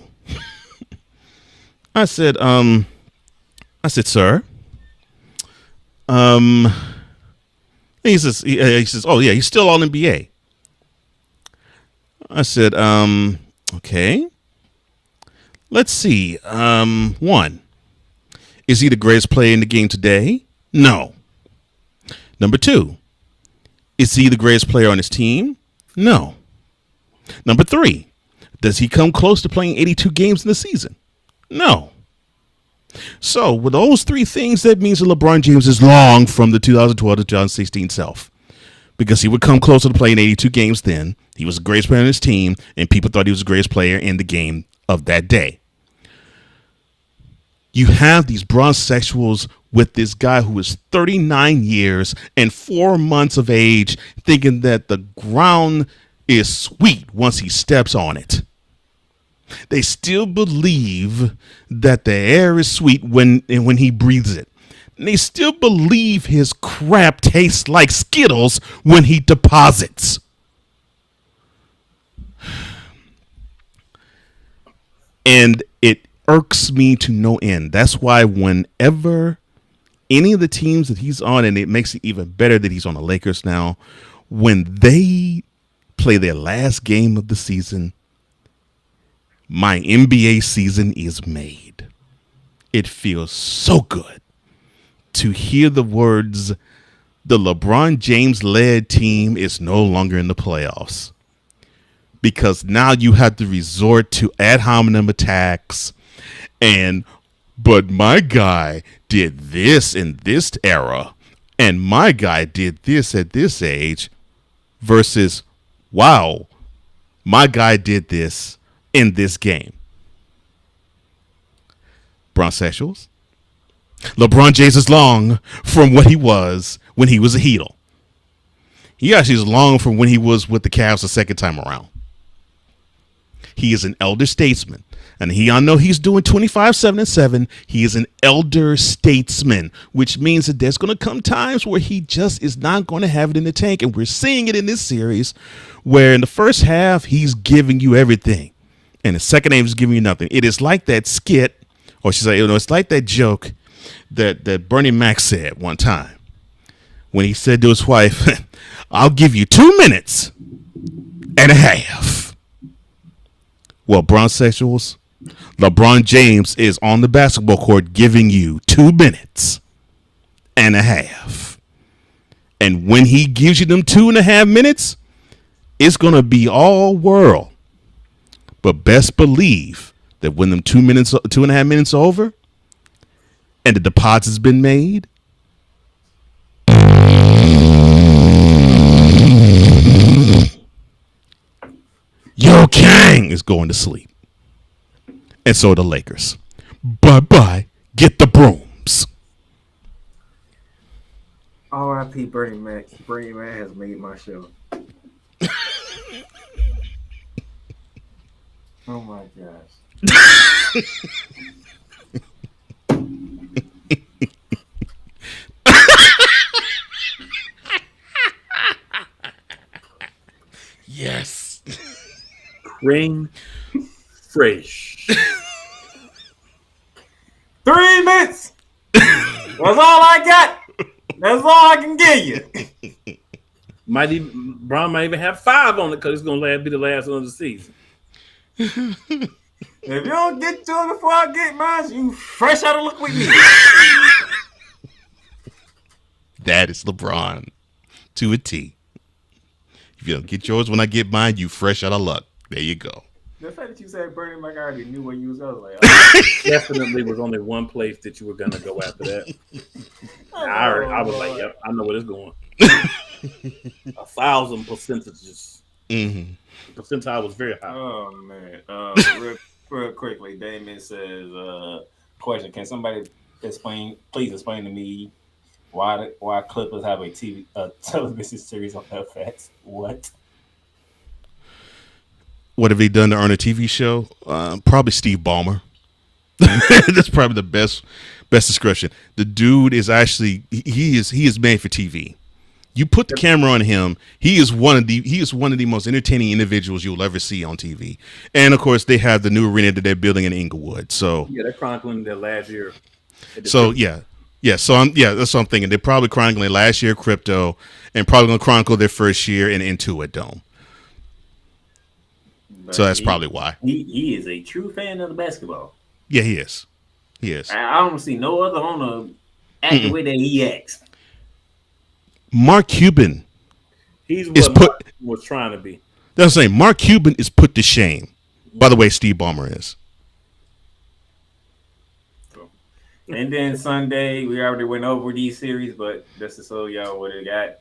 I said, sir. He says, oh yeah, he's still all NBA. I said, okay. Let's see. 1, is he the greatest player in the game today? No. Number 2, is he the greatest player on his team? No. Number 3, does he come close to playing 82 games in the season? No. So with those 3 things, that means that LeBron James is long from the 2012 to 2016 self, because he would come closer to playing 82 games then. He was the greatest player on his team, and people thought he was the greatest player in the game of that day. You have these bronze sexuals with this guy who is 39 years and 4 months of age thinking that the ground is sweet once he steps on it. They still believe that the air is sweet when he breathes it. And they still believe his crap tastes like Skittles when he deposits. And it irks me to no end. That's why whenever any of the teams that he's on, and it makes it even better that he's on the Lakers now, when they play their last game of the season, My NBA season is made. It feels so good to hear the words, the LeBron James-led team is no longer in the playoffs. Because now you have to resort to ad hominem attacks but my guy did this in this era, and my guy did this at this age, versus, wow, my guy did this in this game. Bronsexuals. LeBron James is long from what he was when he was a heel. He actually is long from when he was with the Cavs the second time around. He is an elder statesman. And I know he's doing 25-7-7. He is an elder statesman, which means that there's going to come times where he just is not going to have it in the tank. And we're seeing it in this series where in the first half, he's giving you everything. And the second half, he's giving you nothing. It is like that skit, or she's like, it's like that joke that Bernie Mac said one time when he said to his wife, I'll give you 2 minutes and a half. Well, bronsexuals, LeBron James is on the basketball court giving you 2 minutes and a half. And when he gives you them 2.5 minutes, it's going to be all world. But best believe that when them 2.5 minutes are over and the deposit's been made, Yo Kang is going to sleep. And so are the Lakers. Bye-bye. Get the brooms. R.I.P. Bernie Mac. Bernie Mac has made my show. Oh my gosh. Yes. Ring fresh. 3 minutes. That's all I got. That's all I can give you. Brown might even have 5 on it because it's gonna be the last one of the season. If you don't get to it before I get mine, you fresh out of luck with me. That is LeBron to a T. If you don't get yours when I get mine, you fresh out of luck. There you go. The fact that you said Bernie Mac, I already knew where you was going. Like, oh. Definitely was only one place that you were gonna go after that. I was like, yep, I know where it's going. 1,000 percentages. Mm-hmm. Percentile was very high. Oh man. Real quickly, Damon says, question, can somebody please explain to me why Clippers have a television series on FX? What have they done to earn a TV show? Probably Steve Ballmer. That's probably the best description. The dude is actually he is made for TV. You put the camera on him, he is one of the most entertaining individuals you'll ever see on TV. And of course, they have the new arena that they're building in Inglewood. So yeah, they're chronicling their last year. So that's what I'm thinking. They're probably chronicling last year crypto, and probably gonna chronicle their first year in Intuit Dome. But so that's probably why. He is a true fan of the basketball. Yeah, he is. He is. I don't see no other owner act the way that he acts. Mark Cuban Mark was trying to be. That's what I'm saying. Mark Cuban is put to shame. By the way, Steve Ballmer is. And then Sunday, we already went over these series, but just to show y'all what it got.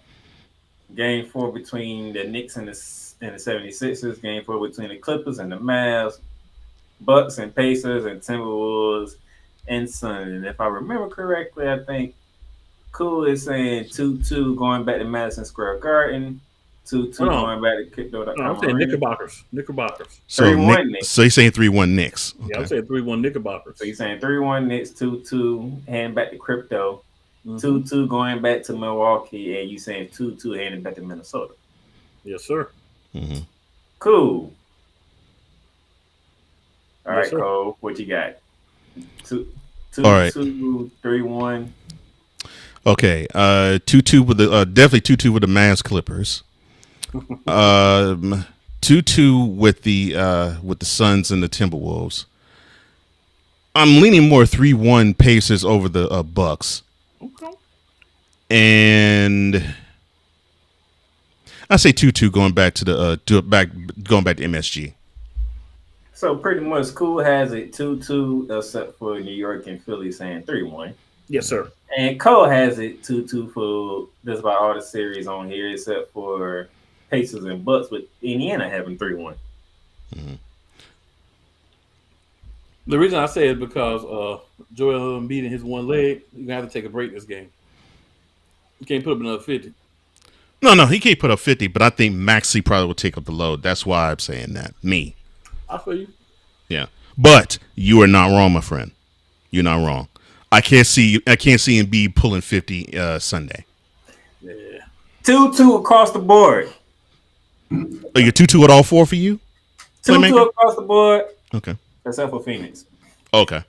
Game 4 between the Knicks and the 76ers. Game 4 between the Clippers and the Mavs. Bucks and Pacers and Timberwolves and Sun. And if I remember correctly, I think Cool is saying 2-2 going back to Madison Square Garden. 2-2 going back to Crypto.com. No, I'm saying Knickerbockers. So 3-1 Knicks. So you're saying 3-1 Knicks. Okay. Yeah, I'm saying 3-1 Knickerbockers. So you're saying 3-1 Knicks, 2-2 heading back to Crypto. 2-2 going back to Milwaukee, and you saying 2-2 heading back to Minnesota. Yes, sir. Mm-hmm. Cool. All Yes, right, sir. Cole, what you got? 2-2, All right. 3-1. Okay, 2-2 with the definitely 2-2 with the Mavs Clippers. 2-2 2-2 with the Suns and the Timberwolves. I'm leaning more 3-1 Pacers over the Bucks. Okay. And I say 2-2 going back to MSG. So pretty much Cool has it 2-2 except for New York and Philly saying 3-1. Yes, sir. And Cole has it 2-2 for just about all the series on here except for Pacers and Bucks, with Indiana having 3-1. Mm-hmm. The reason I say it is because Joel Embiid in his one leg, you're gonna have to take a break this game. You can't put up another 50. No, he can't put up 50, but I think Maxey probably will take up the load. That's why I'm saying that. Me. I feel you. Yeah. But you are not wrong, my friend. You're not wrong. I can't see Embiid pulling 50 Sunday. Yeah. 2-2 across the board. Are you 2-2 at all four for you? 2-2 across the board. Okay. Except for Phoenix. Okay.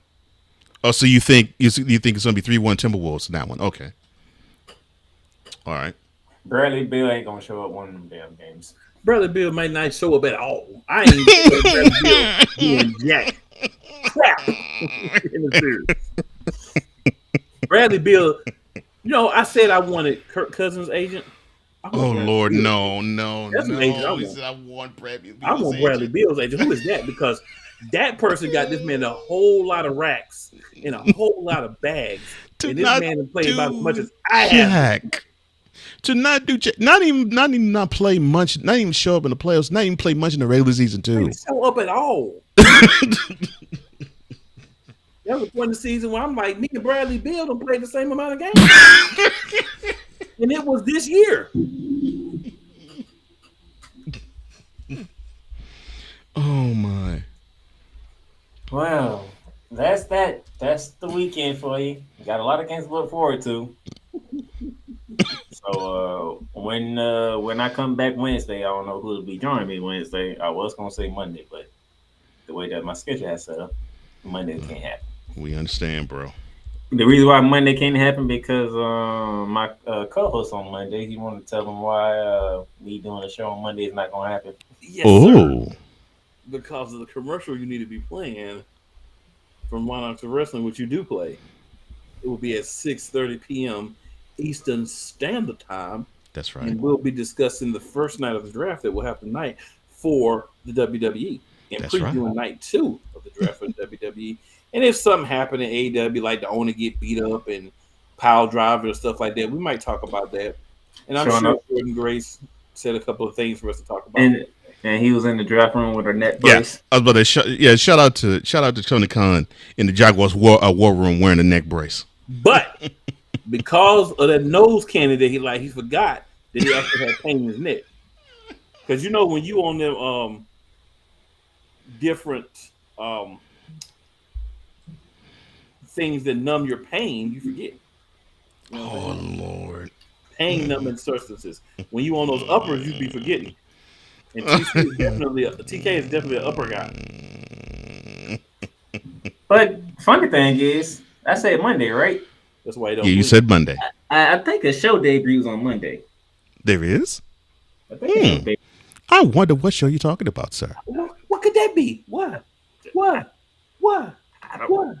Oh, so you think it's going to be 3-1 Timberwolves in that one? Okay. All right. Bradley Beal ain't going to show up one of them damn games. Bradley Beal might not show up at all. I ain't Bradley Beal doing jack crap in the series. Bradley Beal, I said I wanted Kirk Cousins' agent. Oh Lord, Beal. No. That's an agent He said I want Bradley Beal's I want Bradley Beal's agent. Who is that? Because that person got this man a whole lot of racks and a whole lot of bags. And this man has played about as much as I have. To not do, not even play much, not even show up in the playoffs, not even play much in the regular season too. Didn't show up at all. That was one of the season where I'm like, me and Bradley Beal don't play the same amount of games, and it was this year. Oh my! Well, that's that. That's the weekend for you. You got a lot of games to look forward to. So when I come back Wednesday, I don't know who will be joining me Wednesday. I was gonna say Monday, but the way that my schedule has set up, Monday can't happen. We understand, bro. The reason why Monday can't happen because my co-host on Monday, he wanted to tell them why me doing a show on Monday is not gonna happen. Yes, sir. Because of the commercial you need to be playing from Monarchs of Wrestling, which you do play. It will be at 6:30 p.m. Eastern Standard Time. That's right. And we'll be discussing the first night of the draft that will happen tonight for the WWE and previewing night 2 of the draft for the WWE. And if something happened in AEW, like the owner get beat up and pile driver and stuff like that, we might talk about that. And I'm sure Jordan Grace said a couple of things for us to talk about. And he was in the draft room with her net brace. Yeah, I was about to shout out to Tony Khan in the Jaguars war room wearing a neck brace. But because of that nose candy that he forgot that he actually had pain in his neck. Because when you on them different things that numb your pain, you forget. Oh Lord. Pain numbing substances. When you on those uppers, you be forgetting. And TK is definitely an upper guy. But funny thing is, I said Monday, right? That's why you don't. Yeah, you said Monday. I think a show debuts on Monday. There is? I think I wonder what show you're talking about, sir. What could that be? What? I don't know.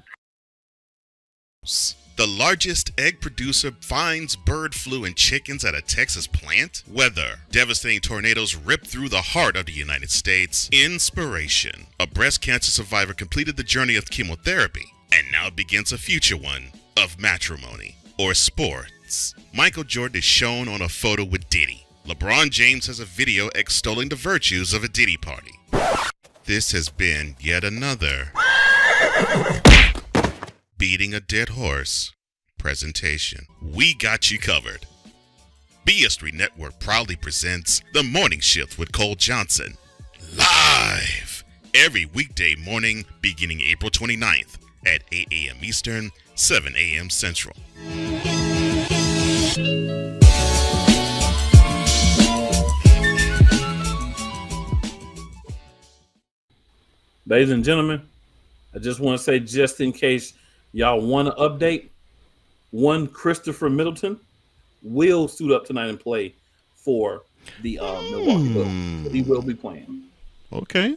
The largest egg producer finds bird flu in chickens at a Texas plant. Weather. Devastating tornadoes rip through the heart of the United States. Inspiration. A breast cancer survivor completed the journey of chemotherapy and now begins a future one of matrimony or sports. Michael Jordan is shown on a photo with Diddy. LeBron James has a video extolling the virtues of a Diddy party. This has been yet another Beating a Dead Horse presentation. We got you covered. BS3 Network proudly presents The Morning Shift with Cole Johnson. Live every weekday morning beginning April 29th at 8 a.m. Eastern, 7 a.m. Central. Ladies and gentlemen, I just want to say, just in case y'all want to update, one Christopher Middleton will suit up tonight and play for the Milwaukee Bucks. So he will be playing. Okay.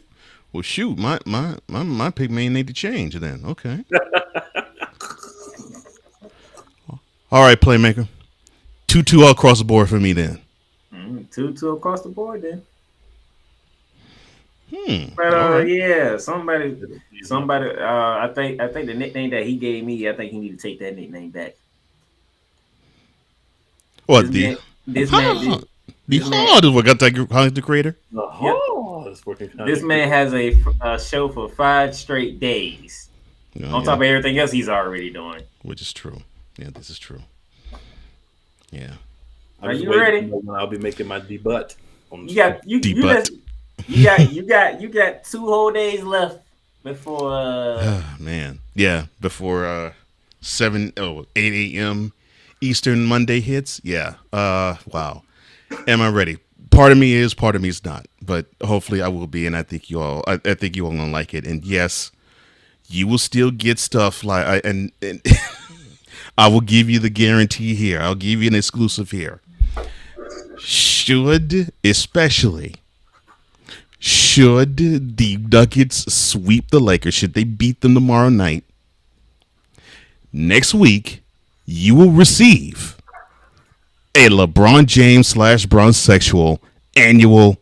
Well, shoot, my pick may need to change then. Okay. All right, Playmaker. 2-2 all across the board for me then. 2-2 across the board then. But right. Yeah, somebody. I think the nickname that he gave me, I think he need to take that nickname back. What the Hard is what got that the creator? This man has a show for 5 straight days. On top of everything else he's already doing. Which is true. Yeah, this is true. Yeah. Are you ready? When I'll be making my debut. You got 2 whole days left before before 8 a.m. Eastern Monday hits. Yeah. Wow. Am I ready? Part of me is, part of me is not. But hopefully I will be, and I think you all gonna like it. And yes, you will still get stuff like and I will give you the guarantee here. I'll give you an exclusive here. Should the Nuggets sweep the Lakers, should they beat them tomorrow night, next week you will receive a LeBron James / Bronsexual annual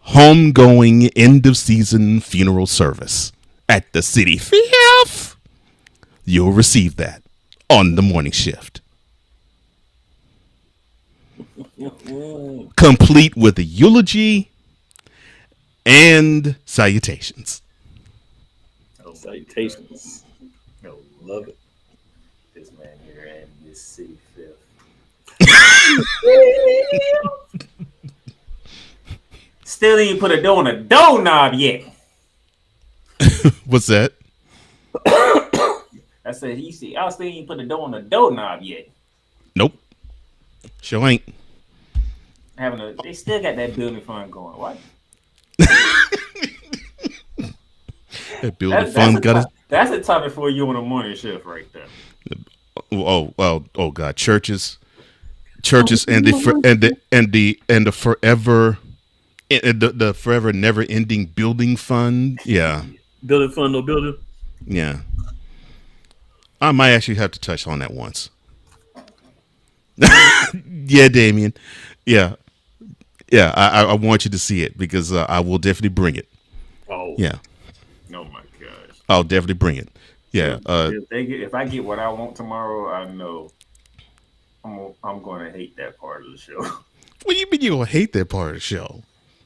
homegoing end of season funeral service at the City Field. You'll receive that on the morning shift. Complete with a eulogy and salutations. Salutations. Love it. This man here in this City Field. Still didn't put a door on a doorknob yet. What's that? I said, I still didn't put a door on the doorknob yet. Nope. Sure ain't. They still got that building fund going. What? That building fund got it. That's a topic for you on a morning shift right there. Oh God, churches and the forever never ending building fund. Yeah. Building fund, no building. Yeah. I might actually have to touch on that once. Yeah, Damien. Yeah. Yeah, I want you to see it because I will definitely bring it. Oh. Yeah. Oh my gosh. I'll definitely bring it. Yeah. If I get what I want tomorrow, I know I'm going to hate that part of the show. What do you mean you're going to hate that part of the show?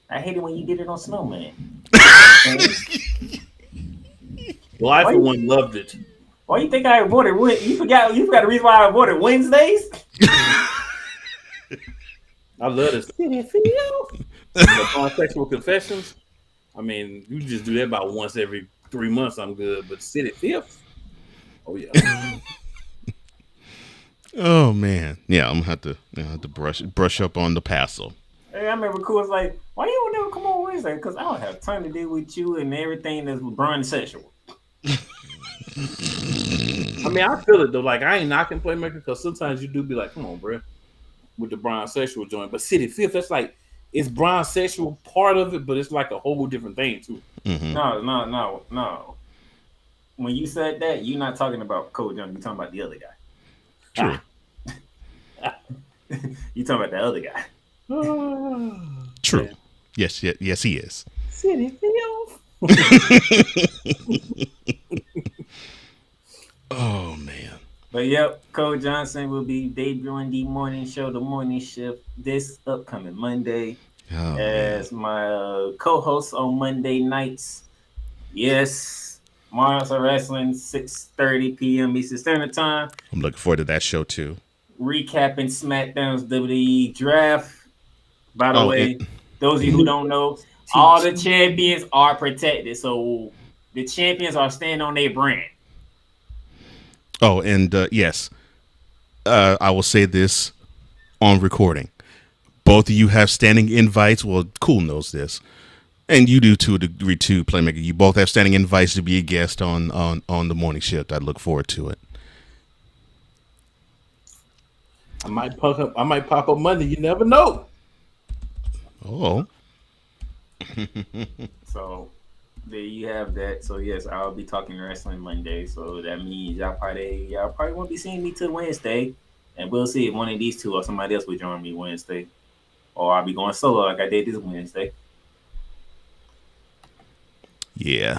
I hate it when you did it on Snowman. Well, I for one loved it. Why you think I avoided? You forgot the reason why I avoided Wednesdays? I love this. Bisexual confessions. I mean, you just do that about once every 3 months. I'm good, but City Fifth. Oh yeah. Oh man, yeah. I'm gonna have to brush up on the Paso. Hey, I remember Cool was like, "Why you don't never come on Wednesday? Because I don't have time to deal with you and everything that's LeBron sexual." I mean, I feel it though. Like I ain't knocking Playmaker because sometimes you do be like, "Come on, bro," with the Brian sexual joint. But City Fifth, that's like it's Brian sexual part of it, but it's like a whole different thing too. Mm-hmm. No. When you said that, you're not talking about Cole Young. You're talking about the other guy. True. You're talking about the other guy. True. Yeah. Yes, he is. City Field. Oh man. But yep, Cole Johnson will be debuting the morning show, the morning shift, this upcoming Monday as my co-host on Monday nights. Yes, Monster Wrestling, 6:30 p.m. Eastern Standard Time. I'm looking forward to that show too. Recapping SmackDown's WWE draft. By the way, those of you who don't know, all the champions are protected, so the champions are staying on their brand. Oh, and yes, I will say this on recording. Both of you have standing invites. Well, Cool knows this, and you do to a degree too, Playmaker. You both have standing invites to be a guest on the morning shift. I look forward to it. I might pop up Monday. You never know. Oh. So there you have that. So yes, I'll be talking wrestling Monday. So that means y'all probably won't be seeing me till Wednesday, and we'll see if one of these two or somebody else will join me Wednesday, or I'll be going solo like I did this Wednesday. Yeah.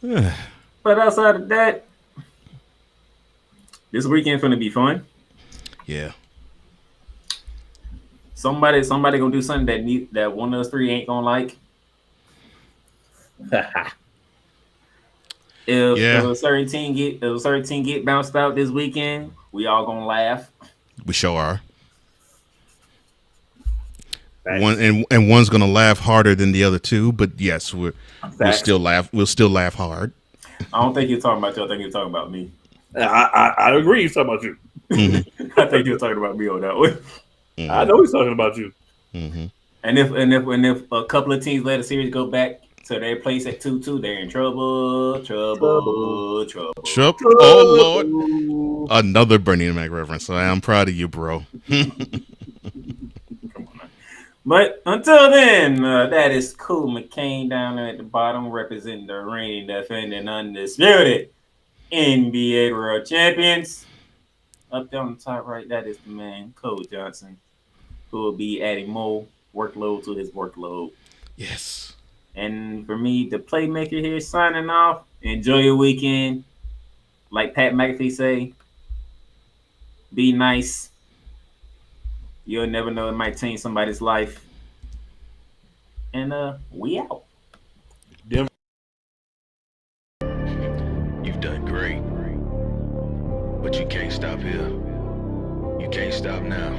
But outside of that, this weekend's gonna be fun. Yeah. Somebody gonna do something that one of us three ain't gonna like. If a certain team get bounced out this weekend, we all gonna laugh. We sure are. One and one's gonna laugh harder than the other two, but yes, we'll still laugh. We'll still laugh hard. I don't think you're talking about you. I think you're talking about me. I agree. He's talking about you. Mm-hmm. I think you're talking about me on that one. Mm-hmm. I know he's talking about you. Mm-hmm. And if a couple of teams let the series go back to their place at 2-2, they're in trouble. Oh Lord! Another Bernie Mac reference. So I'm proud of you, bro. But until then, that is Cool McCain down there at the bottom, representing the reigning, defending, undisputed NBA World Champions. Up there on the top right, that is the man, Cole Johnson, who will be adding more workload to his workload. Yes. And for me, the Playmaker here, signing off. Enjoy your weekend. Like Pat McAfee say, be nice. You'll never know, it might change somebody's life. And we out. You've done great. But you can't stop here. You can't stop now.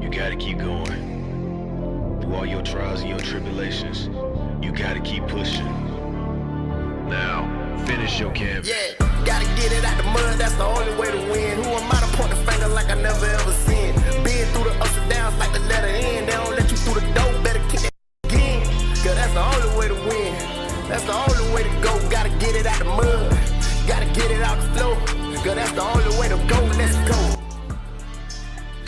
You gotta keep going. Through all your trials and your tribulations, you gotta keep pushing. Now, finish your canvas. Yeah, gotta get it out the mud, that's the only way to win. Who am I to point the finger like I never ever seen? Been through the ups and downs like the letter N. They don't let you through the door, better kick that again. Cause that's the only way to win. That's the only way to go. Gotta get it out the mud. Gotta get it out the flow. Cause that's the only way to go. Let's go.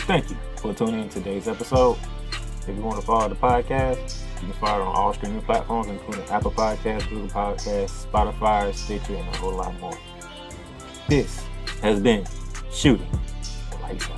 Thank you for tuning in to today's episode. If you want to follow the podcast, you can follow it on all streaming platforms, including Apple Podcasts, Google Podcasts, Spotify, Stitcher, and a whole lot more. This has been Shooting Lights Out.